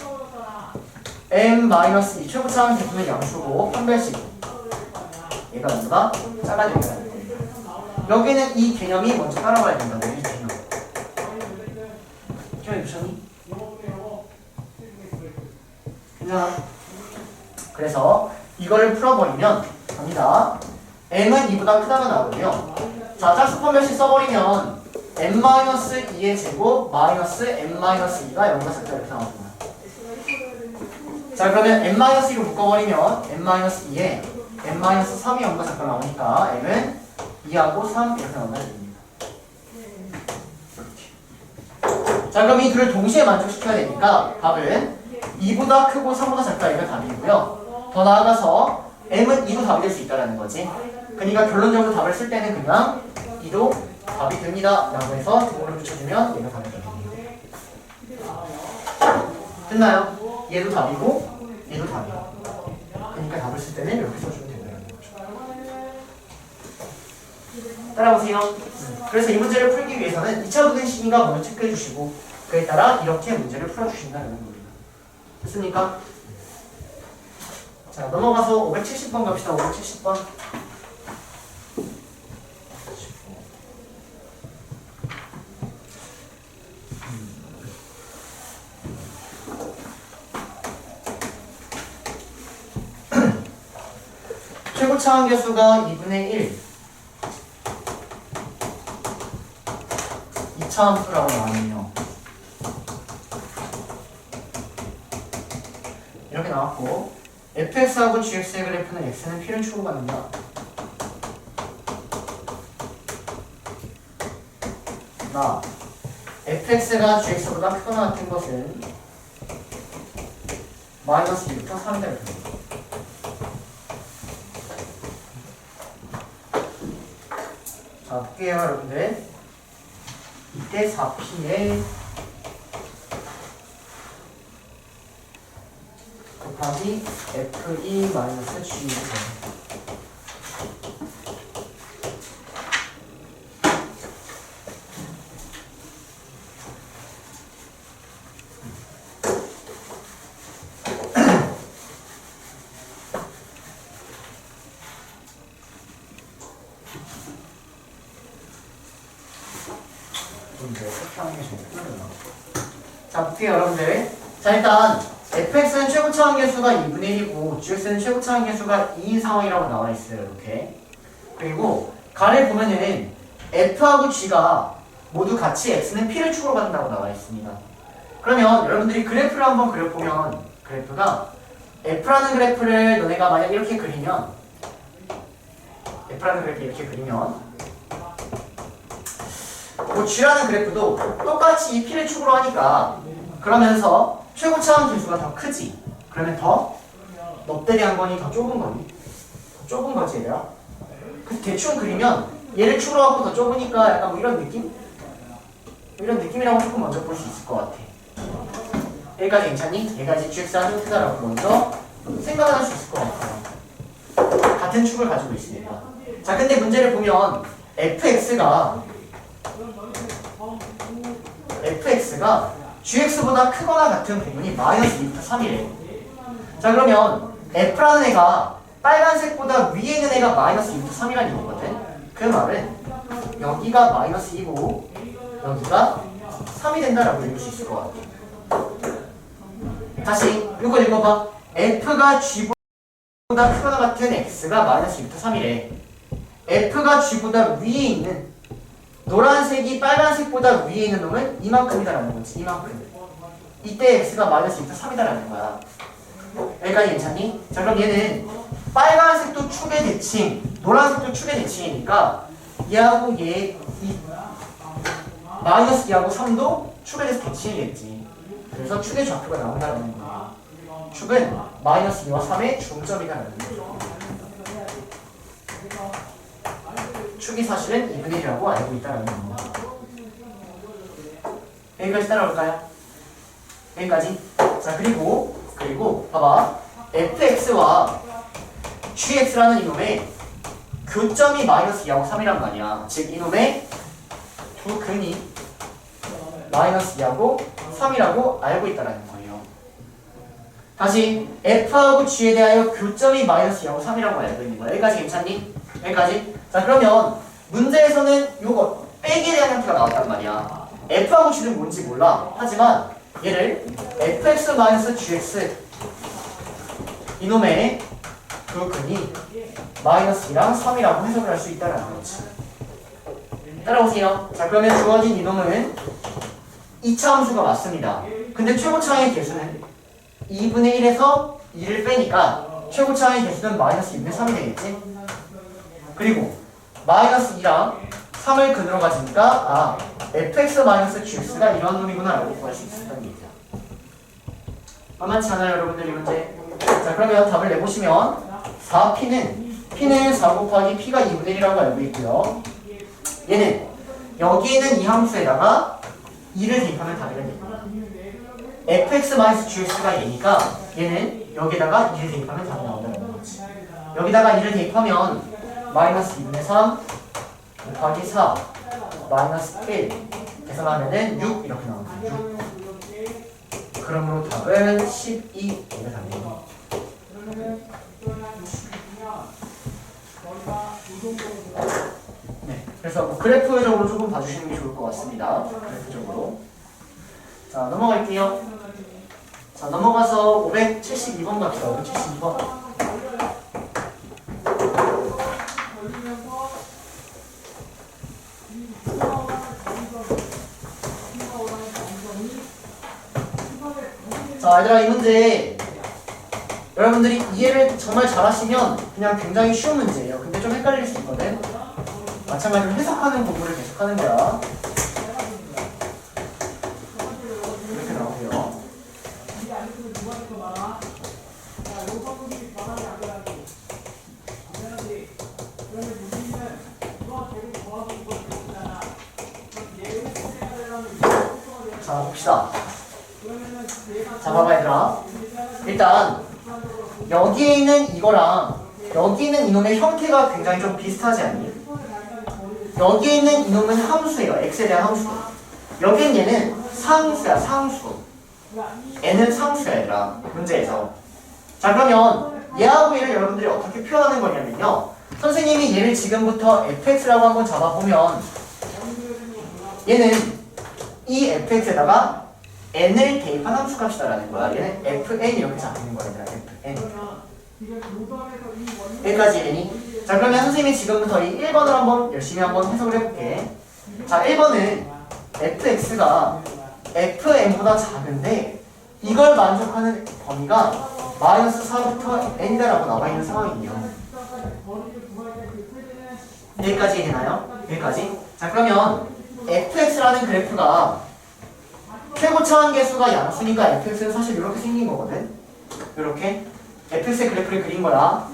m-2 최고차항 계수는 양수고 판별식 얘가 0보다 작아야 된다는 거예요. 여기는 이 개념이 먼저 따라가야 된다고. 이 개념. 기억해 주셨니? 괜찮아? 그래서 이거를 풀어버리면 갑니다. m은 2보다 크다가 나오고요. 자, 짝수 판별식 써버리면 m-2의 제곱 마이너스 m-2가 0보다 작다 이렇게 나옵니다. 자, 그러면 m-2로 묶어버리면 m-2에 m-3이 0보다 작다 나오니까 m은 2하고 3 이렇게 나온다는 얘기입니다. 이렇게. 자, 그럼 이 둘을 동시에 만족시켜야 되니까 답은 2보다 크고 3보다 작다 이게 답이고요. 더 나아가서 m은 2도 답이 될 수 있다는 거지. 그러니까 결론적으로 답을 쓸 때는 그냥 2도 답이 됩니다 라고 해서 등호를 붙여주면 얘가 답이 됩니다. 됐나요? 얘도 답이고 얘도 답이고. 그러니까 답을 쓸 때는 이렇게 써주면 된다는 거죠. 따라오세요. 그래서 이 문제를 풀기 위해서는 2차 분행식인가 먼저 체크해 주시고 그에 따라 이렇게 문제를 풀어주신다는 겁니다. 됐습니까? 자, 넘어가서 570번 갑시다. 570번. 최고차 한계수가 2분의 1 2차 함수라고 나왔네요. 이렇게 나왔고 fx하고 gx의 그래프는 x는 p를 축으로 갖는다. 나 fx가 gx보다 크거나 같은 것은 마이너스 2부터 3이다 이렇게 됩니다. 자, 볼게요 여러분들. 이때 4p에 곱하기 fe 마이너스 g 자, 볼게요 여러분들. 자, 일단 fx는 최고차 한계수가 2분의 1이고 gx는 최고차 한계수가 2인 상황이라고 나와 있어요. 이렇게. 그리고 가를 보면은 f하고 g가 모두 같이 x는 p를 축으로 간다고 나와 있습니다. 그러면 여러분들이 그래프를 한번 그려보면 그래프가 f라는 그래프를 너네가 만약 이렇게 그리면 f라는 그래프 이렇게 그리면 뭐 g라는 그래프도 똑같이 이 p를 축으로 하니까 그러면서 최고차 한계수가 더 크지. 그러면 더 넙대대한 거니 더 좁은 거니? 더 좁은 거지 얘들아. 그래서 대충 그리면 얘를 축으로 하고 더 좁으니까 약간 뭐 이런 느낌? 이런 느낌이라고 조금 먼저 볼 수 있을 것 같아. 여기까지 괜찮니? 얘까지 gx가 힌트다라고 먼저 생각을 할 수 있을 것 같아요. 같은 축을 가지고 있으니까. 자, 근데 문제를 보면 fx가 gx보다 크거나 같은 부분이 마이너스 2부터 3이래. 자, 그러면 f라는 애가 빨간색보다 위에 있는 애가 마이너스 2부터 3이라는 얘기거든. 그 말은 여기가 마이너스 2고 여기가 3이 된다라고 읽을 수 있을 것 같아. 다시 이거 읽어봐. f가 g보다 크거나 같은 x가 마이너스 2부터 3이래. f가 g보다 위에 있는 노란색이 빨간색보다 위에 있는 놈은 이만큼이다라는 거지. 이만큼. 이때 x가 마이너스 2부터 3이다라는 거야. 여기까지 괜찮니? 자, 그럼 얘는 빨간색도 축의 대칭, 노란색도 축의 대칭이니까 얘하고 얘 마이너스 2하고 3도 축에 대해서 대칭이겠지. 그래서 축의 좌표가 나온다는 거야. 축은 마이너스 2와 3의 중점이다라는 거야. 축이 사실은 2분의 1이라고 알고 있다는 겁니다. 여기까지 따라올까요? 여기까지. 자, 그리고 봐봐. fx와 gx라는 이놈의 교점이 마이너스 2하고 3이란 말이야. 즉 이놈의 두 근이 마이너스 2하고 3이라고 알고 있다는 거예요. 다시 f하고 g에 대하여 교점이 마이너스 2하고 3이라고 알고 있는 거야. 여기까지 괜찮니? 여기까지. 자, 그러면 문제에서는 요거 빼기에 대한 형태가 나왔단 말이야. f하고 g는 뭔지 몰라. 하지만 얘를 fx-gx 이놈의 그 근이 마이너스 2랑 3이라고 해석을 할 수 있다는 거지. 따라오세요. 자, 그러면 주어진 이놈은 2차 함수가 맞습니다. 근데 최고차의 개수는 2분의 1에서 2를 빼니까 최고차의 개수는 마이너스 2분의 3이 되겠지. 그리고 마이너스 2랑 3을 근으로 가지니까 fx-gx가 이런 놈이구나 라고 구할 수 있었던 얘기야. 만만치 않아요 여러분들 이 문제. 자, 그러면 답을 내보시면 4p는 4 곱하기 p가 2분의 1이라고 알고 있고요. 얘는 여기 있는 이 함수에다가 2를 대입하면 답이 됩니다. fx-gx가 얘니까 얘는 여기다가 2를 대입하면 답이 나온다는 거지. 여기다가 2를 대입하면 마이너스 2분의 3 곱하기 4 마이너스 1 계산하면은 6 이렇게 나옵니다. 6. 그러므로 답은 12 이게 답입니다. 네, 그래서 뭐 그래프적으로 조금 봐주시는 게 좋을 것 같습니다. 그래프적으로. 자, 넘어갈게요. 자, 넘어가서 572번 갑시다. 572번. 자, 얘들아, 이 문제 여러분들이 이해를 정말 잘하시면 그냥 굉장히 쉬운 문제예요. 근데 좀 헷갈릴 수 있거든. 마찬가지로 해석하는 공부를 계속 하는 거야. 이렇게 나오고요. 자, 봅시다. 자, 봐봐 얘들아. 일단 여기에 있는 이거랑 여기 있는 이놈의 형태가 굉장히 좀 비슷하지 않니? 여기에 있는 이놈은 함수예요. x에 대한 함수. 여긴 얘는 상수야, 상수. n은 상수야, 얘들아. 문제에서. 자, 그러면 얘하고 얘를 여러분들이 어떻게 표현하는 거냐면요. 선생님이 얘를 지금부터 fx라고 한번 잡아보면 얘는 이 fx에다가 n을 대입한 함수값이다라는 거야. 얘는 fn 이렇게 잡히는 거야, 얘들아. fn. 여기까지 이해되니? 자, 그러면 선생님이 지금부터 이 1번을 한번 열심히 한번 해석을 해볼게. 자, 1번은 fx가 fn보다 작은데 이걸 만족하는 범위가 마이너스 4부터 n이다라고 나와 있는 상황이에요. 여기까지 이해되나요? 여기까지? 자, 그러면 fx라는 그래프가 최고차원 계수가 양수니까 fx는 사실 이렇게 생긴 거거든. 이렇게 fx의 그래프를 그린 거야.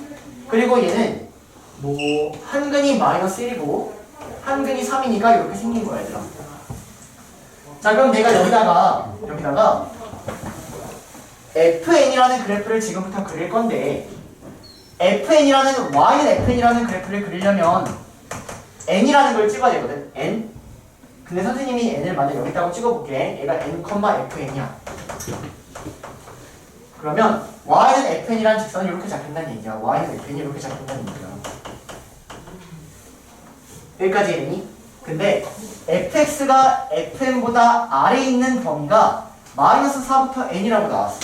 그리고 얘는 뭐 한근이 마이너스 1이고 한근이 3이니까 이렇게 생긴 거야, 얘들아. 자, 그럼 내가 여기다가 fn이라는 그래프를 지금부터 그릴 건데 fn이라는 y는 fn이라는 그래프를 그리려면 n이라는 걸 찍어야 되거든. n. 근데 선생님이 n을 만약 여기다가 찍어볼게. 얘가 n, fn이야. 그러면 y는 fn이라는 직선이 이렇게 잡힌다는 얘기야. y는 fn이 이렇게 잡힌다는 얘기야. 여기까지 이해되니? 근데 fx가 fn보다 아래에 있는 범위가 마이너스 4부터 n이라고 나왔어.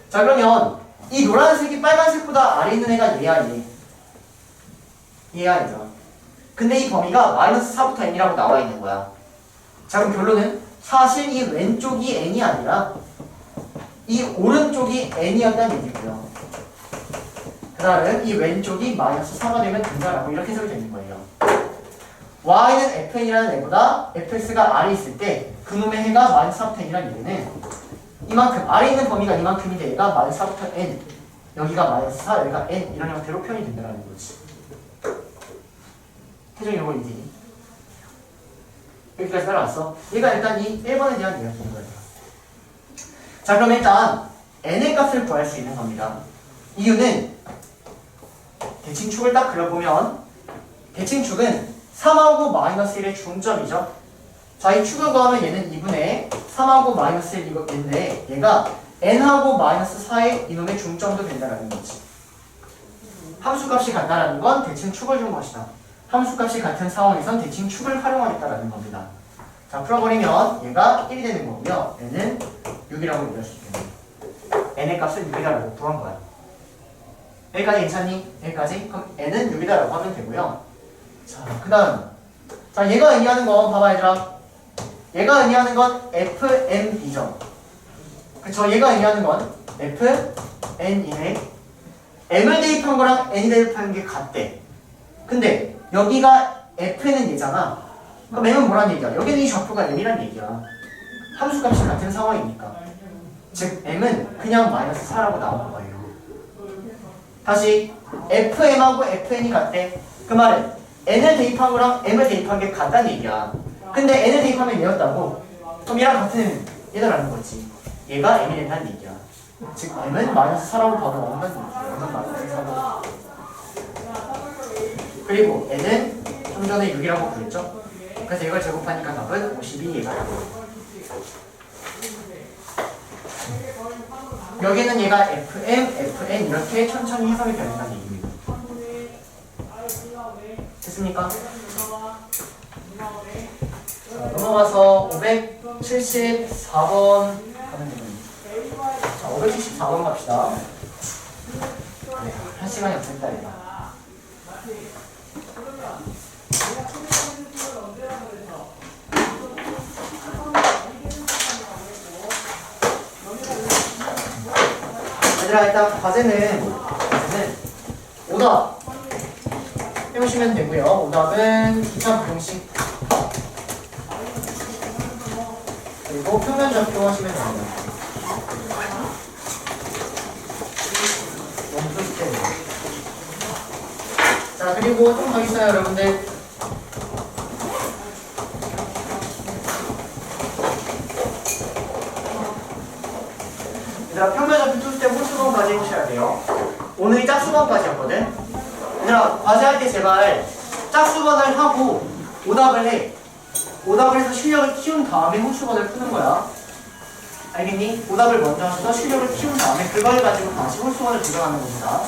자, 그러면 이 노란색이 빨간색보다 아래에 있는 애가 얘야, 얘. 얘야, 얘죠. 근데 이 범위가 마이너스 4부터 n이라고 나와 있는 거야. 자, 그럼 결론은 사실 이 왼쪽이 n이 아니라 이 오른쪽이 n이었다는 얘기고요. 그 다음에 이 왼쪽이 마이너스 4가 되면 된다라고 이렇게 해석이 되는 거예요. y는 fn이라는 애보다 fx가 아래에 있을 때 그놈의 해가 마이너스 4부터 n이라는 얘기는 이만큼 아래에 있는 범위가 이만큼인데 얘가 마이너스 4부터 n, 여기가 마이너스 4, 여기가 n 이런 형태로 표현이 된다는 거지. 태정이 이거 이제니? 여기까지 따라왔어. 얘가 일단 이 1번에 대한 이야기인 거예요. 자, 그럼 일단 n의 값을 구할 수 있는 겁니다. 이유는 대칭축을 딱 그려보면 대칭축은 3하고 마이너스 1의 중점이죠. 자, 이 축을 구하면 얘는 2분의 3하고 마이너스 1인데 얘가 n하고 마이너스 4의 이놈의 중점도 된다는 거지. 함수값이 같다는 건 대칭축을 준 것이다. 함수값이 같은 상황에선 대칭축을 활용하겠다라는 겁니다. 자, 풀어버리면 얘가 1이 되는 거고요. n은 6이라고 얘기할 수 있겠네요. n의 값을 6이다라고 구한 거야. 여기까지 괜찮니? 여기까지? 그럼 n은 6이다라고 하면 되고요. 자, 그 다음. 자, 얘가 의미하는 건 봐봐, 얘들아. 얘가 의미하는 건 fn이죠. 그쵸? 얘가 의미하는 건 fn이네. m을 대입한 거랑 n이 대입하는 게 같대. 근데 여기가 f는 얘잖아. 그럼 m은 뭐란 얘기야? 여기는 이 좌표가 m이란 얘기야. 함수값이 같은 상황이니까. 즉 m은 그냥 마이너스 4라고 나오는 거예요. 다시 fm하고 fn이 같대. 그 말은 n을 대입한 거랑 m을 대입한 게 같다는 얘기야. 근데 n을 대입하면 얘였다고? 그럼 얘랑 같은 얘다라는 거지. 얘가 m이 된다는 얘기야. 즉 m은 마이너스 4라고 봐도 없는 얘기야. m은 마이너스 4라고. 그리고 n은 좀 좀 전에 6이라고 그랬죠? 그래서 이걸 제곱하니까 답은 52얘가 여기는 얘가 FM, FN 이렇게 천천히 해석이 된다는 얘기입니다. 됐습니까? 자, 넘어가서 574번 자, 574번 갑시다. 네, 한 시간이 없습니다. 이거. 얘들아, 일단 과제는 오답 해오시면 되고요. 오답은 2차 부등식 그리고 표면 적용 하시면 됩니다. 자, 그리고 좀 더 있어요, 여러분들. 얘들아, 평면 접히 풀 때 홀수번까지 해보셔야 돼요. 오늘이 짝수번까지였거든. 얘들아, 과제할 때 제발 짝수번을 하고 오답을 해. 오답을 해서 실력을 키운 다음에 홀수번을 푸는 거야. 알겠니? 오답을 먼저 하셔서 실력을 키운 다음에 그걸 가지고 다시 홀수번을 조정하는 겁니다.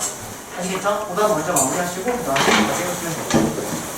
아시겠죠? 오답 먼저 마무리하시고 그 다음에 과제 해보시면 돼요.